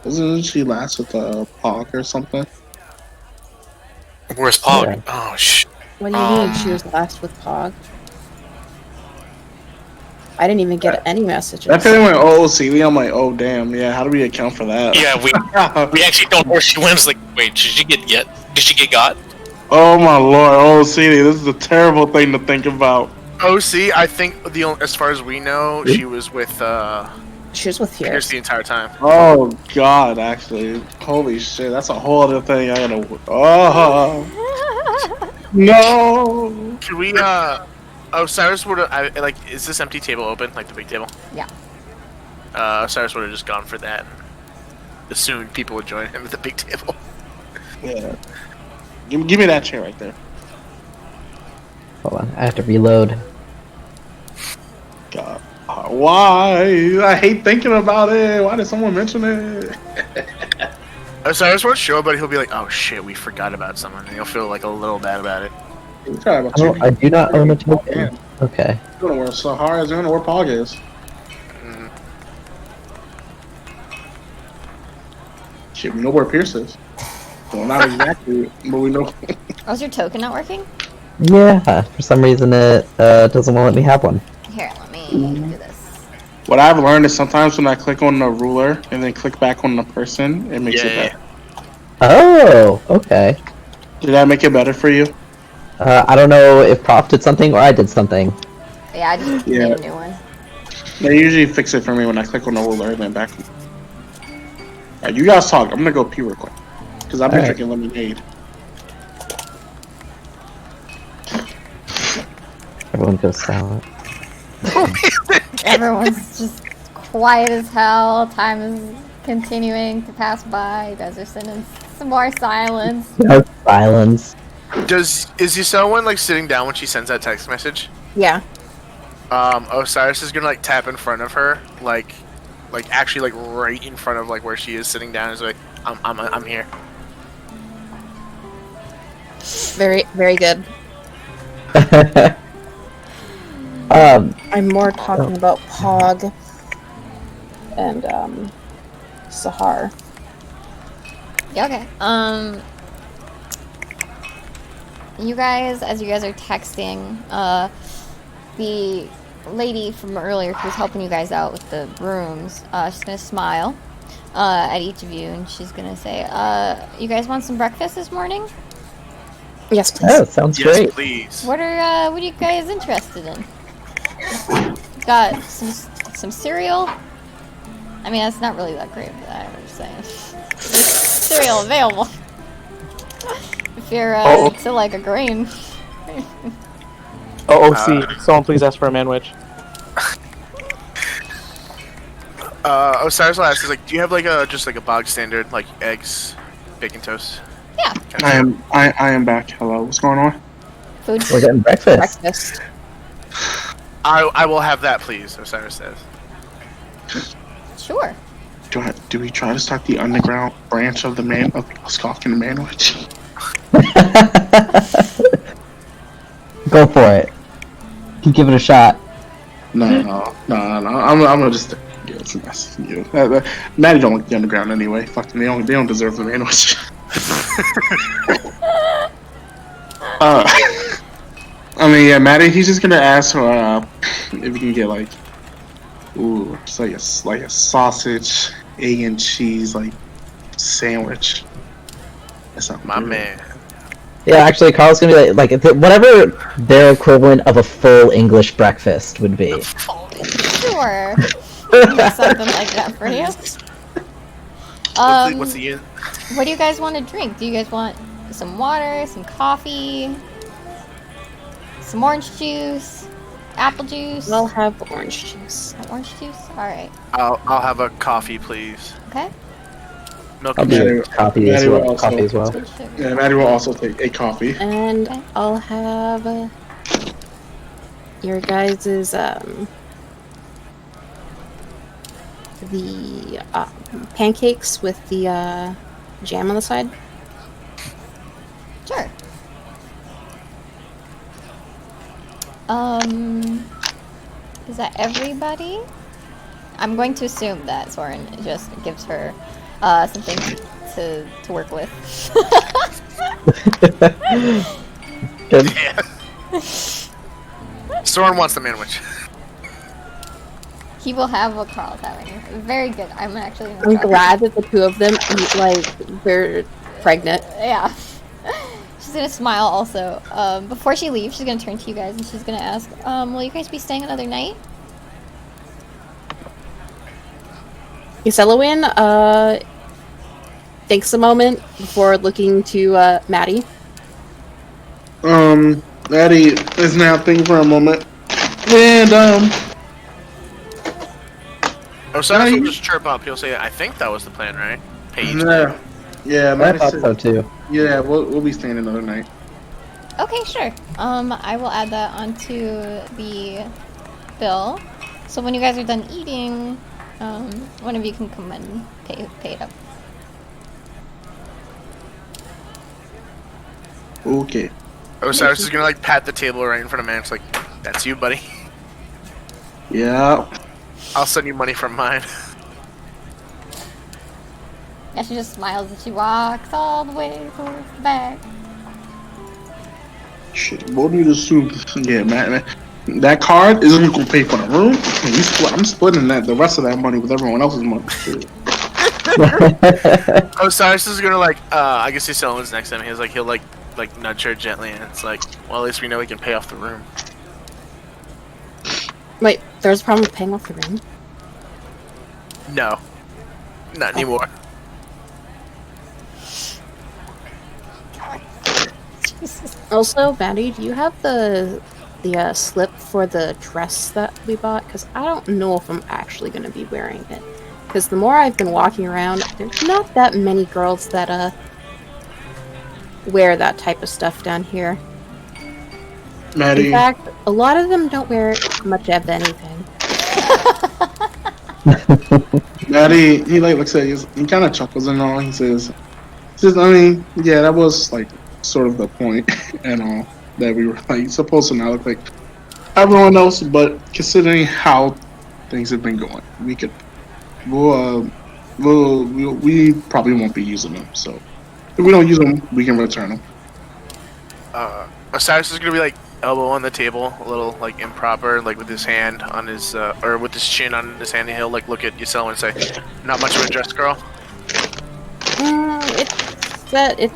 isn't she last with Pog or something? Where's Pog? Yeah. Oh, shit. What do you mean she was last with Pog? I didn't even get any messages. That feeling went OOCD. I'm like, oh damn, yeah. How do we account for that? Yeah, we actually don't know where she went. It's like, wait, did she get got? Oh my lord, OOCD. This is a terrible thing to think about. OC, I think as far as we know, she was with She was with Pierce Pierce. the entire time. Oh god, actually, holy shit, that's a whole other thing. I gotta. Oh no. Can we Osiris would have like, is this empty table open, like the big table? Yeah. Osiris would have just gone for that. assumed people would join him at the big table. Yeah. Give me that chair right there. Hold on, I have to reload. God. Why? I hate thinking about it. Why did someone mention it? Osiris won't show, but he'll be like, "Oh shit, we forgot about someone," and he'll feel like a little bad about it. I do not own a token. Okay. He's gonna wear Sahara. He's gonna wear Pog is. Mm. Shit, we know where Pierce is. Well, not exactly, but we know. Oh, is your token not working? Yeah, for some reason it doesn't want to let me have one. Here, let me do this. What I've learned is sometimes when I click on the ruler and then click back on the person, it makes it better. Oh, okay. Did that make it better for you? I don't know if Prof did something or I did something. Yeah, I just made a new one. They usually fix it for me when I click on the ruler and then back. Alright, you guys talk. I'm gonna go pee real quick. Because I've been drinking lemonade. Everyone goes silent. Everyone's just quiet as hell. Time is continuing to pass by. You guys are sending some more silence. No silence. Is Yusel one like sitting down when she sends that text message? Yeah. Osiris is gonna like tap in front of her, like actually like right in front of like where she is sitting down. Is like, I'm here. Very, very good. I'm more talking about Pog and Sahar. Yeah, okay. You guys, as you guys are texting, the lady from earlier who was helping you guys out with the rooms, she's gonna smile at each of you, and she's gonna say, "You guys want some breakfast this morning?" Yes, please. Oh, sounds great. Please. What are you guys interested in? Got some cereal. I mean, that's not really that great, but I'm just saying. There's cereal available. If you're into like a grain. OC, someone please ask for a manwich. Osiris will ask is like, do you have like just like a bog standard like eggs, bacon toast? Yeah. I am back. Hello, what's going on? Food. We're getting breakfast. Breakfast. I will have that, please. Osiris says. Sure. Do we try to start the underground branch of the Skulking the Manwich? Go for it. You give it a shot. No. I'm gonna just get some mess. Maddie don't like the underground anyway. Fuck them. They don't deserve the Manwich. I mean, yeah, Maddie. He's just gonna ask if we can get like, just like a sausage, egg and cheese like sandwich. That's not My man. Yeah, actually, Carl's gonna be like whatever their equivalent of a full English breakfast would be. Sure. Something like that for you. What's the What do you guys want to drink? Do you guys want some water, some coffee, some orange juice, apple juice? I'll have orange juice. Orange juice? Alright. I'll have a coffee, please. Okay. Milk I'll and do sugar. coffee as well. Coffee as well. Yeah, Maddie will also take a coffee. And I'll have your guys's the pancakes with the jam on the side. Sure. Is that everybody? I'm going to assume that Soren just gives her something to work with. Good. Yeah. Soren wants the manwich. He will have what Carl's having. Very good. I'm actually gonna I'm try. glad that the two of them eat like they're pregnant. Yeah. She's gonna smile also. Before she leaves, she's gonna turn to you guys and she's gonna ask, will you guys be staying another night? Iselowin thinks a moment before looking to Maddie. Maddie is now thinking for a moment. And Osiris Yeah, will he- just chirp up. He'll say, "I think that was the plan, right?" Pay each Yeah, I Maddie thought said, so too. yeah, we'll be staying another night. Okay, sure. I will add that onto the bill. So when you guys are done eating, one of you can come and pay it up. Okay. Osiris is gonna like pat the table right in front of man. It's like, "That's you, buddy. Yeah. I'll send you money from mine." Yeah, she just smiles and she walks all the way towards the back. Shit, what do you assume? Yeah, man. That card isn't gonna pay for the room. I'm splitting the rest of that money with everyone else's money. Shit. Osiris is gonna like, I guess he's someone's next to him. He'll like nudge her gently, and it's like, well, at least we know we can pay off the room. Wait, there's a problem with paying off the room? No, not anymore. Also, Maddie, do you have the slip for the dress that we bought? Because I don't know if I'm actually going to be wearing it. Because the more I've been walking around, there's not that many girls that wear that type of stuff down here. Maddie. In fact, a lot of them don't wear much of anything. Maddie, he like I said, he kind of chuckles and all. He says, I mean, yeah, that was like sort of the point and all that we were like supposed to not look like everyone else, but considering how things have been going, we probably won't be using them. So if we don't use them, we can return them. Osiris is gonna be like elbow on the table, a little like improper, like with his hand on his or with his chin on his hand, and he'll like look at Ysel and say, "Not much of a dress, girl." It's that it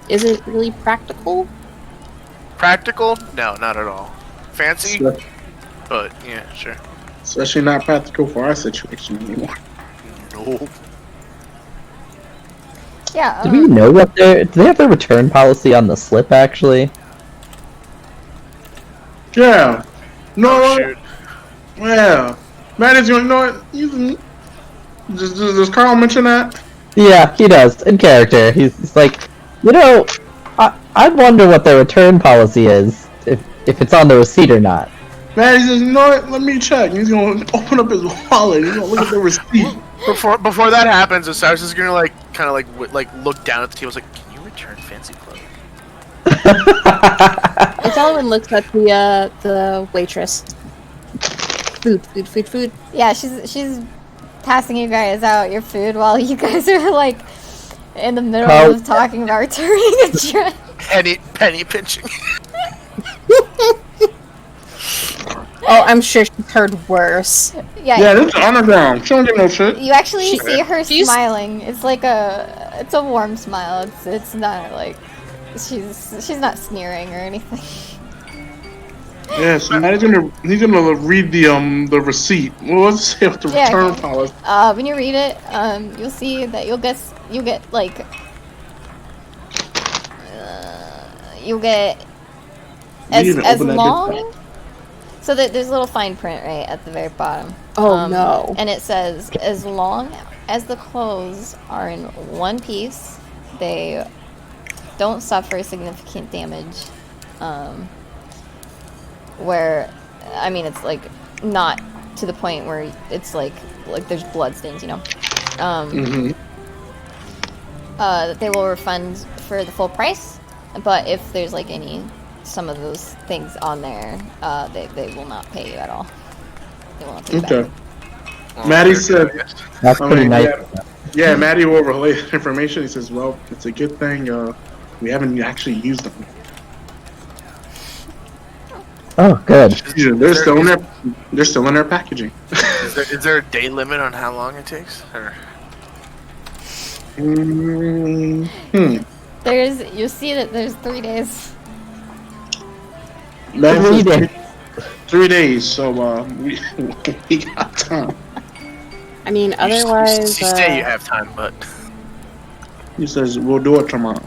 isn't really practical. Practical? No, not at all. Fancy? But yeah, sure. Especially not practical for our situation anymore. No. Yeah. Do we know what do they have their return policy on the slip actually? Yeah. No. Oh, shoot. Yeah. Maddie's going, you know what? Does Carl mention that? Yeah, he does in character. He's like, you know, I wonder what their return policy is, if it's on the receipt or not. Maddie says, you know what? Let me check. He's going to open up his wallet. He's going to look at the receipt. Before that happens, Osiris is gonna like kind of like look down at the table. He's like, "Can you return fancy clothes?" Sullivan looks at the waitress. Food. Yeah, she's passing you guys out your food while you guys are like in the middle of talking about returning a dress. Penny pinching. Oh, I'm sure she's heard worse. Yeah, this is underground. She don't get no shit. You actually see her smiling. It's like it's a warm smile. It's not like she's not sneering or anything. Yeah, so Maddie's he's gonna read the receipt. What does it say with the return policy? When you read it, you'll see that you'll get like you'll get as long. So there's a little fine print right at the very bottom. Oh no! And it says, as long as the clothes are in one piece, they don't suffer significant damage. Where, I mean, it's like not to the point where it's like there's blood stains, you know. They will refund for the full price, but if there's like some of those things on there, they will not pay you at all. They will not pay you back. Maddie said, "That's pretty nice." Yeah, Maddie will relay the information. He says, "Well, it's a good thing we haven't actually used them." Oh, good. Yeah, they're still in their packaging. Is there a day limit on how long it takes? Or? You'll see that there's 3 days. 3 days. 3 days. So we got time. I mean, otherwise. You say you have time, but he says we'll do it tomorrow.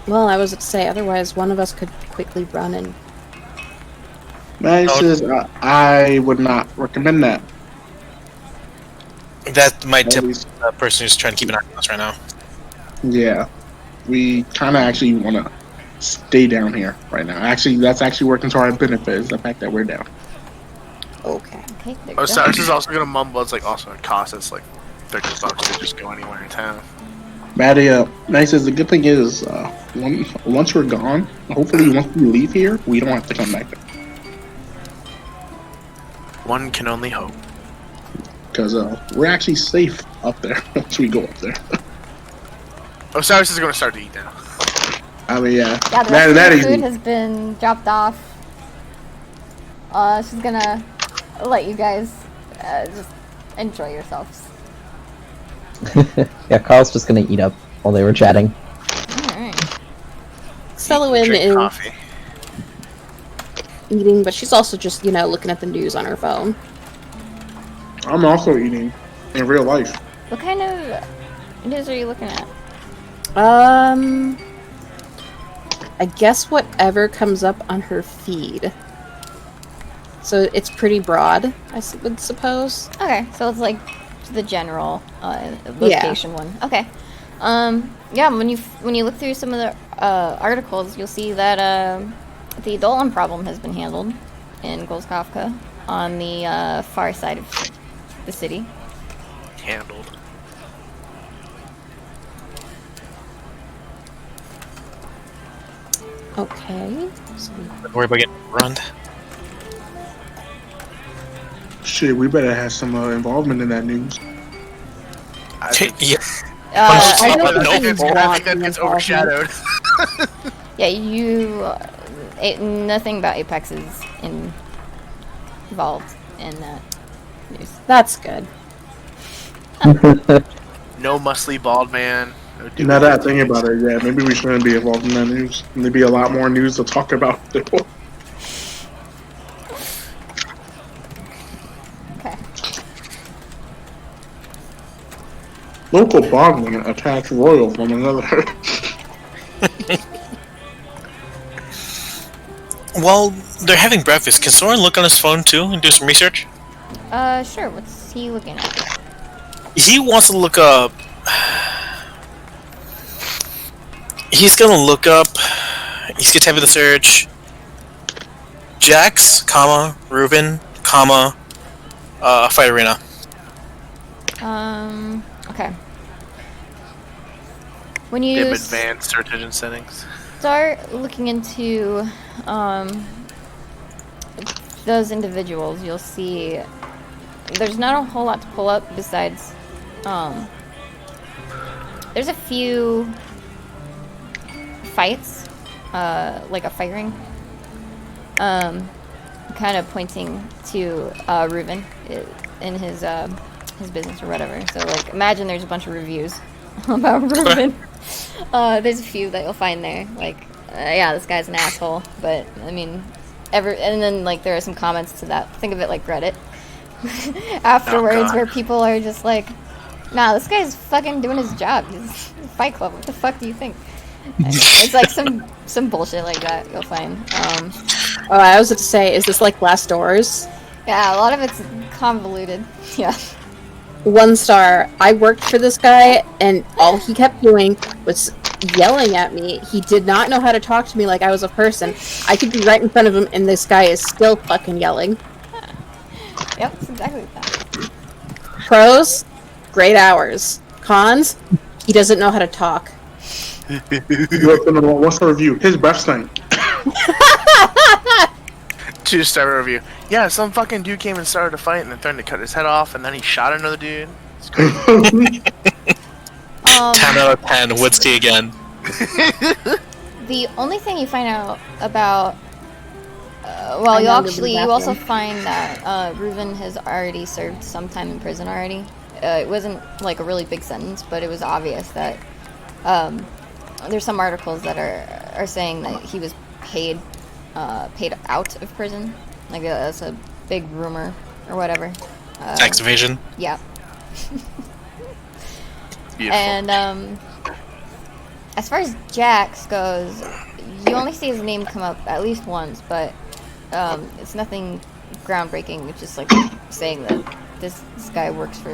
Well, I was to say, otherwise one of us could quickly run and. Maddie says I would not recommend that. That might tip Always- the person who's trying to keep an eye on us right now. Yeah, we kind of actually want to stay down here right now. Actually, that's actually working to our benefit, is the fact that we're down. Okay. Okay, there you go. Osiris is also gonna mumble. It's like also it costs us like $30 to just go anywhere in town. Maddie, Nice says the good thing is, once we're gone, hopefully once we leave here, we don't have to come back. One can only hope. Because we're actually safe up there once we go up there. Osiris is gonna start to eat now. I mean, yeah. Yeah, the rest of the food has been dropped off. She's gonna let you guys just enjoy yourselves. Yeah, Carl's just gonna eat up while they were chatting. Alright. Selwyn Drink is coffee. eating, but she's also just, looking at the news on her phone. I'm also eating in real life. What kind of news are you looking at? I guess whatever comes up on her feed. So it's pretty broad, would suppose. Okay, so it's like the general location one. Okay. Yeah, when you look through some of the articles, you'll see that the Dolan problem has been handled in Golskovka on the far side of the city. Handled. Okay. So Don't worry about getting run. Shit, we better have some involvement in that news. I think, Yeah. I don't I think think we want that gets involvement. overshadowed. Yeah, nothing about Apex is involved in that news. That's good. No muscly bald man. No dude Now with that I think tattoos. about it, yeah, maybe we shouldn't be involved in that news. There'd be a lot more news to talk about. Okay. Local bondman attacks royal from another. While they're having breakfast, can someone look on his phone too and do some research? Sure. What's he looking at? He wants to look up. He's gonna look up. He's gonna type in the search. Jax, Reuben, Fight Arena. Okay. When They you have advanced search engine settings. start looking into those individuals, you'll see there's not a whole lot to pull up besides there's a few fights, like a firing, kind of pointing to Reuben in his business or whatever. So like imagine there's a bunch of reviews about Reuben. There's a few that you'll find there, like yeah, this guy's an asshole, but I mean and then like there are some comments to that. Think of it like Reddit afterwards, where people are just like, nah, this guy's fucking doing his job. He's a Fight Club. What the fuck do you think? And it's like some bullshit like that you'll find. I was going to say, is this like Last Doors? Yeah, a lot of it's convoluted. Yeah. 1 star. I worked for this guy, and all he kept doing was yelling at me. He did not know how to talk to me like I was a person. I could be right in front of him, and this guy is still fucking yelling. Yep, it's exactly that. Pros, great hours. Cons, he doesn't know how to talk. What's the review? His breath stank. 2-star review. Yeah, some fucking dude came and started a fight and then threatened to cut his head off, and then he shot another dude. It's crazy. 10 out of 10. Woodsky again. The only thing you find out about, I you know, live in the you also bathroom. find that Reuben has already served some time in prison already. It wasn't like a really big sentence, but it was obvious that there's some articles that are saying that he was paid out of prison. Like that's a big rumor or whatever. Tax evasion. Yeah. Beautiful. And as far as Jax goes, you only see his name come up at least once, but it's nothing groundbreaking. It's just like saying that this guy works for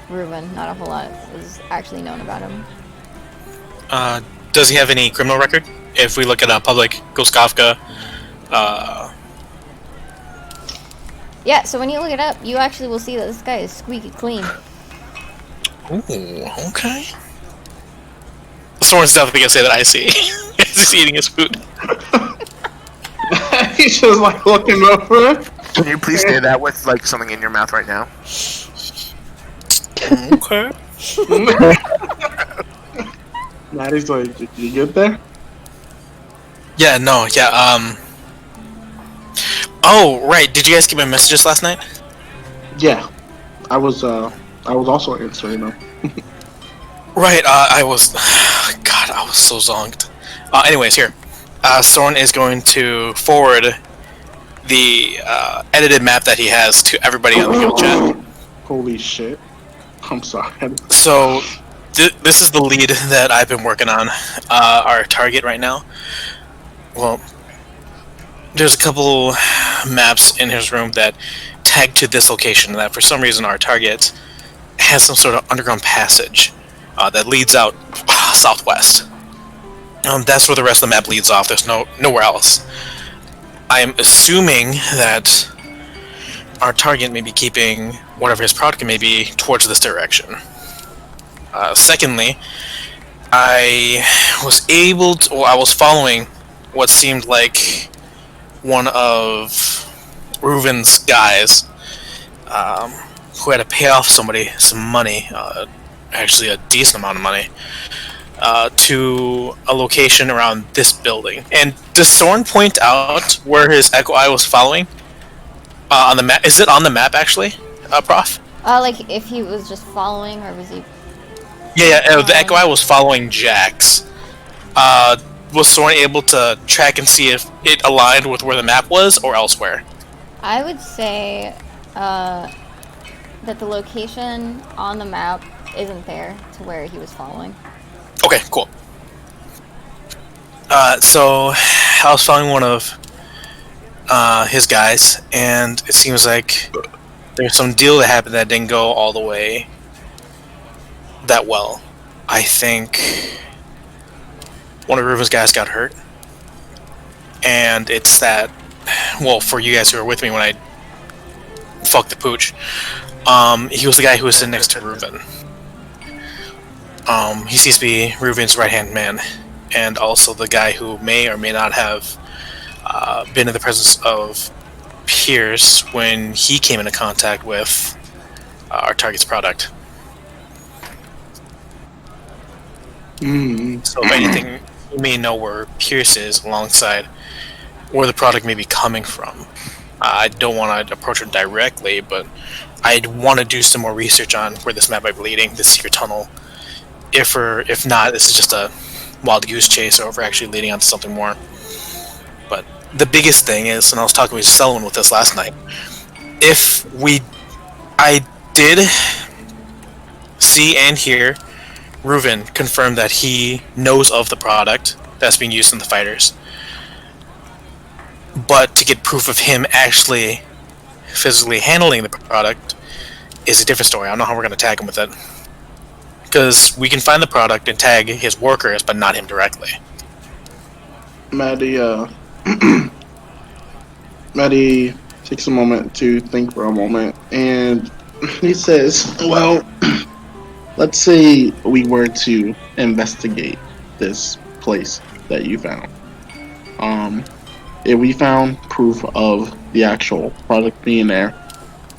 Reuben. Not a whole lot is actually known about him. Does he have any criminal record? If we look at public Goskovka, Yeah, so when you look it up, you actually will see that this guy is squeaky clean. Ooh, okay. Someone's definitely gonna say that I see. He's eating his food. He's just like looking over. Can you please say that with like something in your mouth right now? Okay. Maddie's like, you good there? Yeah, no, yeah, Oh, right, did you guys get my messages last night? Yeah. I was also answering them. Right, I was... God, I was so zonked. Anyways, here. Soren is going to forward the edited map that he has to everybody on the guild chat. Holy shit. I'm sorry. So, this is the lead that I've been working on. Our target right now. Well, there's a couple maps in his room that tag to this location that for some reason our target has some sort of underground passage that leads out southwest. That's where the rest of the map leads off. There's nowhere else. I am assuming that our target may be keeping whatever his product may be towards this direction. Secondly, I was following what seemed like one of Reuven's guys who had to pay off somebody some money, actually a decent amount of money, to a location around this building. And does Soren point out where his Echo Eye was following? On the map? Is it on the map actually, Prof? Like if he was just following, or was he? Yeah, the Echo Eye was following Jax. Was Soren able to track and see if it aligned with where the map was, or elsewhere? I would say that the location on the map isn't there to where he was following. Okay, cool. So I was following one of his guys, and it seems like there's some deal that happened that didn't go all the way that well. I think one of Reuven's guys got hurt, and it's that, well, for you guys who were with me when I fucked the pooch, he was the guy who was sitting next to Reuven. He seems to be Reuven's right-hand man, and also the guy who may or may not have been in the presence of Pierce when he came into contact with our target's product. So if anything, you may know where Pierce is alongside where the product may be coming from. I don't want to approach her directly, but I'd want to do some more research on where this map might be leading, the secret tunnel. If not, this is just a wild goose chase, or if we're actually leading onto something more. But the biggest thing is, and I was talking with Selwyn with this last night, I did see and hear Reuven confirm that he knows of the product that's being used in the fighters. But to get proof of him actually physically handling the product is a different story. I don't know how we're going to tag him with it. Because we can find the product and tag his workers, but not him directly. Maddie takes a moment to think for a moment, and he says, well, let's say we were to investigate this place that you found. If we found proof of the actual product being there,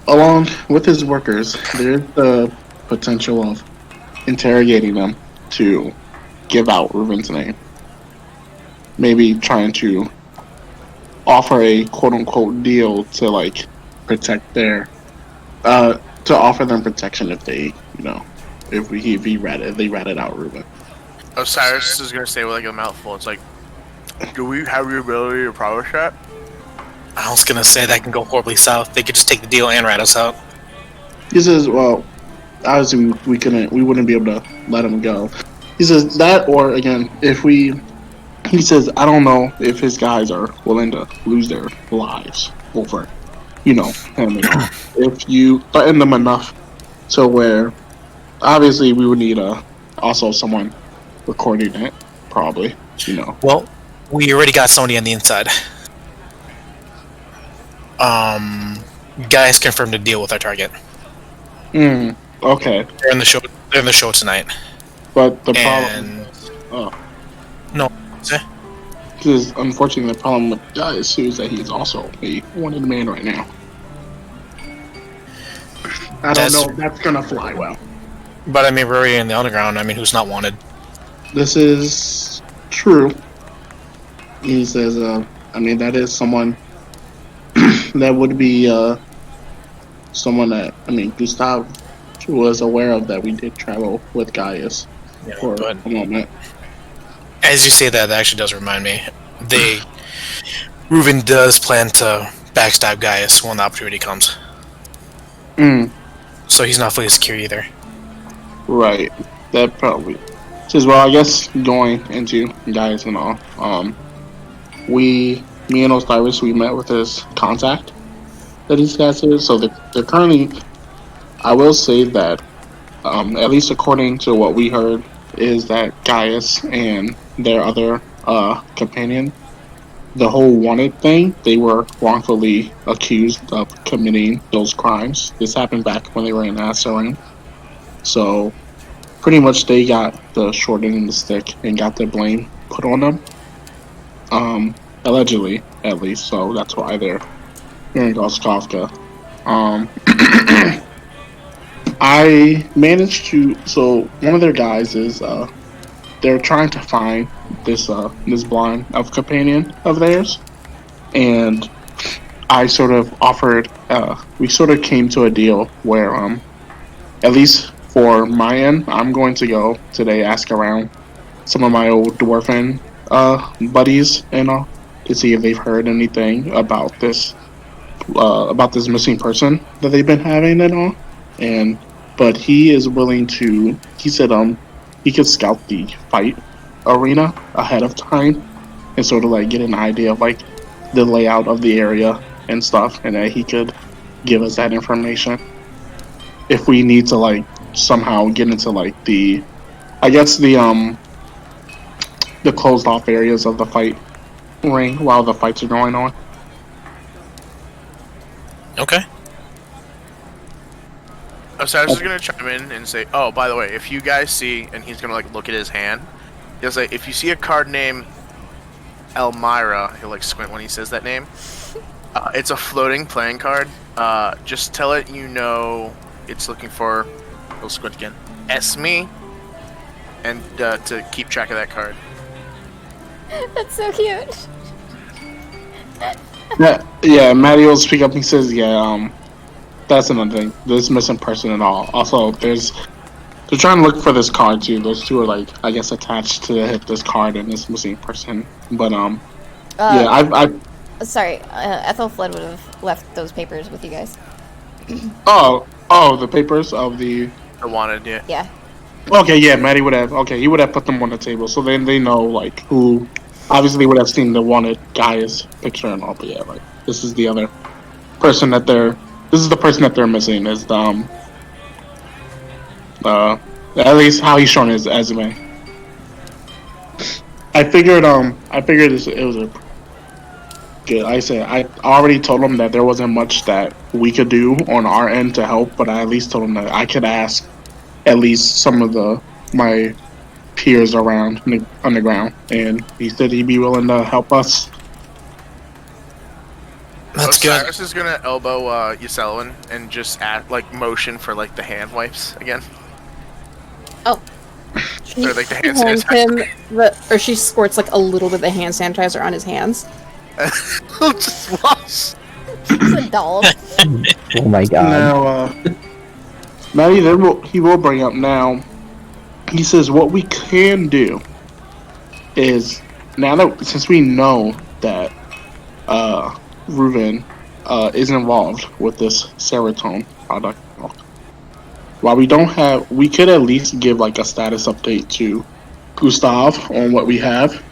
along with his workers, there's the potential of interrogating them to give out Reuven's name. Maybe trying to offer a quote-unquote deal to, like, protect their... to offer them protection if they, if they ratted out Reuven. Osiris is gonna say with like a mouthful. It's like, do we have the ability to power shot? I was gonna say that can go horribly south. They could just take the deal and rat us out. He says, well, obviously we wouldn't be able to let him go. He says that, or again, he says, I don't know if his guys are willing to lose their lives over, him. If you threaten them enough to where, obviously, we would need also someone recording it, probably. Well, we already got somebody on the inside. Guys confirmed to deal with our target. Okay. They're in the show. They're in the show tonight. But the problem. No. Say? Because unfortunately, the problem with Gaius is that he's also a wanted man right now. I don't know if that's gonna fly well. But I mean, we're already in the underground. I mean, who's not wanted? This is true. He says, that is someone that would be someone that, Gustav was aware of that we did travel with Gaius for a moment. As you say that actually does remind me. Reuven does plan to backstab Gaius when the opportunity comes. So he's not fully secure either. Right. That probably. Says, well, I guess going into Gaius and all, me and Osiris, we met with his contact that he's got here. So they're currently, I will say that, at least according to what we heard, is that Gaius and their other companion, the whole wanted thing, they were wrongfully accused of committing those crimes. This happened back when they were in Asarim. So pretty much they got the short end of the stick and got the blame put on them. Allegedly, at least. So that's why they're here in Goskovka. I managed to. So one of their guys is they're trying to find this blind elf companion of theirs, and I sort of offered. We sort of came to a deal where, at least for my end, I'm going to go today ask around some of my old dwarven buddies and all to see if they've heard anything about this missing person that they've been having and all. But he is willing to. He said he could scout the fight arena ahead of time and sort of like get an idea of like the layout of the area and stuff, and that he could give us that information if we need to like somehow get into like the closed off areas of the fight ring while the fights are going on. Okay. Osiris is gonna chime in and say, "Oh, by the way, if you guys see," and he's gonna like look at his hand. He'll say, "If you see a card named Elmira," he'll like squint when he says that name. It's a floating playing card. Just tell it it's looking for. He'll squint again. Esme, and to keep track of that card. That's so cute. Yeah. Maddie will speak up. He says, "Yeah, that's another thing. This missing person and all. Also, they're trying to look for this card too. Those two are like, I guess, attached to this card and this missing person. But Sorry, Ethelfled would have left those papers with you guys. the papers of the wanted, yeah. Yeah. Okay, yeah, Maddie would have. Okay, he would have put them on the table, so then they know like who. Obviously, would have seen the wanted guy's picture and all. But yeah, like this is the other person that they're. This is the person that they're missing. Is at least how he's shown his resume. I figured it was a good. Like I said, I already told him that there wasn't much that we could do on our end to help, but I at least told him that I could ask at least some of my peers around underground, and he said he'd be willing to help us. That's good. Osiris is gonna elbow Yoselin and just motion for like the hand wipes again. Oh. Or like the hand hands sanitizer. him she squirts like a little bit of the hand sanitizer on his hands. Just wash. He's a doll. Oh my god. Now, Maddie, he will bring up now. He says what we can do is now that since we know that Reuven is involved with this serotonin product. While we could at least give like a status update to Gustav on what we have.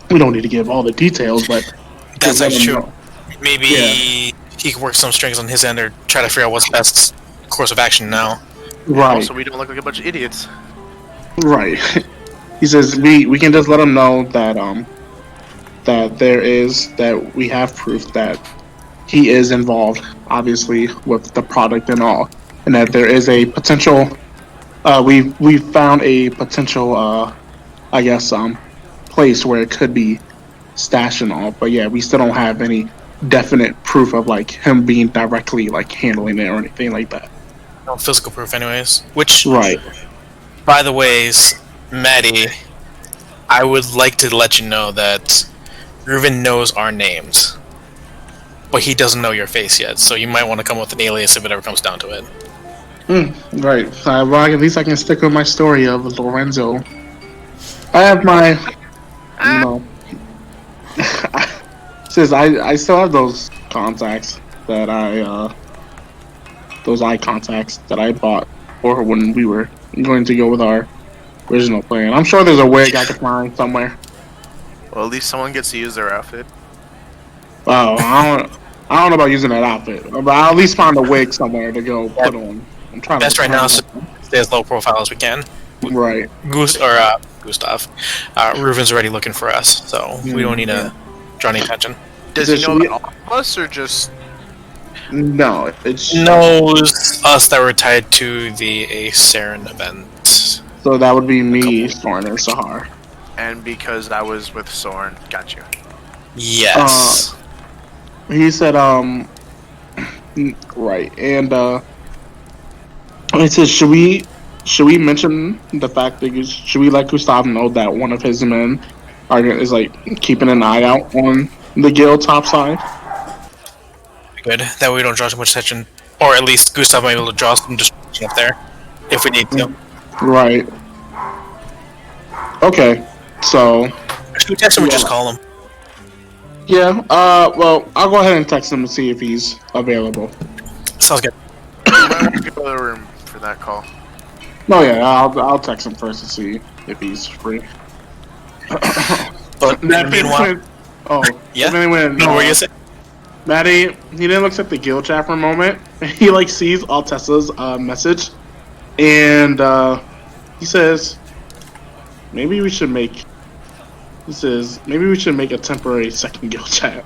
We don't need to give all the details, but that's actually true. Maybe he can work some strings on his end or try to figure out what's best course of action now. Right. Also, we don't look like a bunch of idiots. Right. He says we can just let him know that that we have proof that he is involved, obviously, with the product and all, and that there is a potential. We found a potential, I guess, place where it could be stashed and all. But yeah, we still don't have any definite proof of like him being directly like handling it or anything like that. No physical proof, anyways. Which, Right. by the ways, Maddie, I would like to let you know that Reuven knows our names, but he doesn't know your face yet. So you might want to come up with an alias if it ever comes down to it. Right. Well, at least I can stick with my story of Lorenzo. I have my, you know, says I still have those contacts that those eye contacts that I bought for when we were going to go with our original plan. I'm sure there's a wig I could find somewhere. Well, at least someone gets to use their outfit. Oh, I don't know about using that outfit, but I'll at least find a wig somewhere to go put on. I'm trying Best to right now is to stay as low profile as we can. Right. Gustav. Reuven's already looking for us, so we don't need to draw any attention. Does he know about all of us, or just... No, it's knows us that were tied to the Asarin event. So that would be me, Soren, and Sahar. And because I was with Soren, got you. Yes. He said, right, and he says, should we mention the fact that should we let Gustav know that one of his men is like keeping an eye out on the guild topside? Good. That way we don't draw too much attention, or at least Gustav might be able to draw some distraction up there if we need to. Right. Okay. So. Should we text him or just call him? Yeah. Well, I'll go ahead and text him to see if he's available. Sounds good. You might want to go to the room for that call. No, yeah. I'll text him first to see if he's free. But meanwhile, yeah. Then when, no, what you say? Maddie, he then looks at the guild chat for a moment. He like sees Altessa's message, and he says, "Maybe we should make." He says, "Maybe we should make a temporary second guild chat."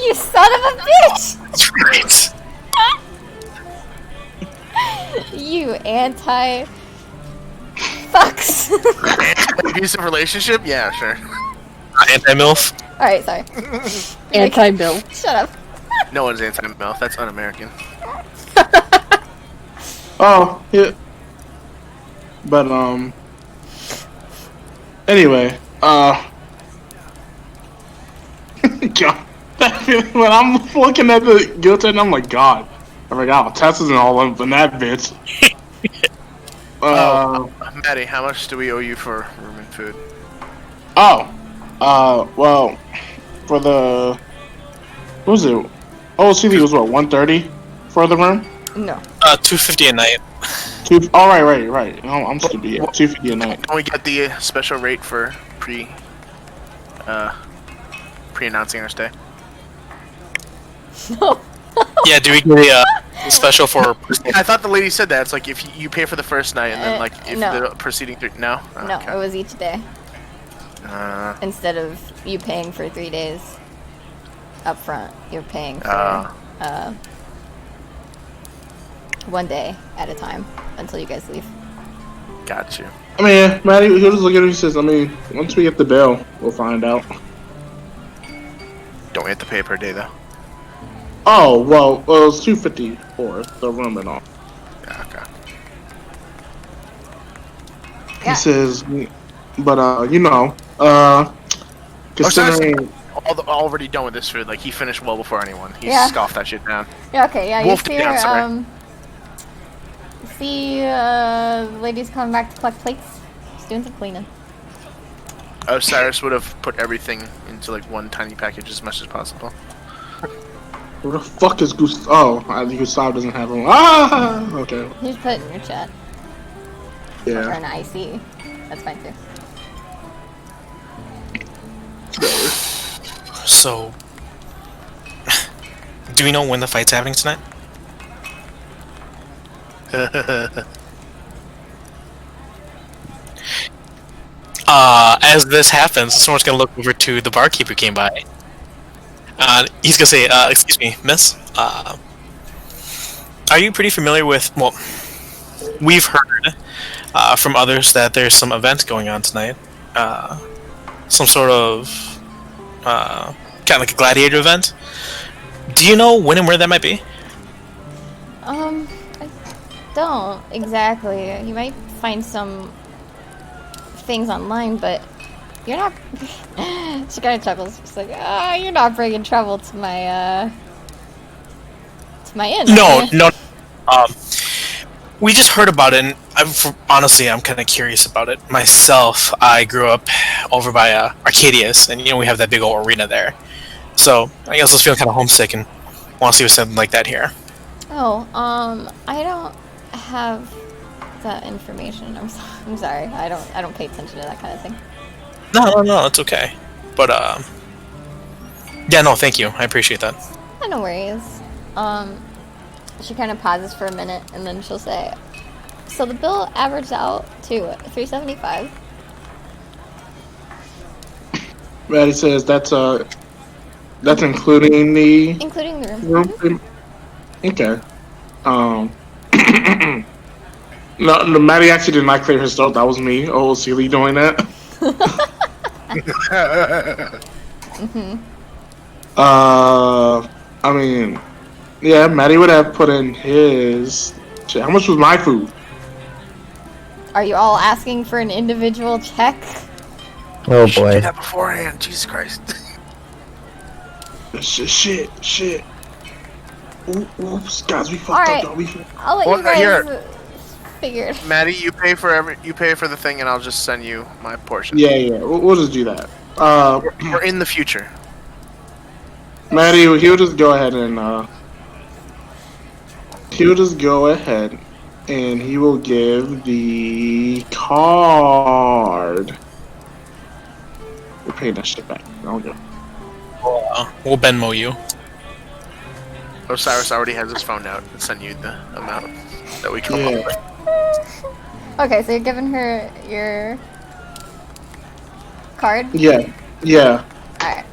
You son of a bitch! That's right. You anti fucks. Abusive relationship? Yeah, sure. Anti-MILF? Alright, sorry. Anti-Bill. Shut up. No one's anti-MILF. That's un-American. Oh, yeah. But anyway, God, when I'm looking at the guild chat, I'm like, God, I forgot Tessa's and all of them, that bitch. Maddie, how much do we owe you for room and food? Well, for the, what was it? Oh, CD was what, 130 for the room? No. $250 a night. Oh, right. Oh, I'm stupid. Yeah, $250 a night. Can we get the special rate for pre-announcing our stay? No. Yeah, do we get a special for? I thought the lady said that. It's like if you pay for the first night and then like if no. the preceding three. No. Oh, No, okay. it was each day. Instead of you paying for 3 days up front, you're paying for 1 day at a time until you guys leave. Got you. I mean, yeah, Maddie, he'll just look at it and says, I mean, once we get the bill, we'll find out. Don't we have to pay per day though? Oh, well, it was $250 for the room and all. Yeah, okay. He says, but, you know, considering... already done with this food. Like, he finished well before anyone. He Yeah. scoffed that shit down. Yeah, okay, yeah, Wolfed you it down, sorry. see, the ladies coming back to collect plates. Just doing some cleaning. Osiris would have put everything into, like, one tiny package as much as possible. Where the fuck is Gustav? Oh, I think Gustav doesn't have one. Ah! Okay. You just put it in your chat. Or Yeah. an IC. That's fine too. So, Do we know when the fight's happening tonight? As this happens, someone's gonna look over to the barkeep who came by. He's gonna say, "Excuse me, miss. Are you pretty familiar with? Well, we've heard from others that there's some event going on tonight. Some sort of kind of like a gladiator event. Do you know when and where that might be?" I don't exactly. You might find some things online, but you're not. She kind of chuckles. She's like, you're not bringing trouble to my inn." No, are you?" no. We just heard about it, and honestly, I'm kind of curious about it myself. I grew up over by Arcadius, and we have that big old arena there. So I guess I was feeling kind of homesick and want to see if something like that here. Oh, I don't have that information. I'm sorry. I don't pay attention to that kind of thing. No, it's okay. But yeah, no, thank you. I appreciate that. No worries. She kind of pauses for a minute, and then she'll say, "So the bill averaged out to $375." Maddie says that's including the Including the room. room. Okay. No, Maddie actually did not clear his throat. That was me. Oh, Sealy doing that. I mean, yeah, Maddie would have put in his. Shit, how much was my food? Are you all asking for an individual check? Oh Do boy. that beforehand. Jesus Christ. Shit. Oops, guys, we fucked Alright. up. Though. I'll let Well, you guys here. figure it. Maddie, you pay for the thing, and I'll just send you my portion. Yeah. We'll just do that. Or in the future. Maddie, he'll just go ahead and he will give the card. We're paying that shit back. I'll go. We'll Venmo you. Osiris already has his phone out and send you the amount that we come Yeah. up with. Okay, so you're giving her your card? Yeah. Alright.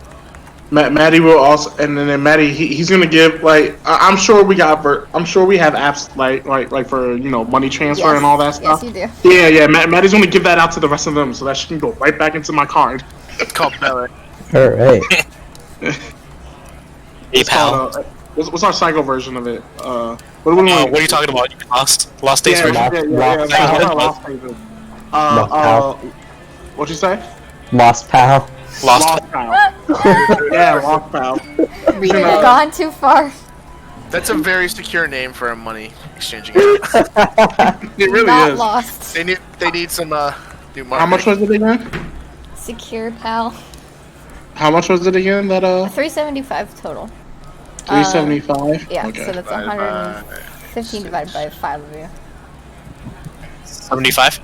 Maddie will also, and then Maddie, he's gonna give I'm sure we have apps like for money transfer Yes. and all that stuff. Yes, you do. Yeah. Maddie's gonna give that out to the rest of them so that she can go right back into my card. It's called Belly. All right. Hey, pal. What's our cycle version of it? What are we? What are you talking about? You Lost Days version? Lost Pal. What'd you say? Lost pal. Lost. Pal. Yeah, Lost Pal. You've gone too far. That's a very secure name for a money exchanging app. It really Not is. lost. They need some new marketing. How much was it again? Secure, pal. How much was it again? That $375 total. 375. Yeah, Okay. so that's 115 divided by 5 of you. 75?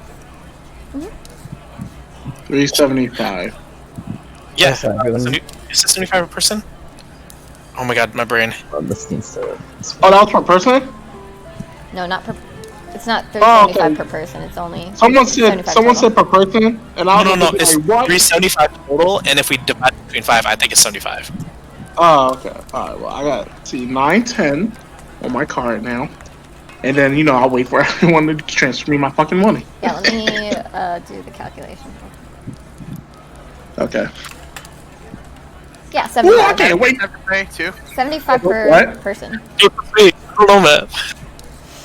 375. Yeah. Yes, everyone. Is this 75 per person? Oh my god, my brain. This needs to. Oh, that was per person. No, not per. It's not Oh, $375 okay. per person. It's only. Someone $75 said per person, and I was No, like, it's what? 375 total, and if we divide it between 5, I think it's 75. Oh, okay. Alright, well, I got, 910 on my card now. And then, I'll wait for everyone to transfer me my fucking money. Yeah, let me do the calculation. Okay. Yeah, Ooh, 75. okay, wait. Have to pay too. 75 per What? person. Wait, hold on, man.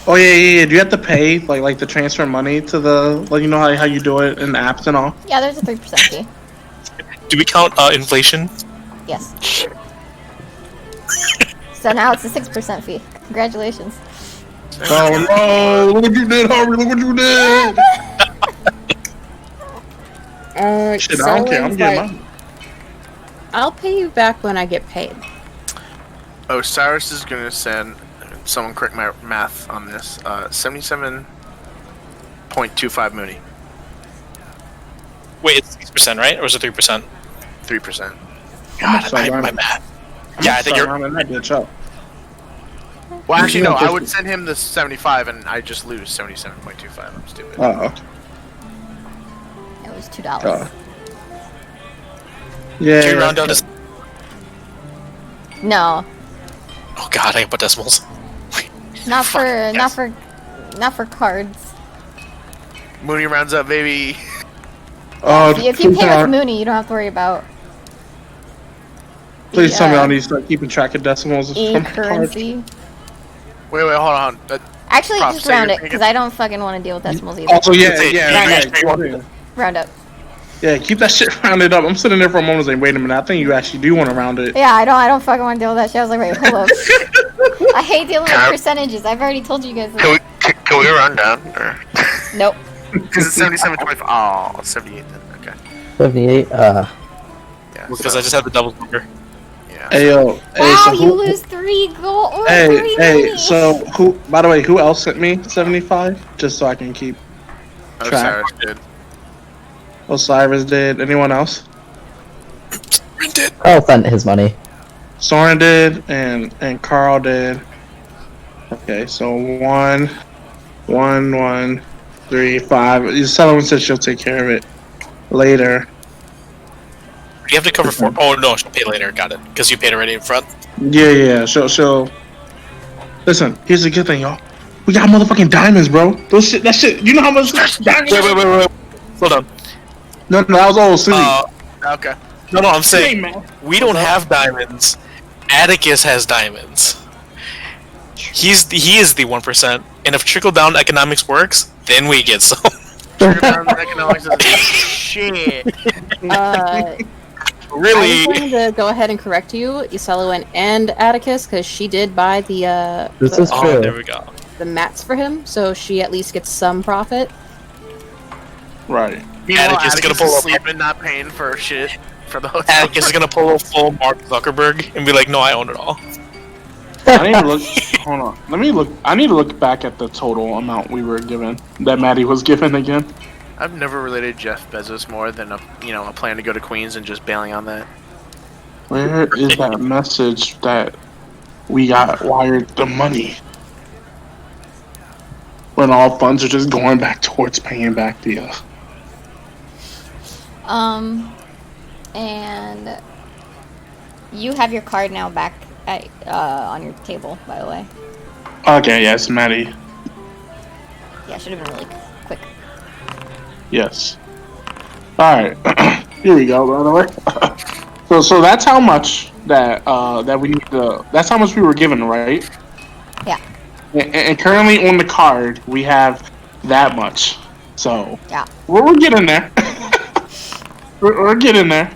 Oh, yeah. Do you have to pay, like the transfer money to the, how you do it in the apps and all? Yeah, there's a 3% fee. Do we count inflation? Yes. So now it's a 6% fee. Congratulations. Oh, no. Look what you did, Harvey. Look what you did. Shit, I don't care. I'm getting mine. I'll pay you back when I get paid. Osiris is gonna send. Someone correct my math on this. 77.25 Mooney. Wait, it's 6%, right? Or is it 3%? 3%. God, my math. Yeah, I think you're. Rounding that bitch up. Well, actually, no. I 50. would send him the 75, and I just lose 77.25. I'm stupid. It was $2. Yeah. Can you round down to... No, Oh god, I can put decimals. not for Fuck, not yes. not for cards. Mooney rounds up, baby. If you pay with Mooney, you don't have to worry about Please tell me the, I need to start keeping track of decimals. currency. Wait, hold on. Actually, Props, just so round you're it because I don't fucking want to deal with decimals either. Also, yeah. Round up. Yeah, keep that shit rounded up. I'm sitting there for a moment saying, wait a minute, I think you actually do want to round it. Yeah, I don't fucking want to deal with that shit. I was like, wait, hold up. I hate dealing with percentages. I've already told you guys. Can we run down? Or... Nope. Because it's 77.25. Oh, 78 then. Okay. 78. Yeah. Because I just have the double number. Yeah. Hey, yo. Hey, Wow, so you who, lose 3 gold. Or hey, 3 hey, money. so who, by the way, who else sent me 75? Just so I can keep track. Osiris did. Osiris did. Anyone else? Rented. Carl sent his money. Soren did, and Carl did. Okay, so 1, 3, 5. Sullivan said she'll take care of it later. You have to cover 4. Oh no, she'll pay later. Got it. Because you paid already in front. Yeah. She'll. Listen, here's the good thing, y'all. We got motherfucking diamonds, bro. That shit. You know how much diamonds? Wait. Hold on. No, that was all silly. Okay. No, I'm saying Hey, man. we don't have diamonds. Atticus has diamonds. He is the 1%, and if trickle down economics works, then we get some. Economics is shit. Really? I'm going to go ahead and correct you, Isello and Atticus, because she did buy the This is Oh, true. there we go. the mats for him, so she at least gets some profit. Right. Meanwhile, Atticus is gonna Atticus pull is up. sleeping, not paying for shit for the hotel. Atticus is gonna pull a full Mark Zuckerberg and be like, "No, I own it all." I need to look. Hold on. Let me look. I need to look back at the total amount we were given. That Maddie was given again. I've never related Jeff Bezos more than a plan to go to Queens and just bailing on that. Where is that message that we got wired the money? When all funds are just going back towards paying back the. And you have your card now back at on your table, by the way. Okay, yes, Maddie. Yeah, should have been really quick. Yes. Alright. Here we go, by the way. So that's how much that we need to. That's how much we were given, right? Yeah. And currently on the card we have that much. So Yeah. we're getting there. we're getting there.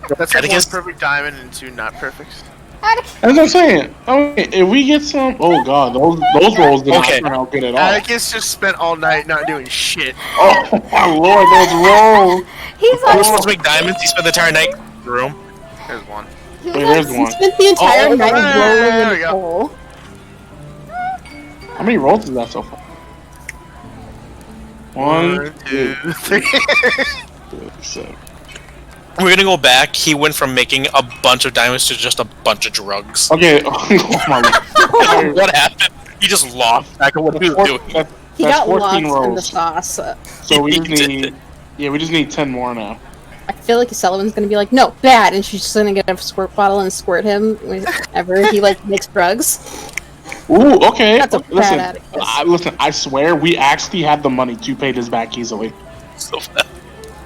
That's like Atticus? 1 perfect diamond and 2 not perfects. Atticus. That's what I'm saying. Okay, if we get some, oh god, those rolls did not Okay. turn out good at all. Atticus just spent all night not doing shit. Oh my lord, those rolls. He's I was on. supposed to make diamonds. He spent the entire night in the room. There's one. He Wait, was there's on. one. Spent the entire Oh, night there rolling we in go. a hole. How many rolls is that so far? 1, 2, 3. 6. We're gonna go back. He went from making a bunch of diamonds to just a bunch of drugs. Okay. Oh my lord. What happened? He just lost track of what he was doing. He That's got 14 lost in the rolls. sauce. So we He just did need. it. Yeah, we just need 10 more now. I feel like Sullivan's gonna be like, no, bad, and she's just gonna get a squirt bottle and squirt him whenever he makes drugs. Ooh, okay. That's a bad listen, Atticus. listen, I swear we actually have the money to pay this back easily. So bad.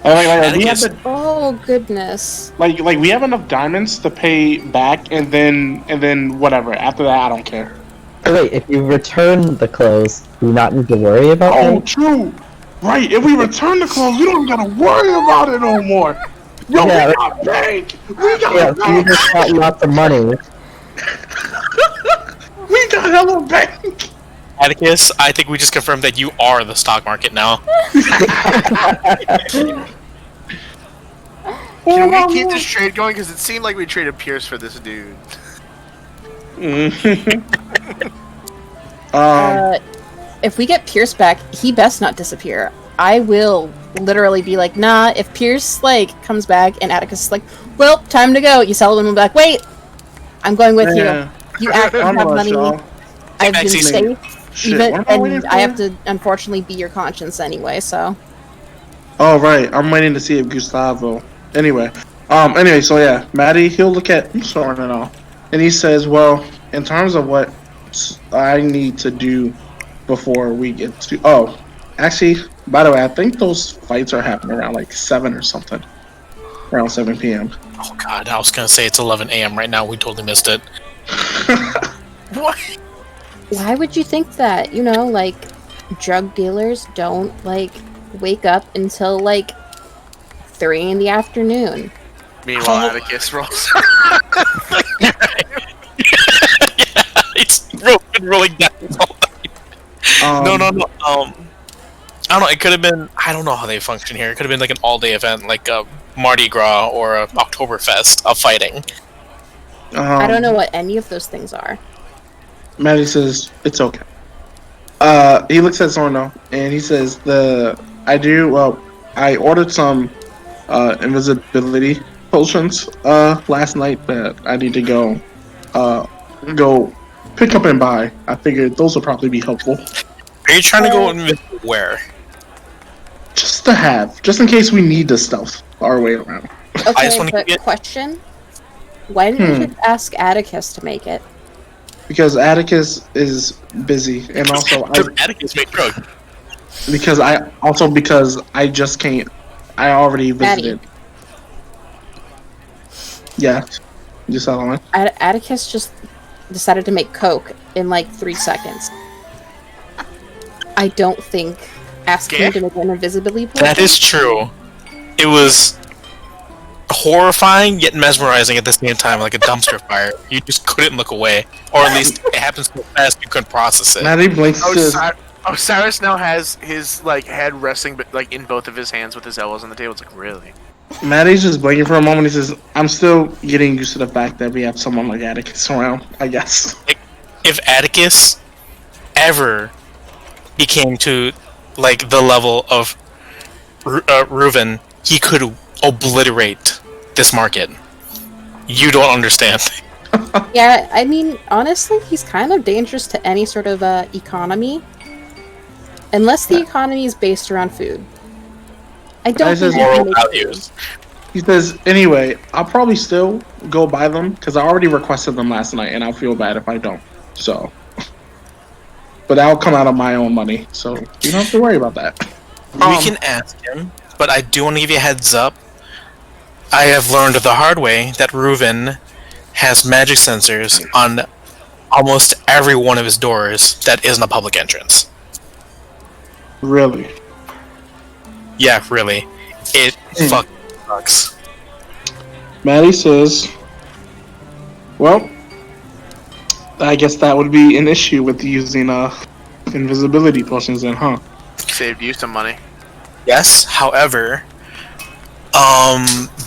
Like, we have Atticus. the, Oh goodness. like we have enough diamonds to pay back, and then whatever. After that, I don't care. So wait, if you return the clothes, do you not need to worry about Oh, them? true. Right. If we return the clothes, we don't gotta worry about it no more. Yo, Yeah, we got bank. We got Yeah, so you bank. just got lots of money. We got hella bank. Atticus, I think we just confirmed that you are the stock market now. Can we keep this trade going? Because it seemed like we traded Pierce for this dude. If we get Pierce back, he best not disappear. I will literally be like, nah, if Pierce comes back and Atticus is like, well, time to go, Sullivan will be like, wait, I'm going with Yeah. you. You actually I'm have not money. sure. I've been Maxie, safe, Shit, even, what am I waiting and I have for? to unfortunately be your conscience anyway. So Oh right, I'm waiting to see if Gustavo. Anyway, so yeah, Maddie, he'll look at Soren and all, and he says, "Well, in terms of what I need to do before we get to, actually, by the way, I think those fights are happening around like 7 or something, around 7 p.m. Oh god, I was gonna say it's 11 a.m. right now. We totally missed it. What? why would you think that? You know, like drug dealers don't like wake up until like 3 in the afternoon. Meanwhile, Atticus rolls. It's been rolling down all night. No. I don't know. It could have been. I don't know how they function here. It could have been like an all-day event, like a Mardi Gras or a Oktoberfest of fighting. I don't know what any of those things are. Maddie says it's okay. He looks at Sorno and he says, I ordered some invisibility potions last night that I need to go pick up and buy. I figured those will probably be helpful. Are you trying to go invisible where? Just to have, just in case we need this stuff our way around. I just Okay, wanna but get- question: why didn't you just ask Atticus to make it? Because Atticus is busy, and also Atticus made drugs. because I just can't. I already visited. Yeah, just that one. Atticus just decided to make Coke in like 3 seconds. I don't think asking him to make an invisibility potion. That is true. It was horrifying yet mesmerizing at the same time, like a dumpster fire. You just couldn't look away, or at least it happens so fast you couldn't process it. Maddie blinks. Cyrus now has his like head resting, but like in both of his hands with his elbows on the table. It's like really. Maddie's just blinking for a moment. He says, "I'm still getting used to the fact that we have someone like Atticus around. I guess." If Atticus ever became to like the level of Reuven, he could obliterate this market. You don't understand. Yeah, I mean, honestly, he's kind of dangerous to any sort of economy. Unless the economy is based around food. I don't think he can make values. He says, "Anyway, I'll probably still go buy them because I already requested them last night, and I'll feel bad if I don't. So, but that'll come out of my own money, so you don't have to worry about that." We can ask him, but I do want to give you a heads up. I have learned the hard way that Reuven has magic sensors on almost every one of his doors that isn't a public entrance. Really? Yeah, really. It fucking sucks. Maddie says, "Well, I guess that would be an issue with using invisibility potions, then, huh?" Saved you some money. Yes, however,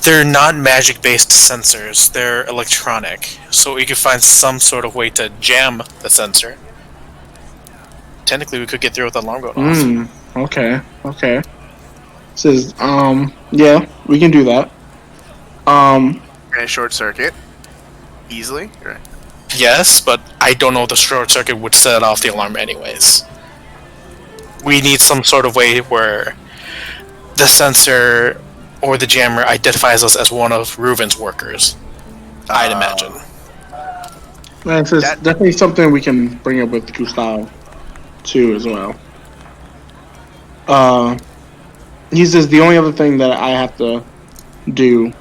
they're not magic-based sensors. They're electronic. So we could find some sort of way to jam the sensor. Technically, we could get through with the alarm going off. Okay. Says, yeah, we can do that. And short circuit. Easily. Right. Yes, but I don't know if the short circuit would set off the alarm anyways. We need some sort of way where the sensor or the jammer identifies us as one of Reuven's workers. I'd imagine. Man, it's definitely something we can bring up with Gustavo, too, as well. He says the only other thing that I have to do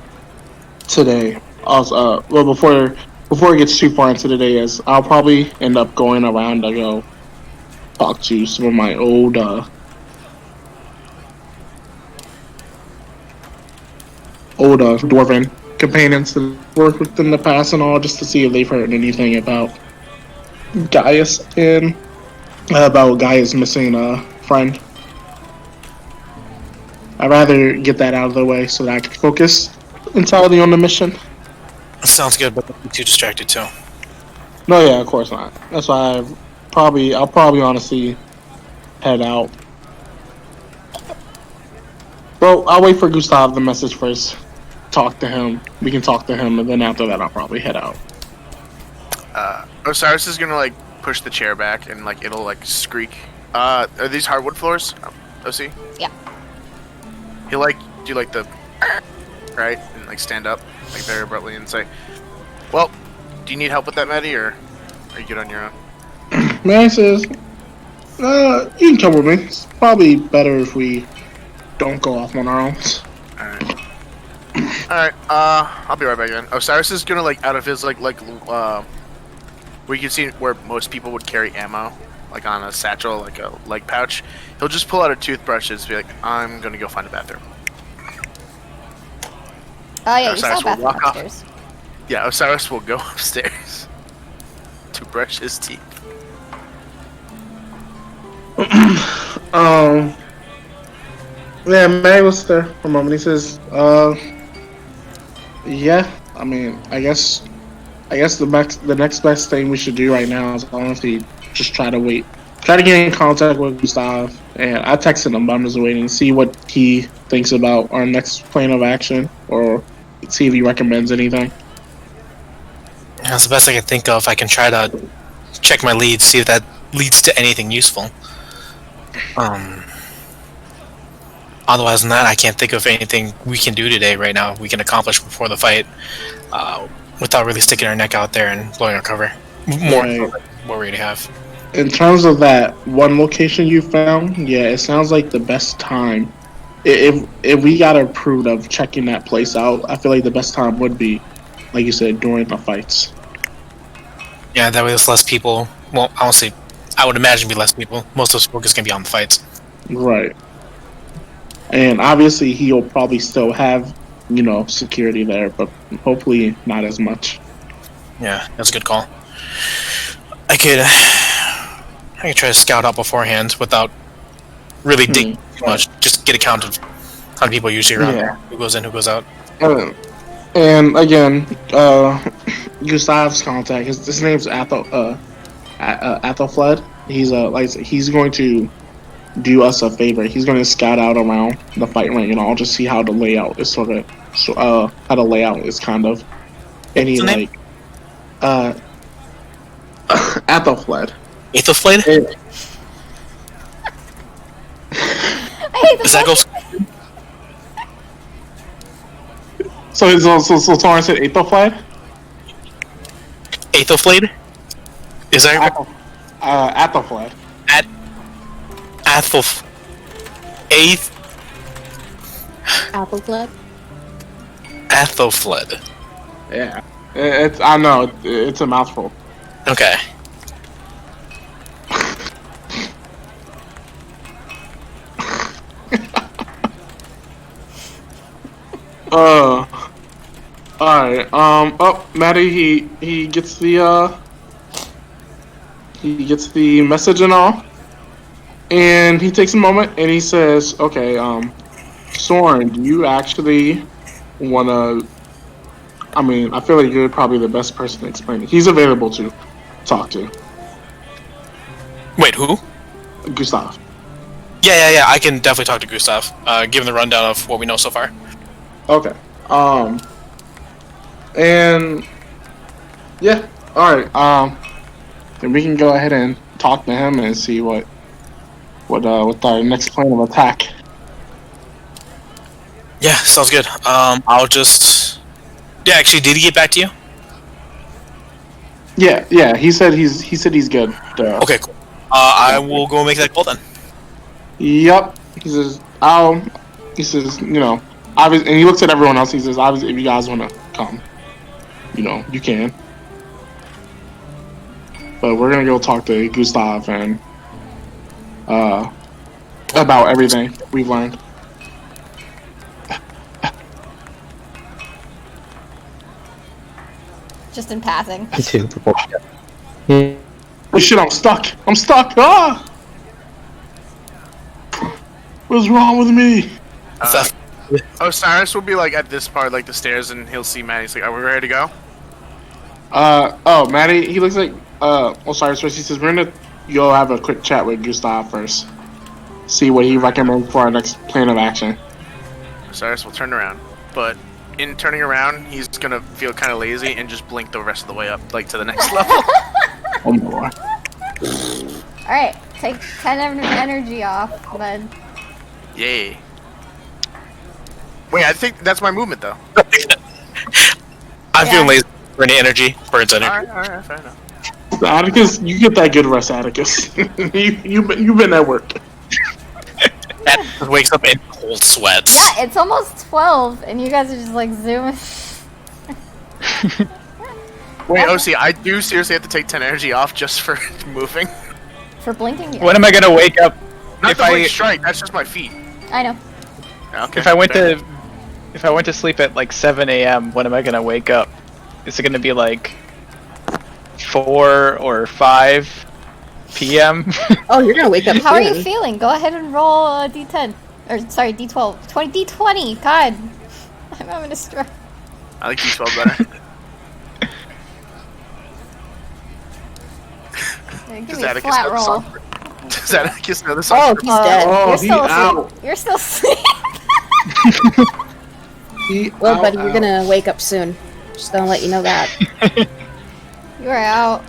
today, also, before it gets too far into the day, is I'll probably end up going around to go talk to some of my old dwarven companions that worked with in the past and all, just to see if they've heard anything about Gaius and about Gaius missing a friend. I'd rather get that out of the way so that I can focus entirely on the mission. Sounds good, but don't be too distracted too. No, yeah, of course not. That's why I'll probably honestly head out. Well, I'll wait for Gustav the message first. Talk to him. We can talk to him, and then after that, I'll probably head out. Osiris is gonna like push the chair back and like it'll like squeak. Are these hardwood floors? OC? Yeah. He'll like do like the right and like stand up like very abruptly and say, "Well, do you need help with that, Maddie, or are you good on your own?" Man says, you can come with me. It's probably better if we don't go off on our own. Alright. Alright, I'll be right back then. Osiris is gonna like out of his where you can see where most people would carry ammo, like on a satchel, like a leg pouch. He'll just pull out a toothbrush and just be like, I'm gonna go find a bathroom. Oh yeah, you saw Osiris will bathroom walk off. upstairs. Yeah, Osiris will go upstairs to brush his teeth. Yeah, May was there for a moment. He says, yeah, I mean, I guess the next best thing we should do right now is honestly just try to get in contact with Gustav. And I texted him, but I'm just waiting to see what he thinks about our next plan of action, or see if he recommends anything. That's the best I can think of. I can try to check my leads, see if that leads to anything useful. Otherwise than that, I can't think of anything we can do today right now, we can accomplish before the fight, without really sticking our neck out there and blowing our cover. More Right. than what we already have. In terms of that one location you found, yeah, it sounds like the best time. If we got approved of checking that place out, I feel like the best time would be, like you said, during the fights. Yeah, that way there's less people. Well, honestly, I would imagine be less people. Most of the focus can be on the fights. Right. And obviously he'll probably still have, security there, but hopefully not as much. Yeah, that's a good call. I could try to scout out beforehand without really digging too much. Just get a count of how many people are usually around there. Who goes in, who goes out. And again, Gustav's contact. His name's Athelfled. He's going to do us a favor. He's going to scout out around the fight ring, and I'll just see how the layout is kind of. And he What's the Athelfled. Athelfled? I hate Does that go? So Torrance said Athelfled? Athelfled? Is that Athelfled. Athelf? Applefled? Athelfled. Yeah. I know, it's a mouthful. Okay. Alright, Maddie, he gets the message and all. And he takes a moment and he says, okay, Soren, do you actually wanna, I feel like you're probably the best person to explain it. He's available to talk to. Wait, who? Gustav. Yeah, I can definitely talk to Gustav, give him the rundown of what we know so far. Okay. And yeah, alright, then we can go ahead and talk to him and see what our next plan of attack. Yeah, sounds good. I'll just... Yeah, actually, did he get back to you? Yeah, he said he's good. Okay, cool. I will go make that call then. Yep. He says, obviously, and he looks at everyone else, he says, obviously, if you guys want to come, you can. But we're gonna go talk to Gustav and about everything we've learned. Just in passing. Me too. Yeah. Oh shit, I'm stuck! Ah! What's wrong with me? Osiris will be like at this part, like the stairs, and he'll see Maddie. He's like, "Are we ready to go?" Maddie, he looks like Osiris first. He says, we're gonna go have a quick chat with Gustav first. See what he recommends for our next plan of action. Osiris will turn around, but in turning around, he's gonna feel kind of lazy and just blink the rest of the way up, like to the next level. Oh my lord. Alright, take 10 energy off, bud. Yay. Wait, I think that's my movement though. I'm Yeah. feeling lazy for any energy. Burns energy. Alright, fair enough. Atticus, you get that good rest, Atticus. you've been at work. That wakes up in cold sweats. Yeah, it's almost 12, and you guys are just like zooming. Wait, OC, I do seriously have to take 10 energy off just for moving. For blinking? Yeah. When am I gonna wake up? Not If the I- blink strike, that's just my feet. I know. Okay. If I went fair. to sleep at like 7 a.m., when am I gonna wake up? Is it gonna be like 4 or 5 p.m.? Oh, you're gonna wake up How are you soon. feeling? Go ahead and roll a d10. Or, sorry, d12. D20! God! I'm having a stroke. I like D12 better. Give Does me a Atticus flat know the roll. song? Does Atticus know the Oh, song? he's dead. Oh, You're he still asleep. out. You're still asleep. Well, Ow, buddy, you're ow. gonna wake up soon. Just gonna let you know that. You are out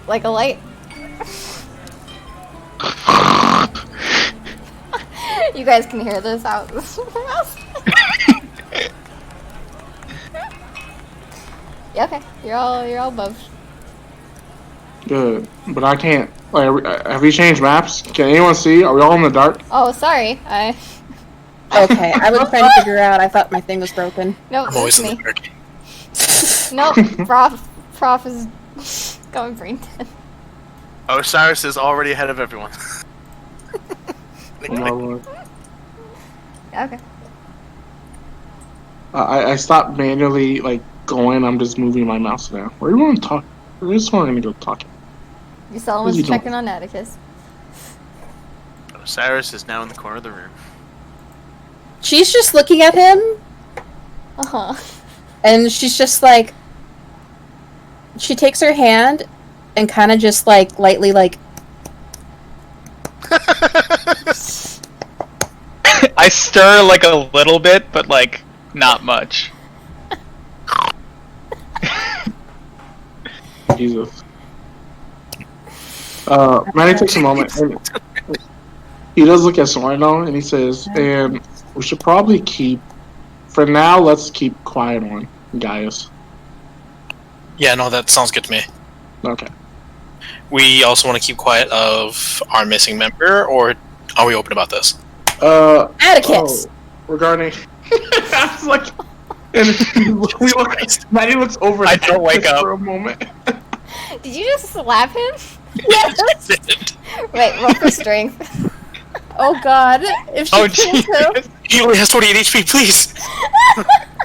like a light. You guys can hear this out. Yeah, okay. You're all above. Good, but I can't. Like, have you changed maps? Can anyone see? Are we all in the dark? Oh, sorry. Okay, I was trying to figure out. I thought my thing was broken. Nope, I'm always that's in me. the dark. Nope, Prof is going brain dead. Osiris is already ahead of everyone. Oh my lord. Okay. I stopped manually like going. I'm just moving my mouse now. Where do you want to talk? I just want to go talking. Someone's What's he doing? checking on Atticus. Osiris is now in the corner of the room. She's just looking at him, Uh-huh. and she's just like, she takes her hand and kind of just like lightly like, I stir like a little bit, but like not much. Jesus. Manny takes a moment. And he does look at Soren though, and he says, "And we should probably keep, for now, let's keep quiet on Gaius." Yeah, no, that sounds good to me. Okay. We also want to keep quiet of our missing member, or are we open about this? Atticus! Regarding, I was like, and we look. Manny looks over. I at don't wake Atticus up. for a moment. Did you just slap him? Yes! Wait, roll for strength. Oh god, if she Oh kills jeez. He only has 28 HP, please!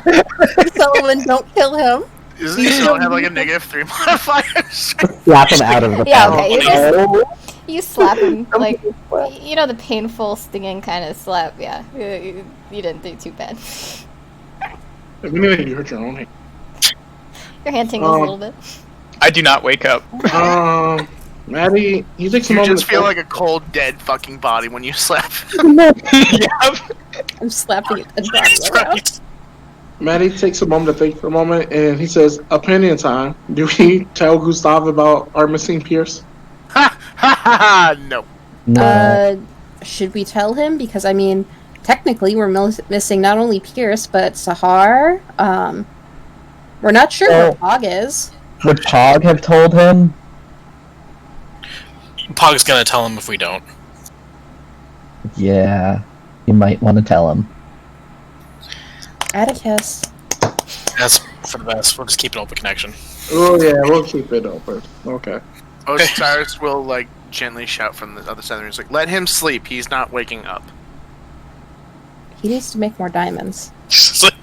him, Sullivan, don't kill him. Doesn't he still have like a -3 modifier? Slap him out of the Yeah, battle. okay. You slap him, like, you know, the painful, stinging kind of slap. Yeah, you didn't do too bad. If anything, you hurt your own hand. Your hand tingles a little bit. I do not wake up. Maddie, he takes a You moment. just feel like a cold, dead fucking body when you slap. Yep. I'm slapping it. That's right. Maddie takes a moment to think for a moment, and he says, "Opinion time. Do we tell Gustav about our missing Pierce?" Ha ha ha! No. No. Should we tell him? Because, I mean, technically we're missing not only Pierce, but Sahar. We're not sure where Pog is. Would Pog have told him? Pog's gonna tell him if we don't. Yeah. You might want to tell him. Atticus. That's for the best. We'll just keep an open connection. Oh yeah, we'll keep it open. Okay. Osiris will like gently shout from the other side of the room. He's like, "Let him sleep. He's not waking up." He needs to make more diamonds. It's like,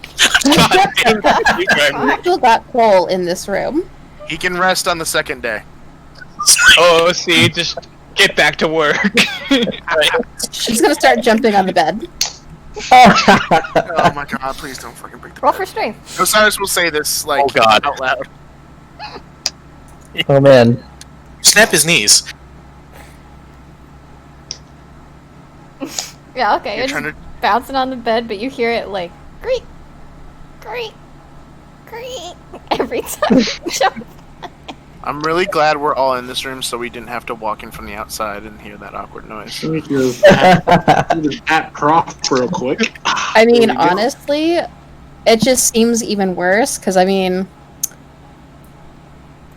God damn it, you guys. We still got coal in this room. He can rest on the second day. Oh, see, just get back to work. She's gonna start jumping on the bed. Oh my god! Please don't fucking break the Roll bed. for strength. Osiris will say this like Oh, God. out loud. Oh man. Snap his knees. Yeah, okay. You're It's trying to. bouncing on the bed, but you hear it like creak, creak, creak every time you jump. I'm really glad we're all in this room so we didn't have to walk in from the outside and hear that awkward noise. Let me just at Prof real quick. I mean, honestly, it just seems even worse because I mean,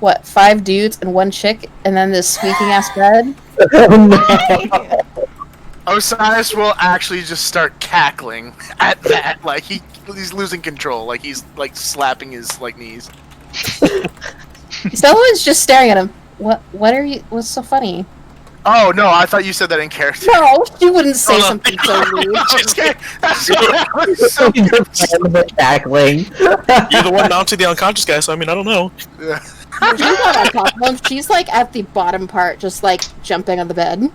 what, 5 dudes and 1 chick, and then this squeaking ass bed. Osiris will actually just start cackling at that, like he's losing control, like he's like slapping his like knees. Someone's just staring at him. What are you? What's so funny? Oh no, I thought you said that in character. No, she wouldn't say Oh, no. something so rude. Just kidding. That's what I was so confused. Cackling. You're the one mounting the unconscious guy, so I mean, I don't know. Yeah. She's not on top of him. She's like at the bottom part, just like jumping on the bed.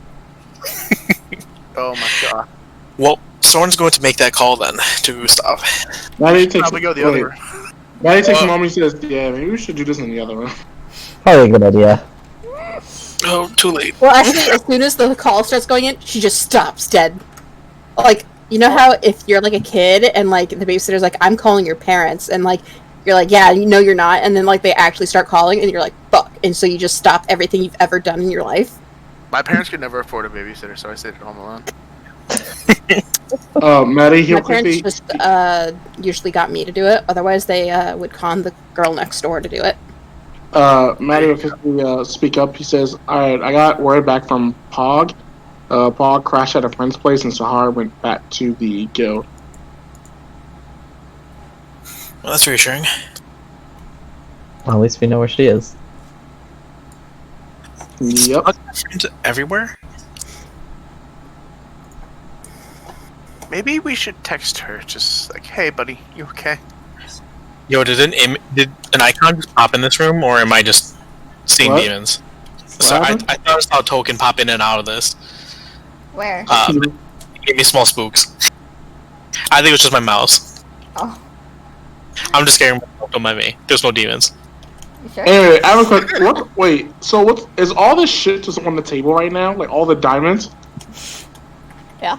Oh my god. Well, Soren's going to make that call then to Gustav. Maddie takes Probably go the other way. Maddie takes a moment and says, "Yeah, maybe we should do this in the other room." Probably a good idea. Oh, too late. Well, actually, as soon as the call starts going in, she just stops dead. Like, you know how if you're like a kid and like the babysitter's like, "I'm calling your parents," and like you're like, "Yeah, you know you're not," and then like they actually start calling, and you're like, "Fuck," and so you just stop everything you've ever done in your life. My parents could never afford a babysitter, so I stayed at home alone. Maddie, My he'll parents quickly. just usually got me to do it. Otherwise, they would con the girl next door to do it. Maddie will quickly speak up. He says, "Alright, I got word back from Pog. Pog crashed at a friend's place, and Sahar went back to the guild." Well, that's reassuring. Well, at least we know where she is. Yep. Friends everywhere? Maybe we should text her, just like, "Hey, buddy, you okay?" Yo, did an icon just pop in this room, or am I just seeing What? demons? So I happened? thought I saw a token pop in and out of this. Where? It gave me small spooks. I think it was just my mouse. Oh, I'm just scaring myself, don't mind me. There's no demons. you sure? Anyway, I have a question. Wait, so what is all this shit just on the table right now? Like all the diamonds? Yeah.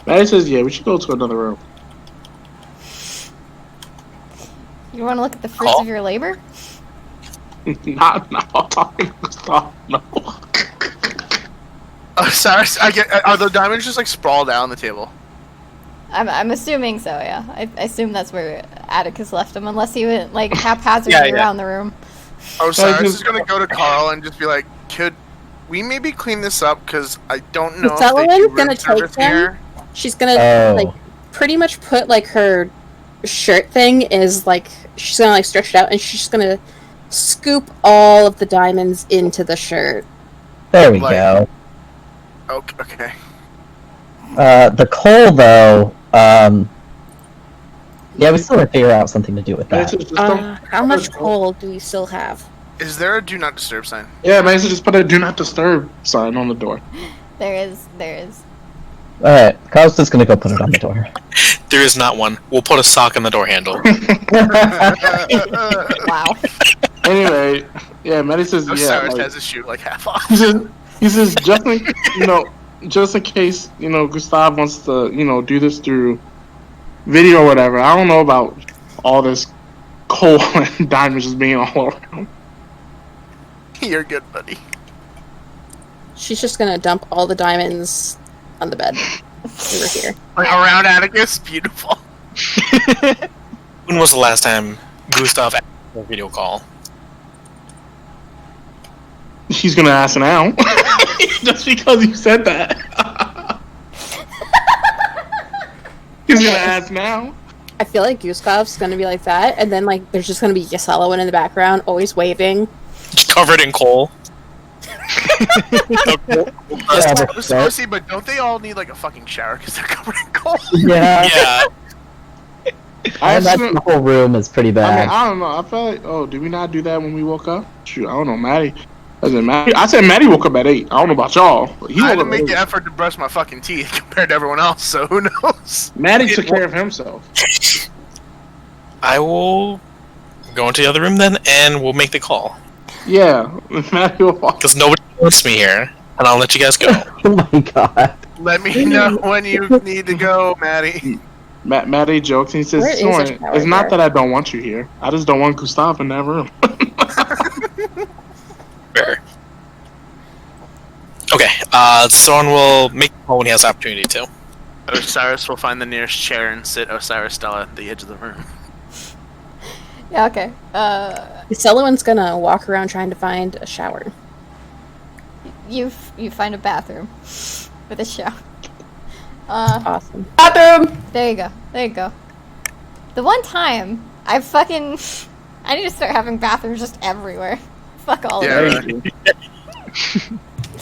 Maddie says, "Yeah, we should go to another room." You want to look at the fruits Oh. of your labor? Not now. I'm talking stuff. No. Osiris, are the diamonds just like sprawled out on the table? I'm assuming so. Yeah, I assume that's where Atticus left them, unless he went like haphazardly Yeah, yeah. around the room. Osiris just- is gonna go to Carl and just be like, "Could we maybe clean this up? Because I don't know if Sullivan's they do room gonna take service them. here." She's gonna Oh. like pretty much put like her shirt thing is like she's gonna like stretch it out and she's just gonna scoop all of the diamonds into the shirt. There we Like- go. Okay. The coal, though, yeah, we still gotta figure out something to do with Maddie that. says, "Just don't." How much coal do we still have? Is there a do not disturb sign? Yeah, Maddie says, "Just put a do not disturb sign on the door." There is. Alright, Kyle's just gonna go put it on the door. There is not one. We'll put a sock on the door handle. Wow. Anyway, yeah, Maddie says, "Yeah." Osiris like- has his shoot like half off. He says, just in, just in case, Gustav wants to, do this through video or whatever. I don't know about all this coal and diamonds just being all around. You're good, buddy. She's just gonna dump all the diamonds on the bed over here. Like, around Atticus, beautiful. When was the last time Gustav had a video call? He's gonna ask now. Just because you said that. He's gonna ask now. I feel like Gustav's gonna be like that, and then like there's just gonna be Sullivan in the background, always waving. Covered in coal. Sorry, but don't they all need like a fucking shower because they're covered in coal? Yeah, Yeah. I and that's assume- the whole room is pretty I bad. mean, I don't know. I feel like, did we not do that when we woke up? Shoot, I don't know, Maddie. I said Maddie woke up at 8. I don't know about y'all. But he I had woke to up make at the 8. effort to brush my fucking teeth compared to everyone else, so who knows? Maddie took care of himself. I will go into the other room then, and we'll make the call. Yeah, Maddie will walk. Because nobody wants me here, and I'll let you guys go. Oh my god. Let me know when you need to go, Maddie. Maddie jokes and he says, Where is "Soren, this power it's not bar? that I don't want you here. I just don't want Gustav in that room." Fair. Okay, Soren will make the call when he has the opportunity to. Osiris will find the nearest chair and sit Osiris Stella at the edge of the room. Yeah, okay. Selwyn's gonna walk around trying to find a shower. You find a bathroom with a shower. Awesome. Bathroom! There you go. There you go. The one time I need to start having bathrooms just everywhere. Fuck all of them.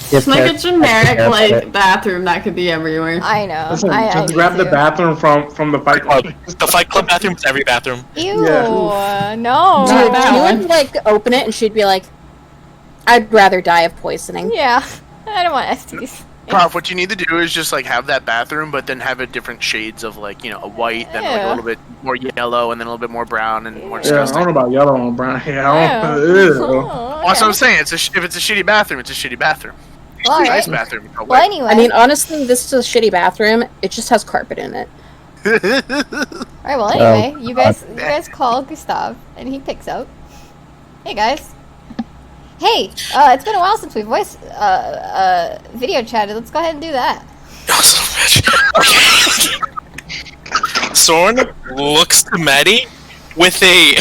Just like a generic like bathroom that could be everywhere. I know. Listen, I just grab the do. bathroom from the Fight Club. The Fight Club bathroom is every bathroom. Ew. Yeah. No. Dude, that you one. would like open it and she'd be like, "I'd rather die of poisoning." Yeah. I don't want STDs. Prof, what you need to do is just like have that bathroom, but then have it different shades of like, a white, then like a little bit more yellow, and then a little bit more brown and more Yeah, I disgusting. don't know about yellow and brown. Yeah, I don't, Oh, ew. okay. Also, I'm saying if it's a shitty bathroom, it's a shitty bathroom. Well, It's a nice alright. bathroom. Oh, Well, wait. anyway. I mean, honestly, this is a shitty bathroom. It just has carpet in it. Alright, well, anyway, you guys call Gustav, and he picks up. Hey, guys. Hey, it's been a while since we video chatted. Let's go ahead and do that. Okay. Soren looks to Maddie with a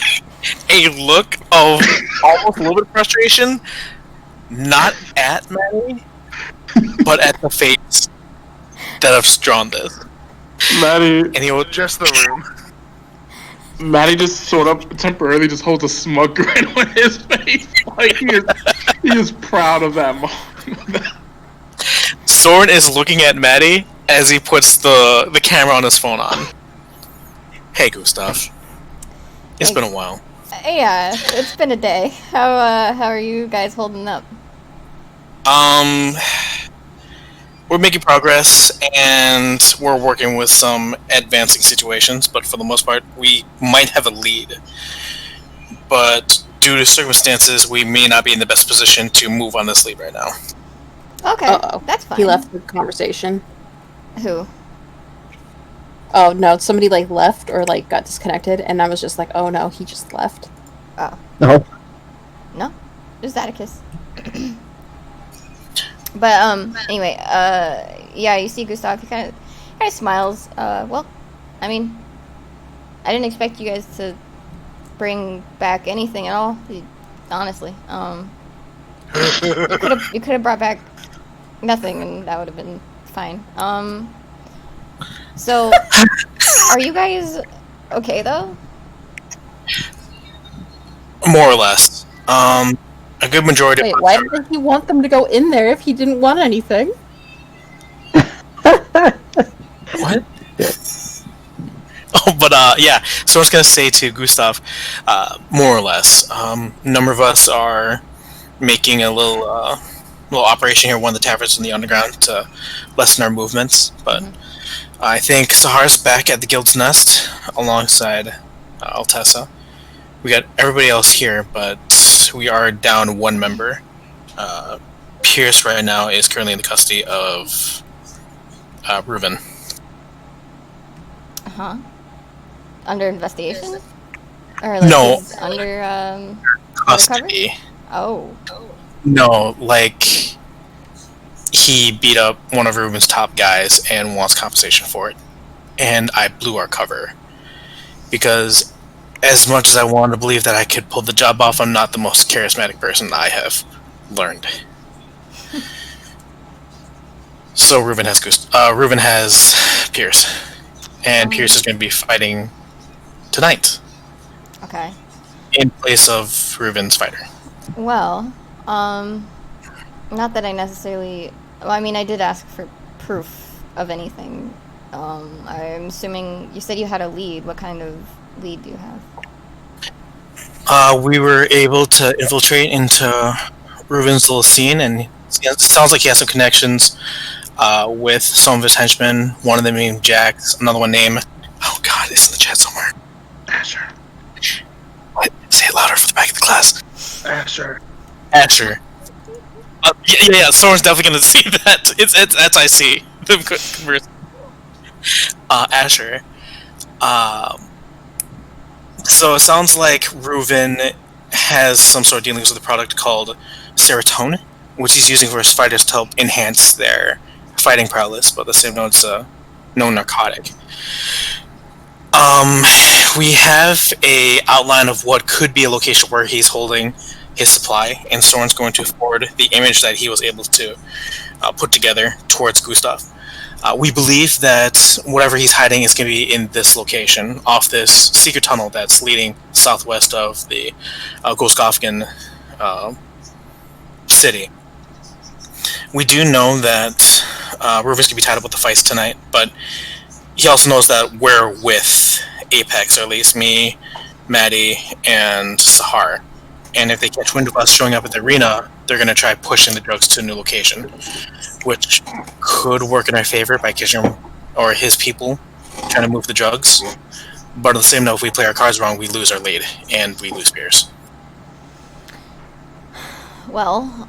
look of almost a little bit of frustration, not at Maddie, but at the face that have drawn this. Maddie, And he will Just the room. Maddie just sort of temporarily just holds a smug grin on his face. Like he is proud of that moment. Soren is looking at Maddie as he puts the camera on his phone on. Hey, Gustav. It's Hey. been a while. Yeah, it's been a day. How are you guys holding up? We're making progress, and we're working with some advancing situations, but for the most part, we might have a lead. But due to circumstances, we may not be in the best position to move on this lead right now. Okay, Uh-oh. that's fine. He left the conversation. Who? Oh no, somebody like left or like got disconnected, and I was just like, oh no, he just left. No. No, it was Atticus. But anyway, yeah, you see Gustav. He kind of smiles. Well, I mean, I didn't expect you guys to bring back anything at all. Honestly, you could have brought back nothing, and that would have been fine. So, are you guys okay though? More or less. A good majority Wait, of why did he want them to go in there if he didn't want anything? What? Oh, but yeah. So I was gonna say to Gustav, more or less. A number of us are making a little operation here, one of the taverns in the underground, to lessen our movements. But I think Sahar's back at the Guild's Nest alongside Altessa. We got everybody else here, but we are down one member. Pierce right now is currently in the custody of Reuben. Uh-huh. Under investigation? Or like No. he's under Custody. Oh. No, like he beat up one of Reuben's top guys and wants compensation for it. And I blew our cover. Because as much as I wanted to believe that I could pull the job off, I'm not the most charismatic person I have learned. So Reuben has Pierce. And Pierce is going to be fighting tonight Okay. in place of Reuben's fighter. Well, not that I necessarily... Well, I mean, I did ask for proof of anything. I'm assuming... You said you had a lead. What kind of lead do you have? We were able to infiltrate into Reuben's little scene, and it sounds like he has some connections with some of his henchmen. One of them named Jax, another one named... Oh god, it's in the chat somewhere. Asher. What? Say it louder for the back of the class. Asher. Asher. Yeah, Soren's definitely gonna see that. It's as I see them converse. Asher. So it sounds like Reuben has some sort of dealings with a product called serotonin, which he's using for his fighters to help enhance their fighting prowess, but the same note it's a known narcotic. We have a outline of what could be a location where he's holding his supply, and Soren's going to forward the image that he was able to put together towards Gustav. We believe that whatever he's hiding is going to be in this location, off this secret tunnel that's leading southwest of the Goskovkin city. We do know that Rufus can be tied up with the fights tonight, but he also knows that we're with Apex, or at least me, Maddie, and Sahar. And if they catch wind of us showing up at the arena, they're going to try pushing the drugs to a new location, which could work in our favor by catching him or his people trying to move the drugs. But on the same note, if we play our cards wrong, we lose our lead, and we lose Pierce. Well,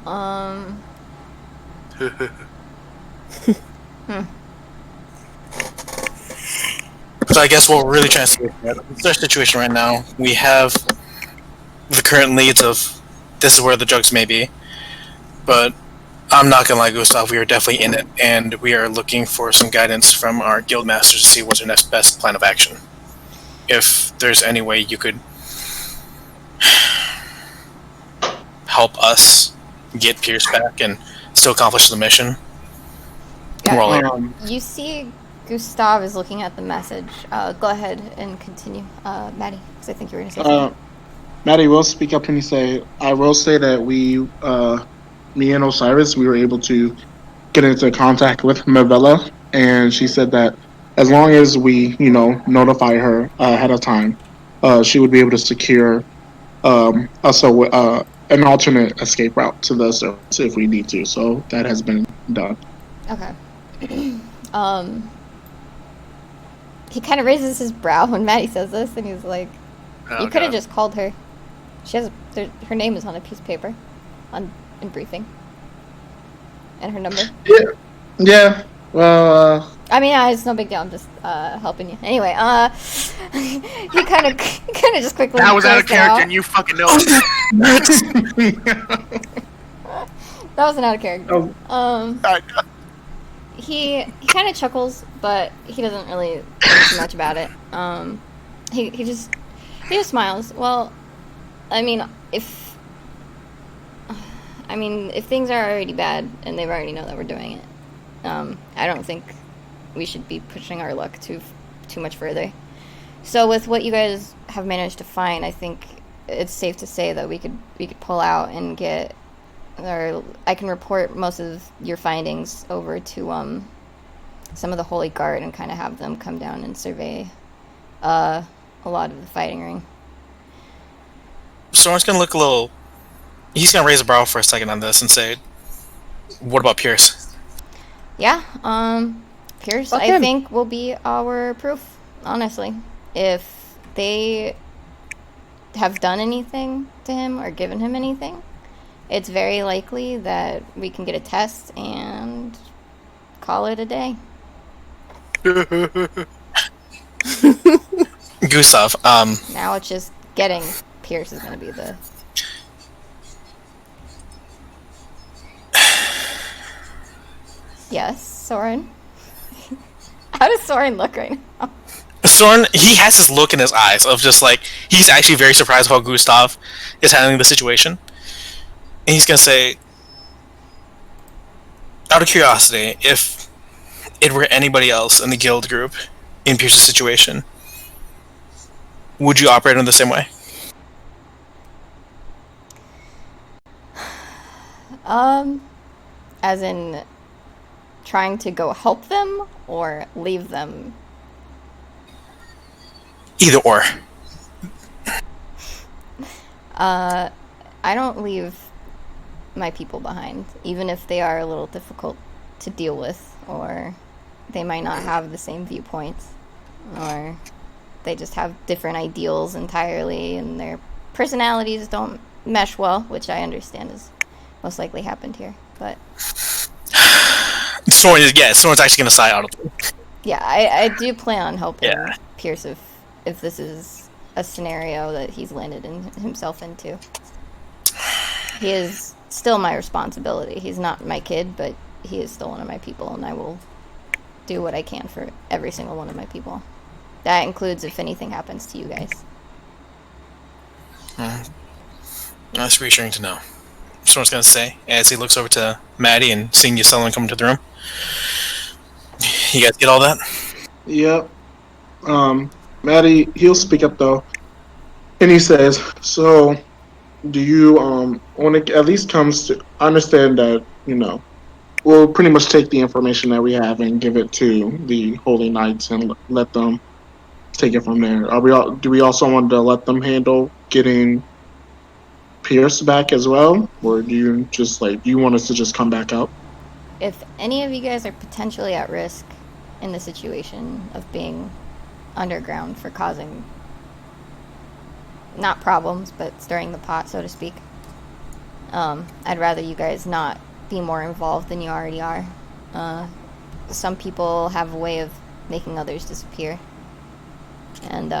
So I guess what we're really trying to say is that it's our situation right now. We have the current leads of this is where the drugs may be, but I'm not gonna lie, Gustav, we are definitely in it, and we are looking for some guidance from our guild masters to see what's our next best plan of action. If there's any way you could help us get Pierce back and still accomplish the mission. Yeah, we're all in. you see Gustav is looking at the message. Go ahead and continue, Maddie, because I think you were going to say something. Maddie will speak up when you say, I will say that we, me and Osiris, we were able to get into contact with Mavella, and she said that as long as we, notify her ahead of time, she would be able to secure an alternate escape route to the surface if we need to. So that has been done. Okay. He kind of raises his brow when Maddie says this, and he's like, "You could have just called her. She has her name is on a piece of paper, in briefing, and her number." Yeah. Well. I mean, it's no big deal. I'm just helping you. Anyway, he kind of just quickly. That was out of goes character, out. and you fucking know it. That wasn't out of character. He kind of chuckles, but he doesn't really think too much about it. He just smiles. Well, I mean, if things are already bad and they already know that we're doing it, I don't think we should be pushing our luck too much further. So with what you guys have managed to find, I think it's safe to say that we could pull out and get. Or I can report most of your findings over to some of the Holy Guard and kind of have them come down and survey a lot of the fighting ring. Soren's gonna look a little. He's gonna raise a brow for a second on this and say, "What about Pierce?" Yeah, Pierce, Fuck I him. think will be our proof. Honestly, if they have done anything to him or given him anything, it's very likely that we can get a test and call it a day. Gustav, Now it's just getting Pierce is going to be the... Yes, Soren? How does Soren look right now? Soren, he has this look in his eyes of just like, he's actually very surprised how Gustav is handling the situation. And he's gonna say, out of curiosity, if it were anybody else in the guild group in Pierce's situation, would you operate in the same way? As in trying to go help them or leave them? Either or. I don't leave my people behind, even if they are a little difficult to deal with, or they might not have the same viewpoints, or they just have different ideals entirely, and their personalities don't mesh well, which I understand is most likely happened here. But Soren's actually gonna sigh out of it. yeah, I do plan on helping Yeah. Pierce if this is a scenario that he's landed himself into. He is still my responsibility. He's not my kid, but he is still one of my people, and I will do what I can for every single one of my people. That includes if anything happens to you guys. That's reassuring to know. That's what I was gonna say as he looks over to Maddie and seeing Ysella come into the room. You guys get all that? Yep. Maddie, he'll speak up though, and he says, "So, do you when it at least comes to understand that we'll pretty much take the information that we have and give it to the Holy Knights and let them take it from there. Do we also want to let them handle getting Pierce back as well, or do you just do you want us to just come back up?" If any of you guys are potentially at risk in the situation of being underground for causing not problems but stirring the pot, so to speak, I'd rather you guys not be more involved than you already are. Some people have a way of making others disappear, and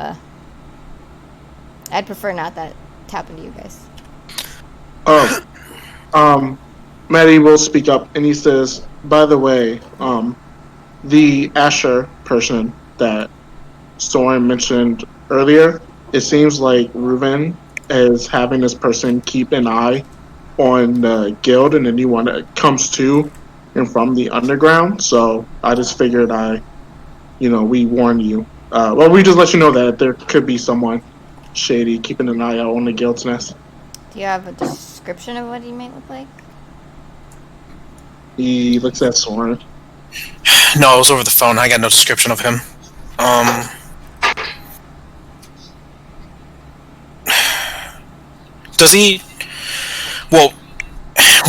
I'd prefer not that to happen to you guys. Maddie will speak up, and he says, "By the way, the Asher person that Soren mentioned earlier, it seems like Reuven is having this person keep an eye on the guild and anyone that comes to and from the underground. So I just figured we warn you. We just let you know that there could be someone shady keeping an eye out on the guild's nest." Do you have a description of what he might look like? He looks at Soren. No, it was over the phone. I got no description of him. Does he? Well,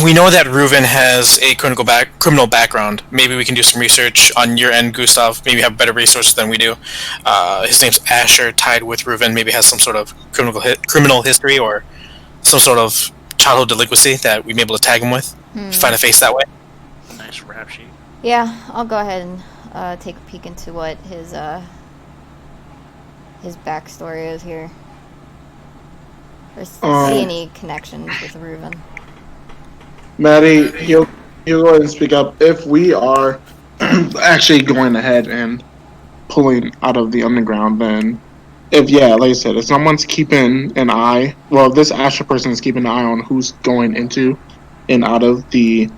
we know that Reuven has a criminal background. Maybe we can do some research on your end, Gustav. Maybe have better resources than we do. His name's Asher, tied with Reuven. Maybe has some sort of criminal history or some sort of childhood delinquency that we may be able to tag him with. Find a face that way. Nice rap sheet. Yeah, I'll go ahead and take a peek into what his backstory is here. Or see any connections with Reuven. Maddie, he'll go ahead and speak up. If we are actually going ahead and pulling out of the underground, then like I said, if someone's keeping an eye, this Asher person is keeping an eye on who's going into and out of the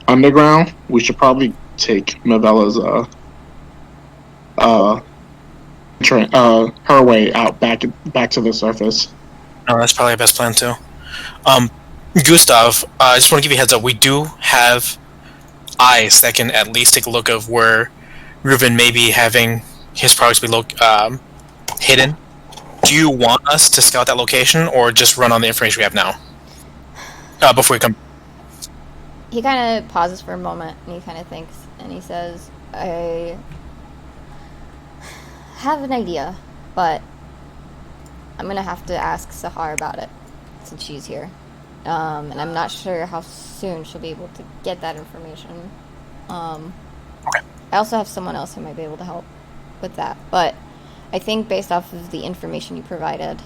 underground, we should probably take Novella's her way out back to the surface. No, that's probably the best plan too. Gustav, I just want to give you a heads up. We do have eyes that can at least take a look of where Reuven may be having his products be hidden. Do you want us to scout that location, or just run on the information we have now? Before we come. He kind of pauses for a moment, and he kind of thinks, and he says, "I have an idea, but I'm going to have to ask Sahar about it, since she's here. And I'm not sure how soon she'll be able to get that information. Okay. I also have someone else who might be able to help with that, but I think based off of the information you provided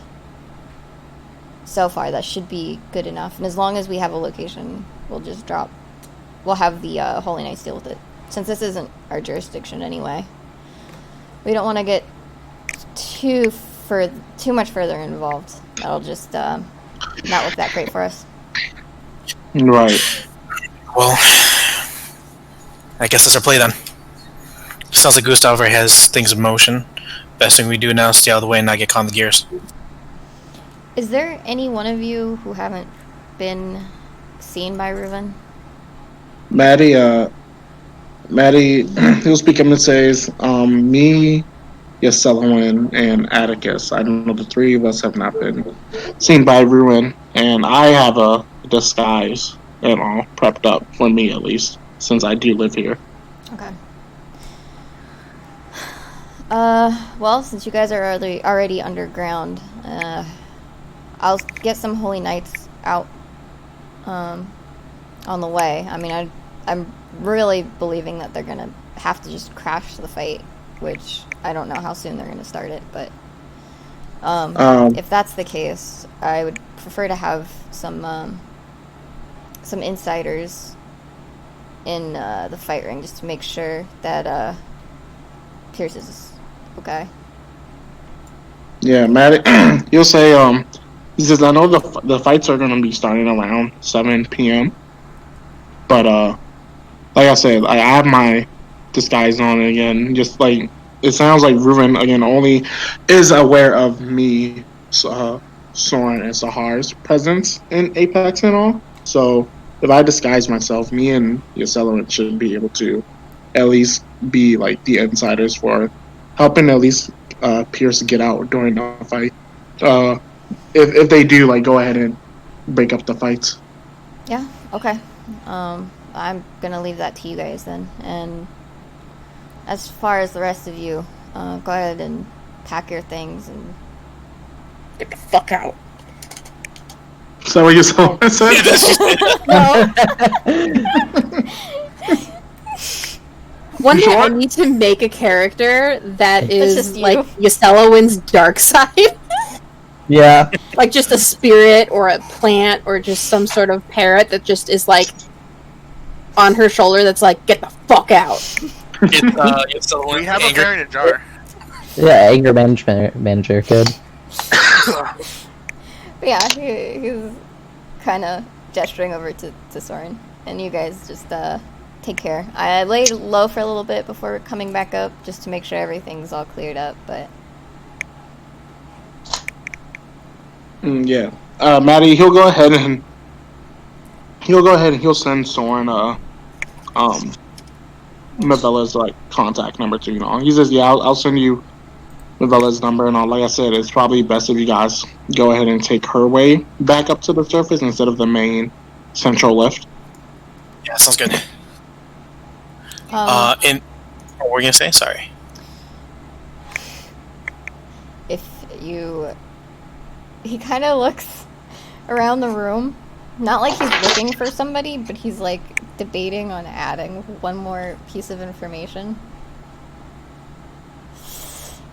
so far, that should be good enough. And as long as we have a location, we'll have the Holy Knights deal with it. Since this isn't our jurisdiction anyway, we don't want to get too much further involved. That'll just not look that great for us. Right. Well, I guess that's our play then. Sounds like Gustav already has things in motion. Best thing we do now is stay out of the way and not get caught in the gears. Is there any one of you who haven't been seen by Reuven? Maddie, he'll speak up and says, me, Ysella, and Atticus. I don't know, the three of us have not been seen by Reuven, and I have a disguise and all prepped up, for me at least, since I do live here. Okay. Well, since you guys are already underground, I'll get some Holy Knights out on the way. I mean, I'm really believing that they're gonna have to just crash the fight, which I don't know how soon they're gonna start it, but if that's the case, I would prefer to have some some insiders in the fight ring just to make sure that Pierce is okay. Yeah, Matt, he'll say, he says, I know the fights are going to be starting around 7 p.m. But, like I said, I have my disguise on again. Just like, it sounds like Ruben, again, only is aware of me, Soren, and Sahar's presence in Apex and all. So, if I disguise myself, me and Yacela should be able to at least be, like, the insiders for helping at least Pierce get out during the fight. If they do, like, go ahead and break up the fights. Yeah, okay. I'm gonna leave that to you guys then. And as far as the rest of you, go ahead and pack your things and get the fuck out. Is that what you said? One day sure? I need to make a character that It's is just you. like Yacela dark side. Yeah. Like just a spirit or a plant or just some sort of parrot that just is like on her shoulder that's like, get the fuck out. It's We have a bear in a jar. Yeah, anger manager could. But yeah, he's kind of gesturing over to Soren. And you guys just take care. I laid low for a little bit before coming back up just to make sure everything's all cleared up, but... Yeah. Maddie, he'll go ahead and he'll send Soren Novella's like contact number to, you know. He says, yeah, I'll send you Novella's number and all. Like I said, it's probably best if you guys go ahead and take her way back up to the surface instead of the main central lift. Yeah, sounds good. And what were you gonna say? Sorry. If you... He kind of looks around the room. Not like he's looking for somebody, but he's like debating on adding one more piece of information.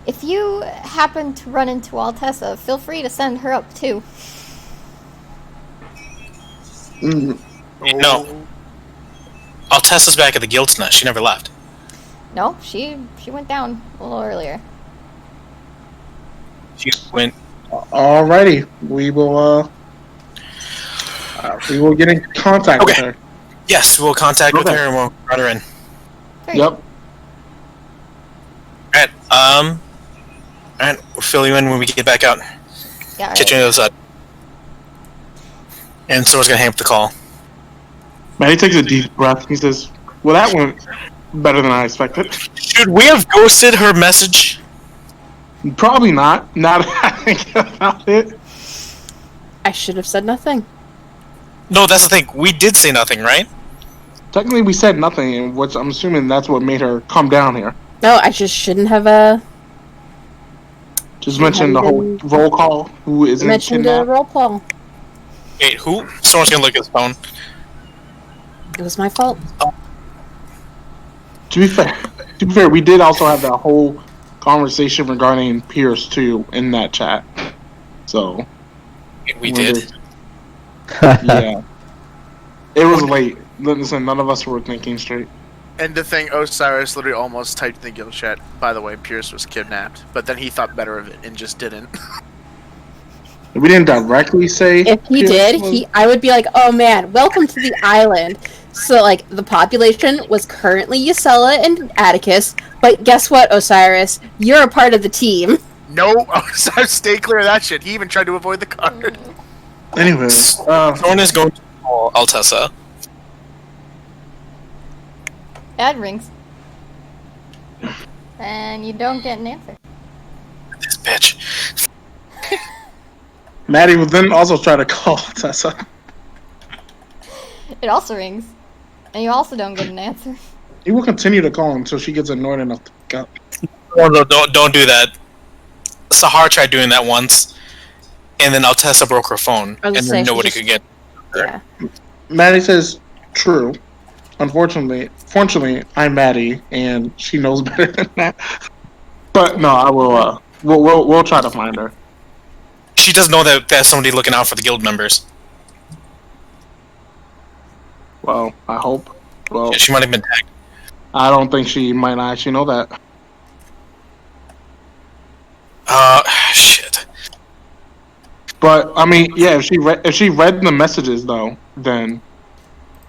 If you happen to run into Altessa, feel free to send her up too. No. Altessa's back at the guild tonight. She never left. No, she went down a little earlier. She went. Alrighty, we will get in contact with her. Yes, we'll contact with Okay. her and we'll run her in. Very Yep. Alright, we'll fill you in when we get back out. Yeah, Get you on the other side. And someone's gonna hang up the call. Maddie takes a deep breath. He says, well, that went better than I expected. Should we have ghosted her message? Probably not. Now that I think about it. I should have said nothing. No, that's the thing. We did say nothing, right? Technically, we said nothing, and which I'm assuming that's what made her come down here. No, I just shouldn't have Just mention the whole roll call. Who isn't mentioned a kidnapped? roll call. Wait, who? Someone's gonna look at his phone. It was my fault. To be fair, we did also have that whole conversation regarding Pierce too in that chat. So We did. yeah, it was late. Listen, none of us were thinking straight. And the thing, Osiris literally almost typed in the guild chat, by the way, Pierce was kidnapped. But then he thought better of it and just didn't. We didn't directly say. If he Pierce did, was- I would be like, oh man, welcome to the island. So, like, the population was currently Yacela and Atticus, but guess what, Osiris? You're a part of the team. No, Osiris, stay clear of that shit. He even tried to avoid the card. Anyways, Someone is going to call Altessa. Ad rings. And you don't get an answer. This bitch. Maddie would then also try to call Tessa. It also rings. And you also don't get an answer. He will continue to call until she gets annoyed enough to pick up. Oh, no, don't do that. Sahar tried doing that once, and then Altessa broke her phone, I was and gonna say, then she nobody just- could get her. Yeah. Maddie says, true. Fortunately, I'm Maddie, and she knows better than that. But no, I will. We'll try to find her. She doesn't know that there's somebody looking out for the guild members. Well, I hope. Well, Yeah, she might have been tagged. I don't think she might not actually know that. Shit. But I mean, yeah, if she read the messages though, then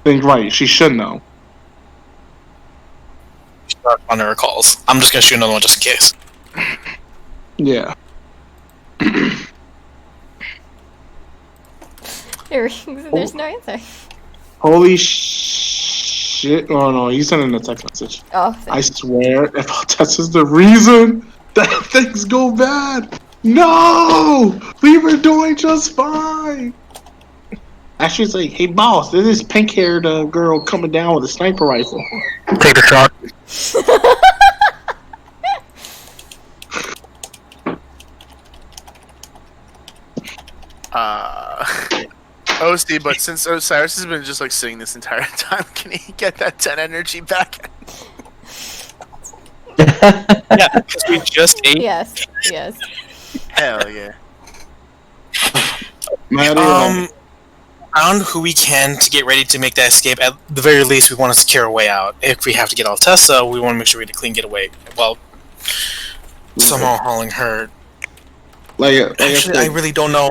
right, she should know. She's not on her calls. I'm just gonna shoot another one just in case. Yeah. It rings and there's no answer. Holy shit! Oh no, he's sending a text message. Oh, I swear, if Altessa is the reason that things go bad, no, we were doing just fine. Actually, it's like, hey boss, there's this pink-haired girl coming down with a sniper rifle. Take the shot. OC, but since Osiris has been just like sitting this entire time, can he get that 10 energy back? Yeah, because we just ate. yes, yes. Hell yeah. Found who we can to get ready to make that escape. At the very least, we want to secure a way out. If we have to get Altessa, we want to make sure we get a clean getaway. Well, somehow hauling her. Actually, I really don't know.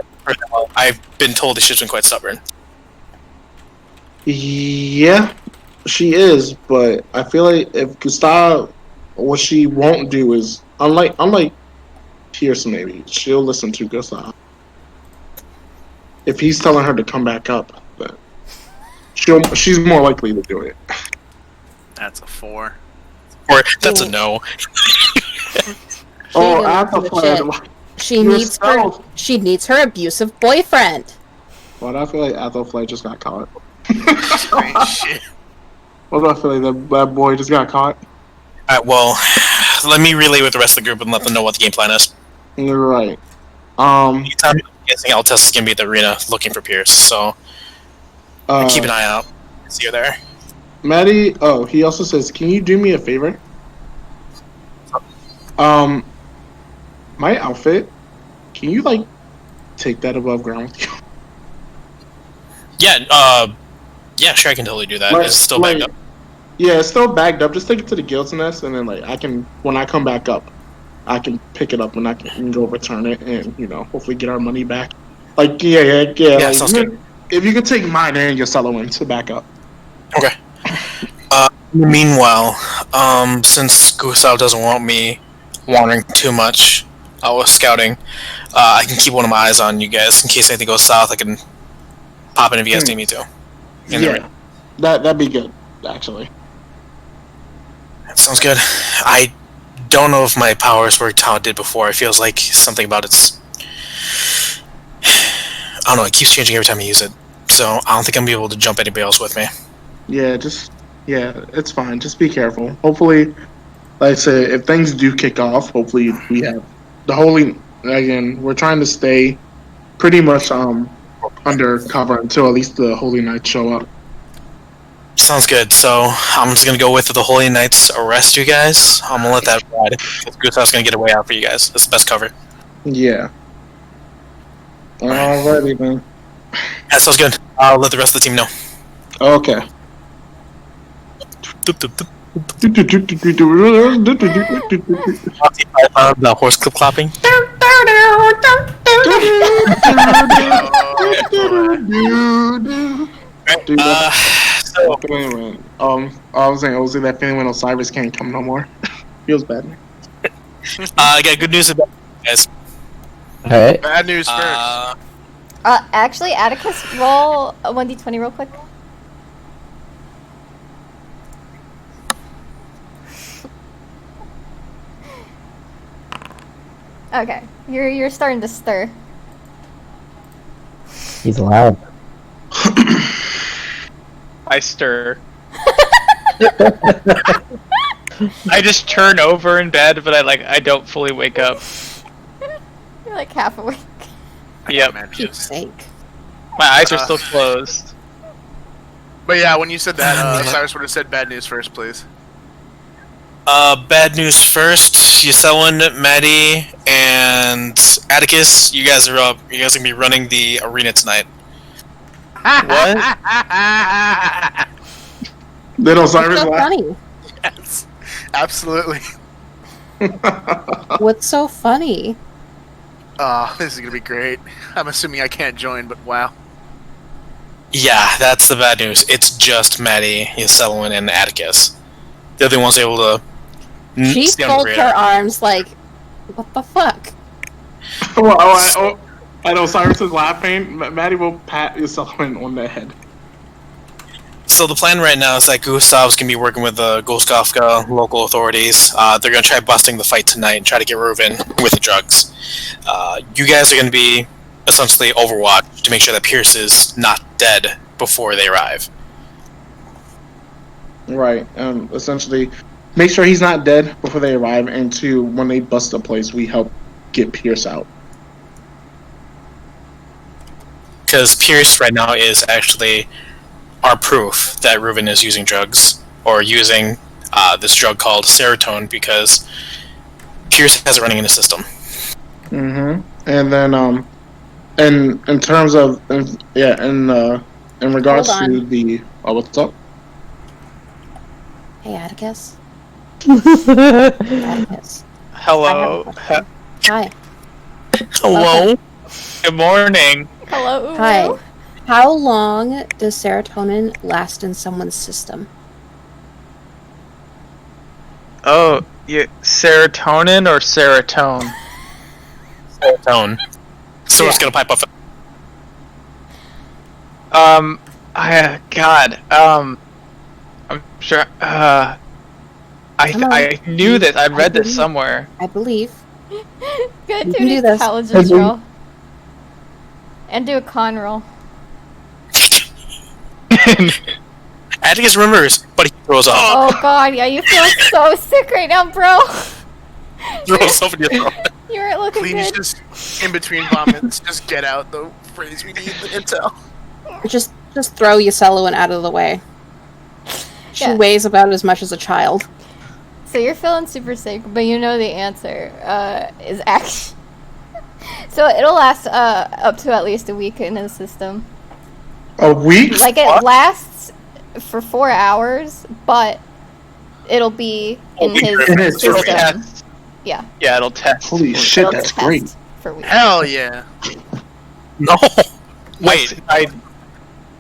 I've been told that she's been quite stubborn. Yeah, she is, but I feel like if Gustav, what she won't do is, unlike Pearson, maybe she'll listen to Gustav. If he's telling her to come back up, then she's more likely to do it. That's a 4. Or that's a no. Oh, I didn't thought give a shit. She needs her abusive boyfriend. But I feel like Athelflaed just got caught. Strange shit. What do I feel like that boy just got caught? Alright, well, let me relay with the rest of the group and let them know what the game plan is. You're right. Anytime I'm guessing Altessa is gonna be at the arena looking for Pierce, so keep an eye out. See you there. Maddie, he also says, can you do me a favor? My outfit, can you, take that above ground with you? Yeah, sure, I can totally do that. It's still bagged up. Yeah, it's still bagged up. Just take it to the guild's nest, and then, I can, when I come back up, I can pick it up and I can go return it and, hopefully get our money back. Yeah, sounds good. If you could take mine and your Sullivan to back up. Okay. Meanwhile, since Gustav doesn't want me wandering too much with scouting, I can keep one of my eyes on you guys in case anything goes south. I can pop in if you guys need me to. That'd be good, actually. That sounds good. I don't know if my powers worked how it did before. It feels like something about it's... I don't know, it keeps changing every time I use it. So I don't think I'm going to be able to jump anybody else with me. Yeah, it's fine. Just be careful. Hopefully, like I said, if things do kick off, hopefully we have the Holy... Again, we're trying to stay pretty much under cover until at least the Holy Knights show up. Sounds good. So I'm just going to go with the Holy Knights arrest you guys. I'm going to let that ride. Gustav's going to get a way out for you guys. That's the best cover. Yeah. Alrighty, man. That sounds good. I'll let the rest of the team know. Okay. The horse clip clapping. So I was saying that feeling when Osiris can't come no more. Feels bad. I got good news about you guys. Alright. Bad news first. Actually, Atticus, roll a 1d20 real quick. Okay, you're starting to stir. He's loud. I stir. I just turn over in bed, but I don't fully wake up. You're like half awake. Yep. Keep sake. My eyes are still closed. But yeah, when you said that, Cyrus would have said bad news first, please. Bad news first. Yuselin, Maddie, and Atticus, you guys are up. You guys are gonna be running the arena tonight. Did What's Osiris so laugh? funny? Yes, absolutely. What's so funny? Oh, this is gonna be great. I'm assuming I can't join, but wow. Yeah, that's the bad news. It's just Maddie, Selwyn, and Atticus. They're the ones able to She stay on the folded her radar. arms like, what the fuck? And Osiris is laughing. Maddie will pat Sullivan on the head. So the plan right now is that Gustav's gonna be working with the Golskofka local authorities. They're gonna try busting the fight tonight and try to get Reuven with the drugs. You guys are gonna be essentially Overwatch to make sure that Pierce is not dead before they arrive. Right. Essentially, make sure he's not dead before they arrive, and two, when they bust the place, we help get Pierce out. Because Pierce right now is actually our proof that Reuven is using drugs, or using this drug called serotonin, because Pierce has it running in his system. Mm-hmm. And then, in terms of, in regards Hold on. to the, what's up? Hey, Atticus. Atticus. Hello. Hi. Hello? Good morning. Hello. Hi. How long does serotonin last in someone's system? Oh, serotonin or serotonin? Serotonin. Someone's Yeah. gonna pipe up. I'm sure. Come on. I knew this. I read this somewhere. I believe. Good, You do can do an this. intelligence roll. And do a con roll. Atticus remembers, but he throws off. Oh god, yeah, you feel so sick right now, bro. Throws himself in your throat. You weren't looking Please good. just, in between vomits, just get out the phrase we need the intel. Just throw Yaseluin out of the way. She Yeah. weighs about as much as a child. So you're feeling super sick, but you know the answer is actually. So it'll last up to at least a week in his system. A week? Like it lasts for 4 hours, but it'll be in his system. system. Yeah. Yeah, it'll test. Holy shit, It'll that's test great. for weeks. Hell yeah. No. Wait.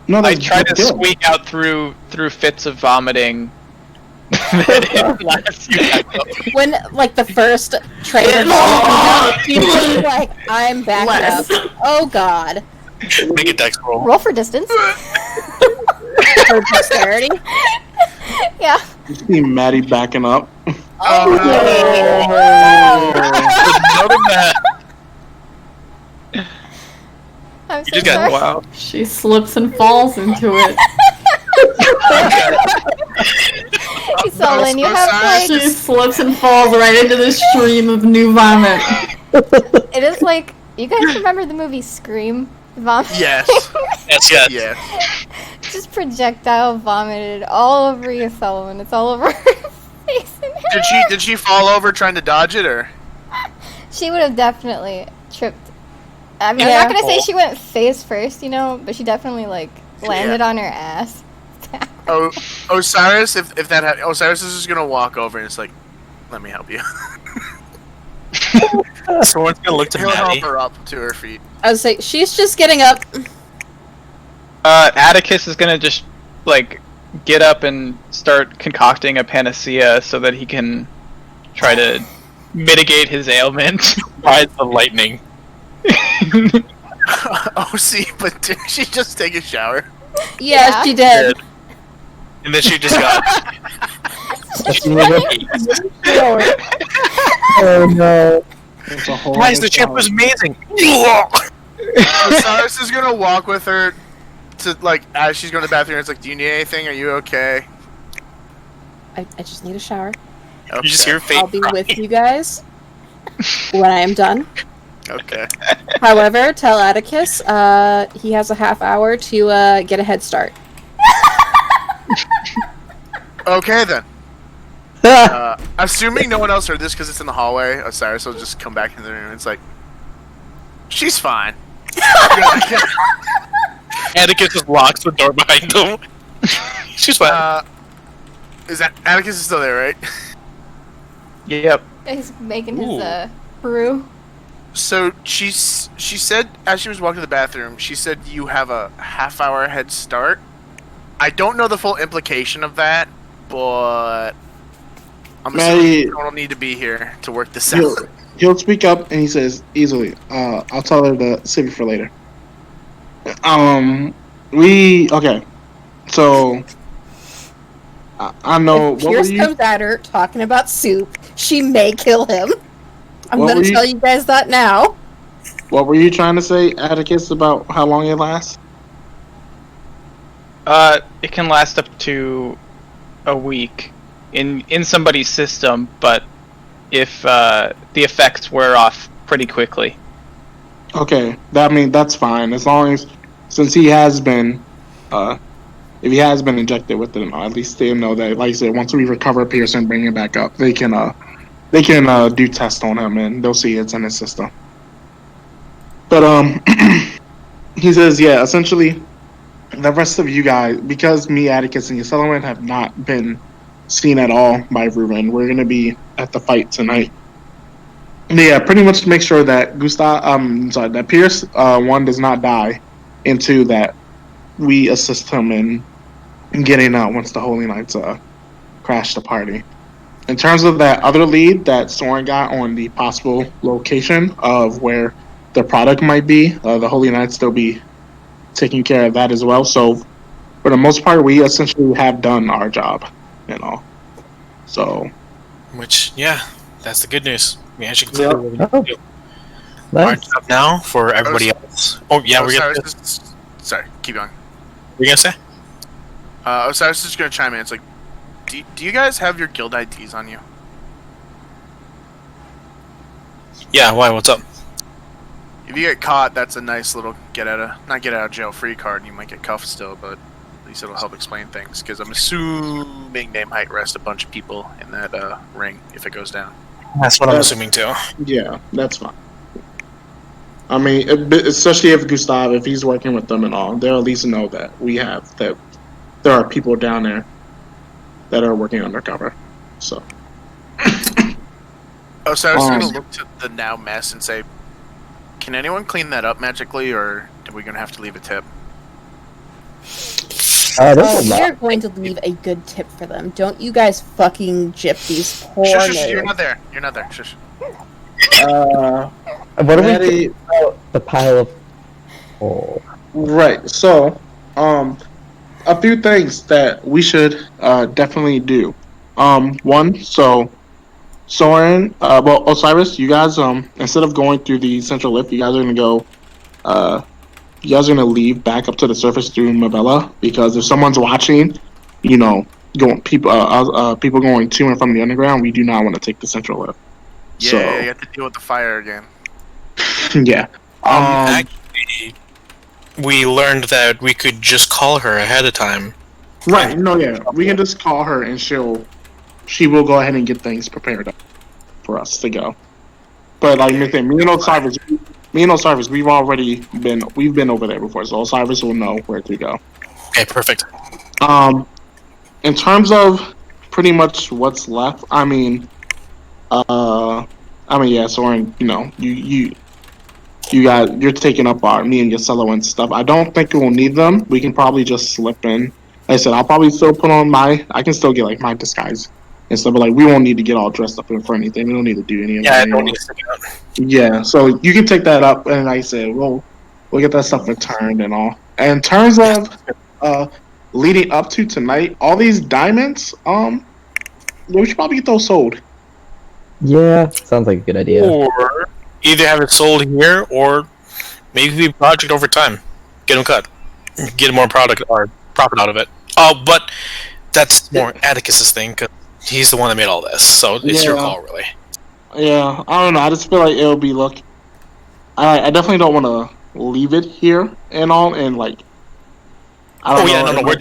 No, I that's tried to good. squeak out through fits of vomiting. That last few When, like, the first trailer people like, I'm back Less. up. Oh god. Make a dex roll. Roll for distance. For dexterity. Yeah. You see Maddie backing up. Oh, Another bad. I'm so You just got sorry. wow. She slips and falls into it. Selwyn, you have like She slips and falls right into the stream of new vomit. it is like you guys remember the movie Scream? Vomit. Yes. Yes, yes. Yes. Just projectile vomited all over you, Selwyn. It's all over her face and hair. Did she fall over trying to dodge it, or? She would have definitely tripped. I mean, Yeah. I'm not gonna say she went face first, you know, but she definitely like landed on her ass. Oh, Osiris, if that Osiris is just gonna walk over and it's like, let me help you. Someone's gonna look to He'll help Maddie. her up to her feet. I was like, she's just getting up. Atticus is gonna just like get up and start concocting a panacea so that he can try to mitigate his ailment. Ride the lightning. Oh, see, but did she just take a shower? Yeah, she did. And then she just got. Oh no. It's a whole Guys, the other chip song. was amazing. Osiris is gonna walk with her to, like, as she's going to the bathroom. It's like, do you need anything? Are you okay? I just need a shower. Okay. You just hear fate. I'll be with you guys when I am done. Okay. However, tell Atticus he has a half hour to get a head start. Okay then. Assuming no one else heard this because it's in the hallway, Osiris will just come back into the room. It's like, she's fine. Atticus just locks the door behind him. She's fine. Is that Atticus is still there, right? Yep. He's making his Ooh. brew. So she said as she was walking to the bathroom, she said you have a half-hour head start. I don't know the full implication of that, but I'm assuming you don't need to be here to work this out. He'll speak up and he says easily, I'll tell her to save it for later. Okay. So I know If Pierce comes at her talking about soup, she may kill him. I'm going to tell you guys that now. What were you trying to say, Atticus, about how long it lasts? It can last up to a week in somebody's system, but if the effects wear off pretty quickly. Okay, that's fine as long as since he has been, if he has been injected with it, at least they know that. Like I said, once we recover Pierce and bring him back up, they can do tests on him and they'll see it's in his system. But he says, yeah, essentially, the rest of you guys, because me, Atticus, and Yoselowin have not been seen at all by Ruben, we're gonna be at the fight tonight. Yeah, pretty much to make sure that that Pierce, one, does not die, and two, that we assist him in getting out once the Holy Knights crash the party. In terms of that other lead that Soren got on the possible location of where the product might be, the Holy Knights will be taking care of that as well. So, for the most part, we essentially have done our job, So, which, yeah, that's the good news. We actually Yeah. completed our job now for everybody else. Oh, yeah, we're gonna. Sorry, keep going. What were you gonna say? I was just gonna chime in. It's like, do you guys have your guild IDs on you? Yeah, why? What's up? If you get caught, that's a nice little not get out of jail free card. You might get cuffed still, but at least it'll help explain things. Because I'm assuming they might arrest a bunch of people in that ring if it goes down. That's what I'm assuming too. Yeah, that's fine. I mean, especially if Gustav, if he's working with them and all, they'll at least know that there are people down there that are working undercover. So. Oh, so I was going to look to the now mess and say, can anyone clean that up magically, or are we going to have to leave a tip? We're going to leave a good tip for them. Don't you guys fucking gyp these poor Shush, you're not there. You're not there. Shush. What do we do about the pile of coal? Right. So, a few things that we should definitely do. One, so Soren, Osiris, you guys, instead of going through the central lift, you guys are gonna leave back up to the surface through Mabella, because if someone's watching, people going to and from the underground, we do not want to take the central lift. Yeah, you have to deal with the fire again. Yeah. Actually, we learned that we could just call her ahead of time. Right. No. Yeah. We can just call her and she will go ahead and get things prepared for us to go. But like me and Osiris, we've been over there before, so Osiris will know where to go. Okay, perfect. In terms of pretty much what's left, yeah, Soren, you're taking up me and Yosello and stuff. I don't think we'll need them. We can probably just slip in. Like I said, I'll probably still put on I can still get like my disguise and stuff, but like we won't need to get all dressed up for anything. We don't need to do any of that. Yeah, I don't need to stick it out. Yeah, so you can take that up, and like I said, we'll get that stuff returned and all. And in terms of leading up to tonight, all these diamonds, we should probably get those sold. Yeah, sounds like a good idea. Or either have it sold here, or maybe the project over time. Get them cut. Get more product or profit out of it. But that's more Atticus's thing, because he's the one that made all this. So it's your call, really. Yeah, I don't know. I just feel like it'll be lucky. I definitely don't want to leave it here and all, and like. No, we're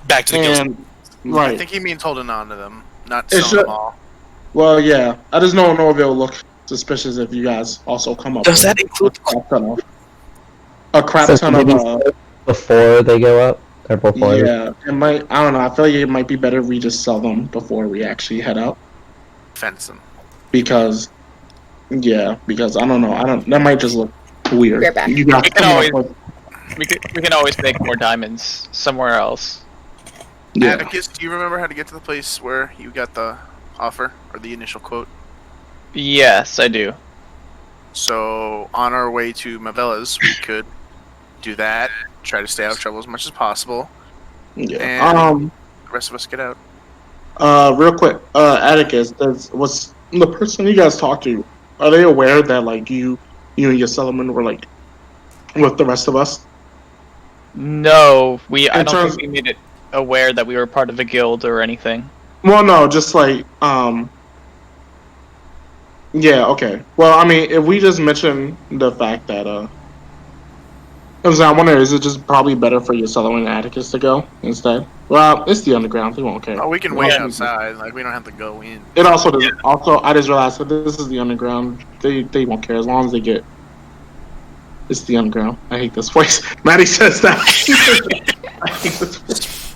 back to the guild. Right. I think he means holding on to them, not selling them all. Well, yeah. I just don't know if it'll look suspicious if you guys also come up. Does that include a crap ton of before they go up, or before. Yeah, it might. I don't know. I feel like it might be better if we just sell them before we actually head out. Fence them. Because I don't know. That might just look weird. We're back. You got We can always we can always make more diamonds somewhere else. yeah. Atticus, do you remember how to get to the place where you got the offer or the initial quote? Yes, I do. So on our way to Mavella's, we could do that. Try to stay out of trouble as much as possible. Yeah. And the rest of us get out. Real quick, Atticus, was the person you guys talked to? Are they aware that like you and your Solomon were like with the rest of us? No, I don't terms- think we made it aware that we were part of a guild or anything. Well, no, just like Yeah. Okay. Well, I mean, if we just mention the fact that I wonder, is it just probably better for your Solomon and Atticus to go instead? Well, it's the underground. They won't care. Oh, we can wait outside. Like we don't have to go in. It also does. Also, I just realized that this is the underground. They won't care as long as they get. It's the underground. I hate this place. Maddie says that. I hate this place.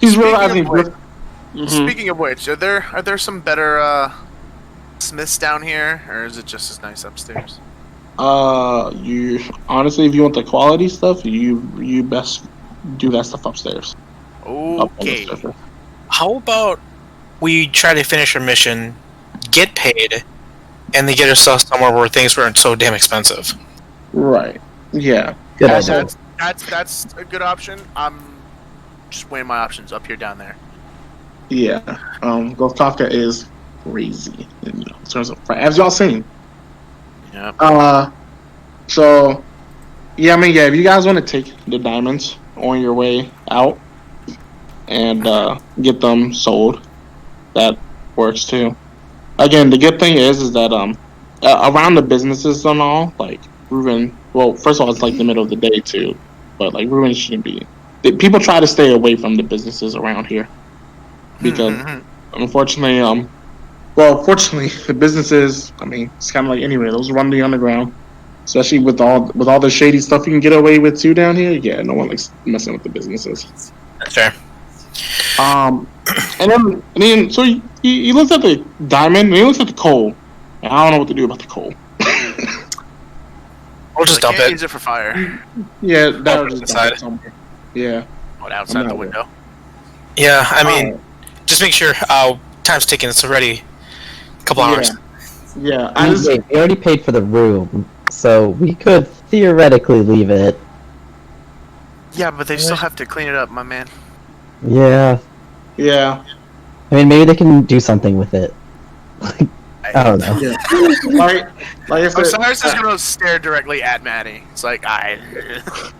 He's realizing. Speaking of which, are there some better smiths down here, or is it just as nice upstairs? You honestly, if you want the quality stuff, you best do that stuff upstairs. Up on the Okay. surface. How about we try to finish our mission, get paid, and then get ourselves somewhere where things weren't so damn expensive. Right. Yeah. Good Also- idea. That's a good option. I'm just weighing my options up here, down there. Yeah. Golkafka is crazy in terms of as y'all seen. Yeah. So, yeah, I mean, yeah, if you guys want to take the diamonds on your way out and get them sold, that works too. Again, the good thing is that around the businesses and all, like Ruben. Well, first of all, it's like the middle of the day too, but like Ruben shouldn't be. People try to stay away from the businesses around here because, unfortunately, fortunately, the businesses. I mean, it's kind of like anywhere. Those run the underground, especially with all the shady stuff you can get away with too down here. Yeah, no one likes messing with the businesses. That's fair. And then so he looks at the diamond and he looks at the coal. And I don't know what to do about the coal. We'll just dump Can't it. use it for fire. Yeah, that was just Inside. dump it somewhere. Yeah. What, outside I'm the not window? Yeah, I mean, just make sure time's ticking. It's already a couple hours. Yeah. We already paid for the room, so we could theoretically leave it. Yeah, but they still have to clean it up, my man. Yeah. Yeah. I mean, maybe they can do something with it. I don't know. Yeah. like I said, Osiris is gonna stare directly at Maddie. It's like I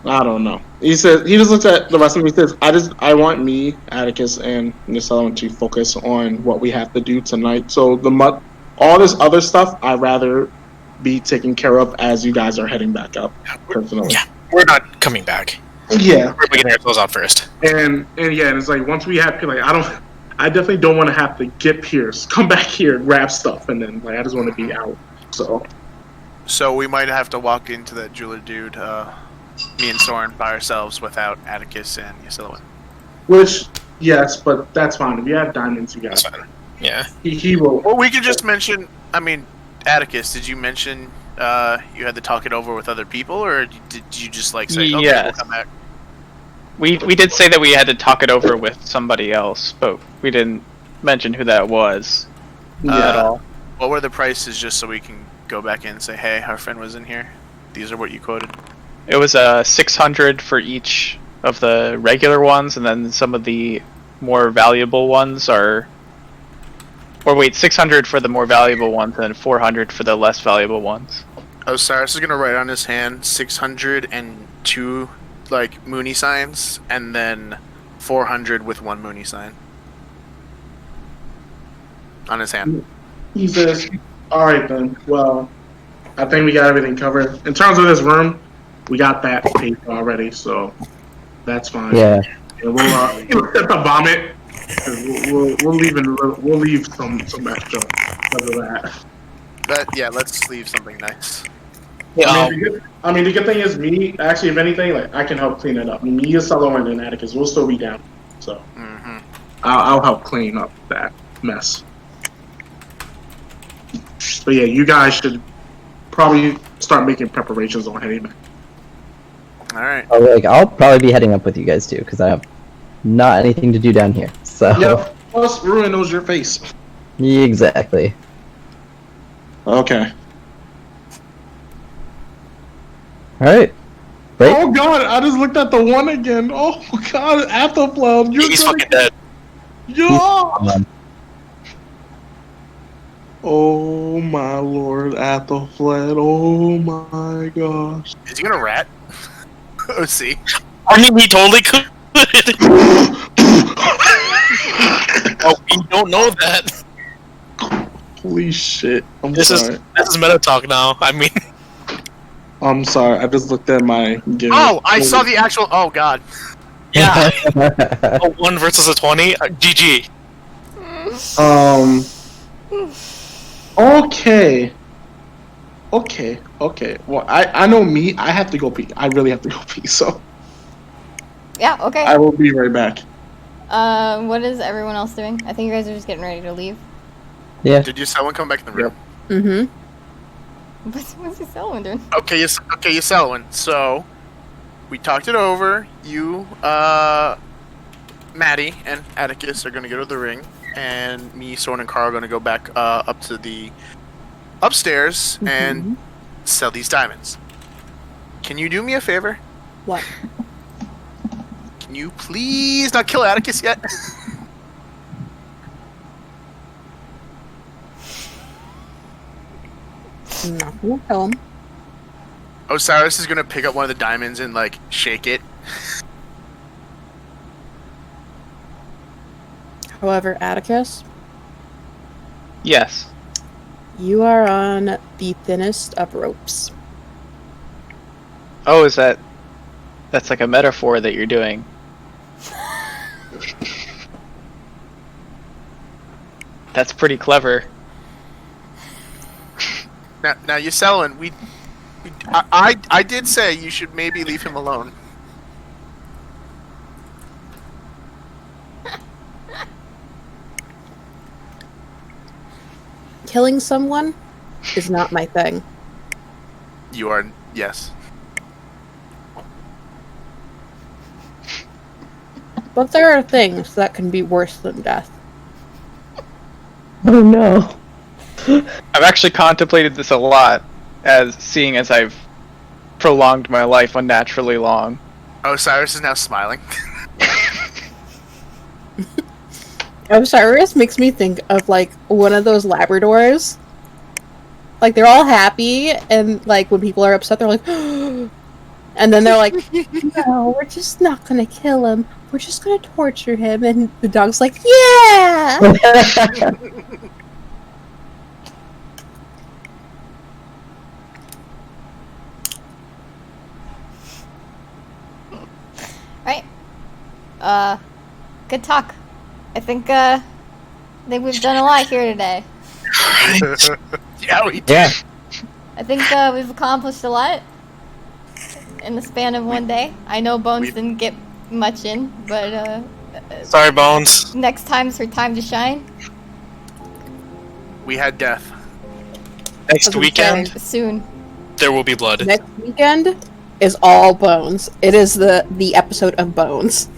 don't know. He says he just looks at the rest of them. He says, I want me, Atticus, and Nicello to focus on what we have to do tonight. So all this other stuff, I'd rather be taken care of as you guys are heading back up. Personally. Yeah, we're not coming back. Yeah. We're getting ourselves out first. And it's like once we have like I definitely don't want to have to get Pierce, come back here, grab stuff, and then like I just want to be out. So we might have to walk into that jeweler dude, me and Soren by ourselves without Atticus and Yasiloan. Which yes, but that's fine. If you have diamonds, you guys. That's fine. Yeah. He will. Well, we could just mention. I mean, Atticus, did you mention you had to talk it over with other people, or did you just like say, okay, Yes. we'll come back? We did say that we had to talk it over with somebody else, but we didn't mention who that was at all. What were the prices, just so we can go back in and say, hey, our friend was in here. These are what you quoted. It was 600 for each of the regular ones, and then some of the more valuable ones are. Or wait, 600 for the more valuable ones, and then 400 for the less valuable ones. Osiris is gonna write on his hand 602 like Mooney signs, and then 400 with one Mooney sign on his hand. He says, "All right then. Well, I think we got everything covered. In terms of this room, we got that paid for already, so that's fine. Yeah. And we'll have to bomb it. We'll leave some extra because of that. Yeah, let's leave something nice. Yeah, The good thing is me. Actually, if anything, like I can help clean it up. Me, Solo, and Atticus will still be down. So I'll help clean up that mess. But yeah, you guys should probably start making preparations on heading back. All right. Oh, like I'll probably be heading up with you guys too, because I have not anything to do down here. So Yep. Plus, Ruin knows your face. exactly. Okay. All right. Wait. Oh god, I just looked at the one again. Oh god, Athelflail, you're he's gonna- fucking dead. Yeah. Oh my lord, Athelflail. Oh my gosh. Is he gonna rat? OC. I mean, he totally could. Oh, we don't know that. Holy shit. I'm This sorry. is meta talk now. I mean, I'm sorry. I just looked at my game. Oh, I saw the actual. Oh god. yeah. A 1 versus a 20. GG. Okay. Okay. Well, I know me. I have to go pee. I really have to go pee. So Yeah, okay. I will be right back. What is everyone else doing? I think you guys are just getting ready to leave. Yeah. Did you someone come back in the room? Mm-hmm. What's your Selwyn doing? Okay, you Selwyn. So we talked it over. You, Maddie, and Atticus are gonna go to the ring, and me, Soren, and Carl are gonna go back up to the upstairs and sell these diamonds. Can you do me a favor? What? Can you please not kill Atticus yet? I'm not gonna kill him. Osiris is gonna pick up one of the diamonds and like shake it. However, Atticus, Yes. you are on the thinnest of ropes. Oh, that's like a metaphor that you're doing. That's pretty clever. Now you Selwyn, I did say you should maybe leave him alone. Killing someone is not my thing. You are yes. But there are things that can be worse than death. Oh no. I've actually contemplated this a lot, seeing as I've prolonged my life unnaturally long. Osiris is now smiling. Osiris makes me think of like one of those Labradors. Like they're all happy, and like when people are upset, they're like, and then they're like, "No, we're just not gonna kill him. We're just gonna torture him." And the dog's like, "Yeah." Right. Good talk. I think we've done a lot here today. Yeah, we did. Yeah. I think we've accomplished a lot in the span of one day. I know Bones didn't get much in, but sorry, Bones. next time's her time to shine. We had death. Next weekend, Soon. there will be blood. Next weekend is all Bones. It is the episode of Bones.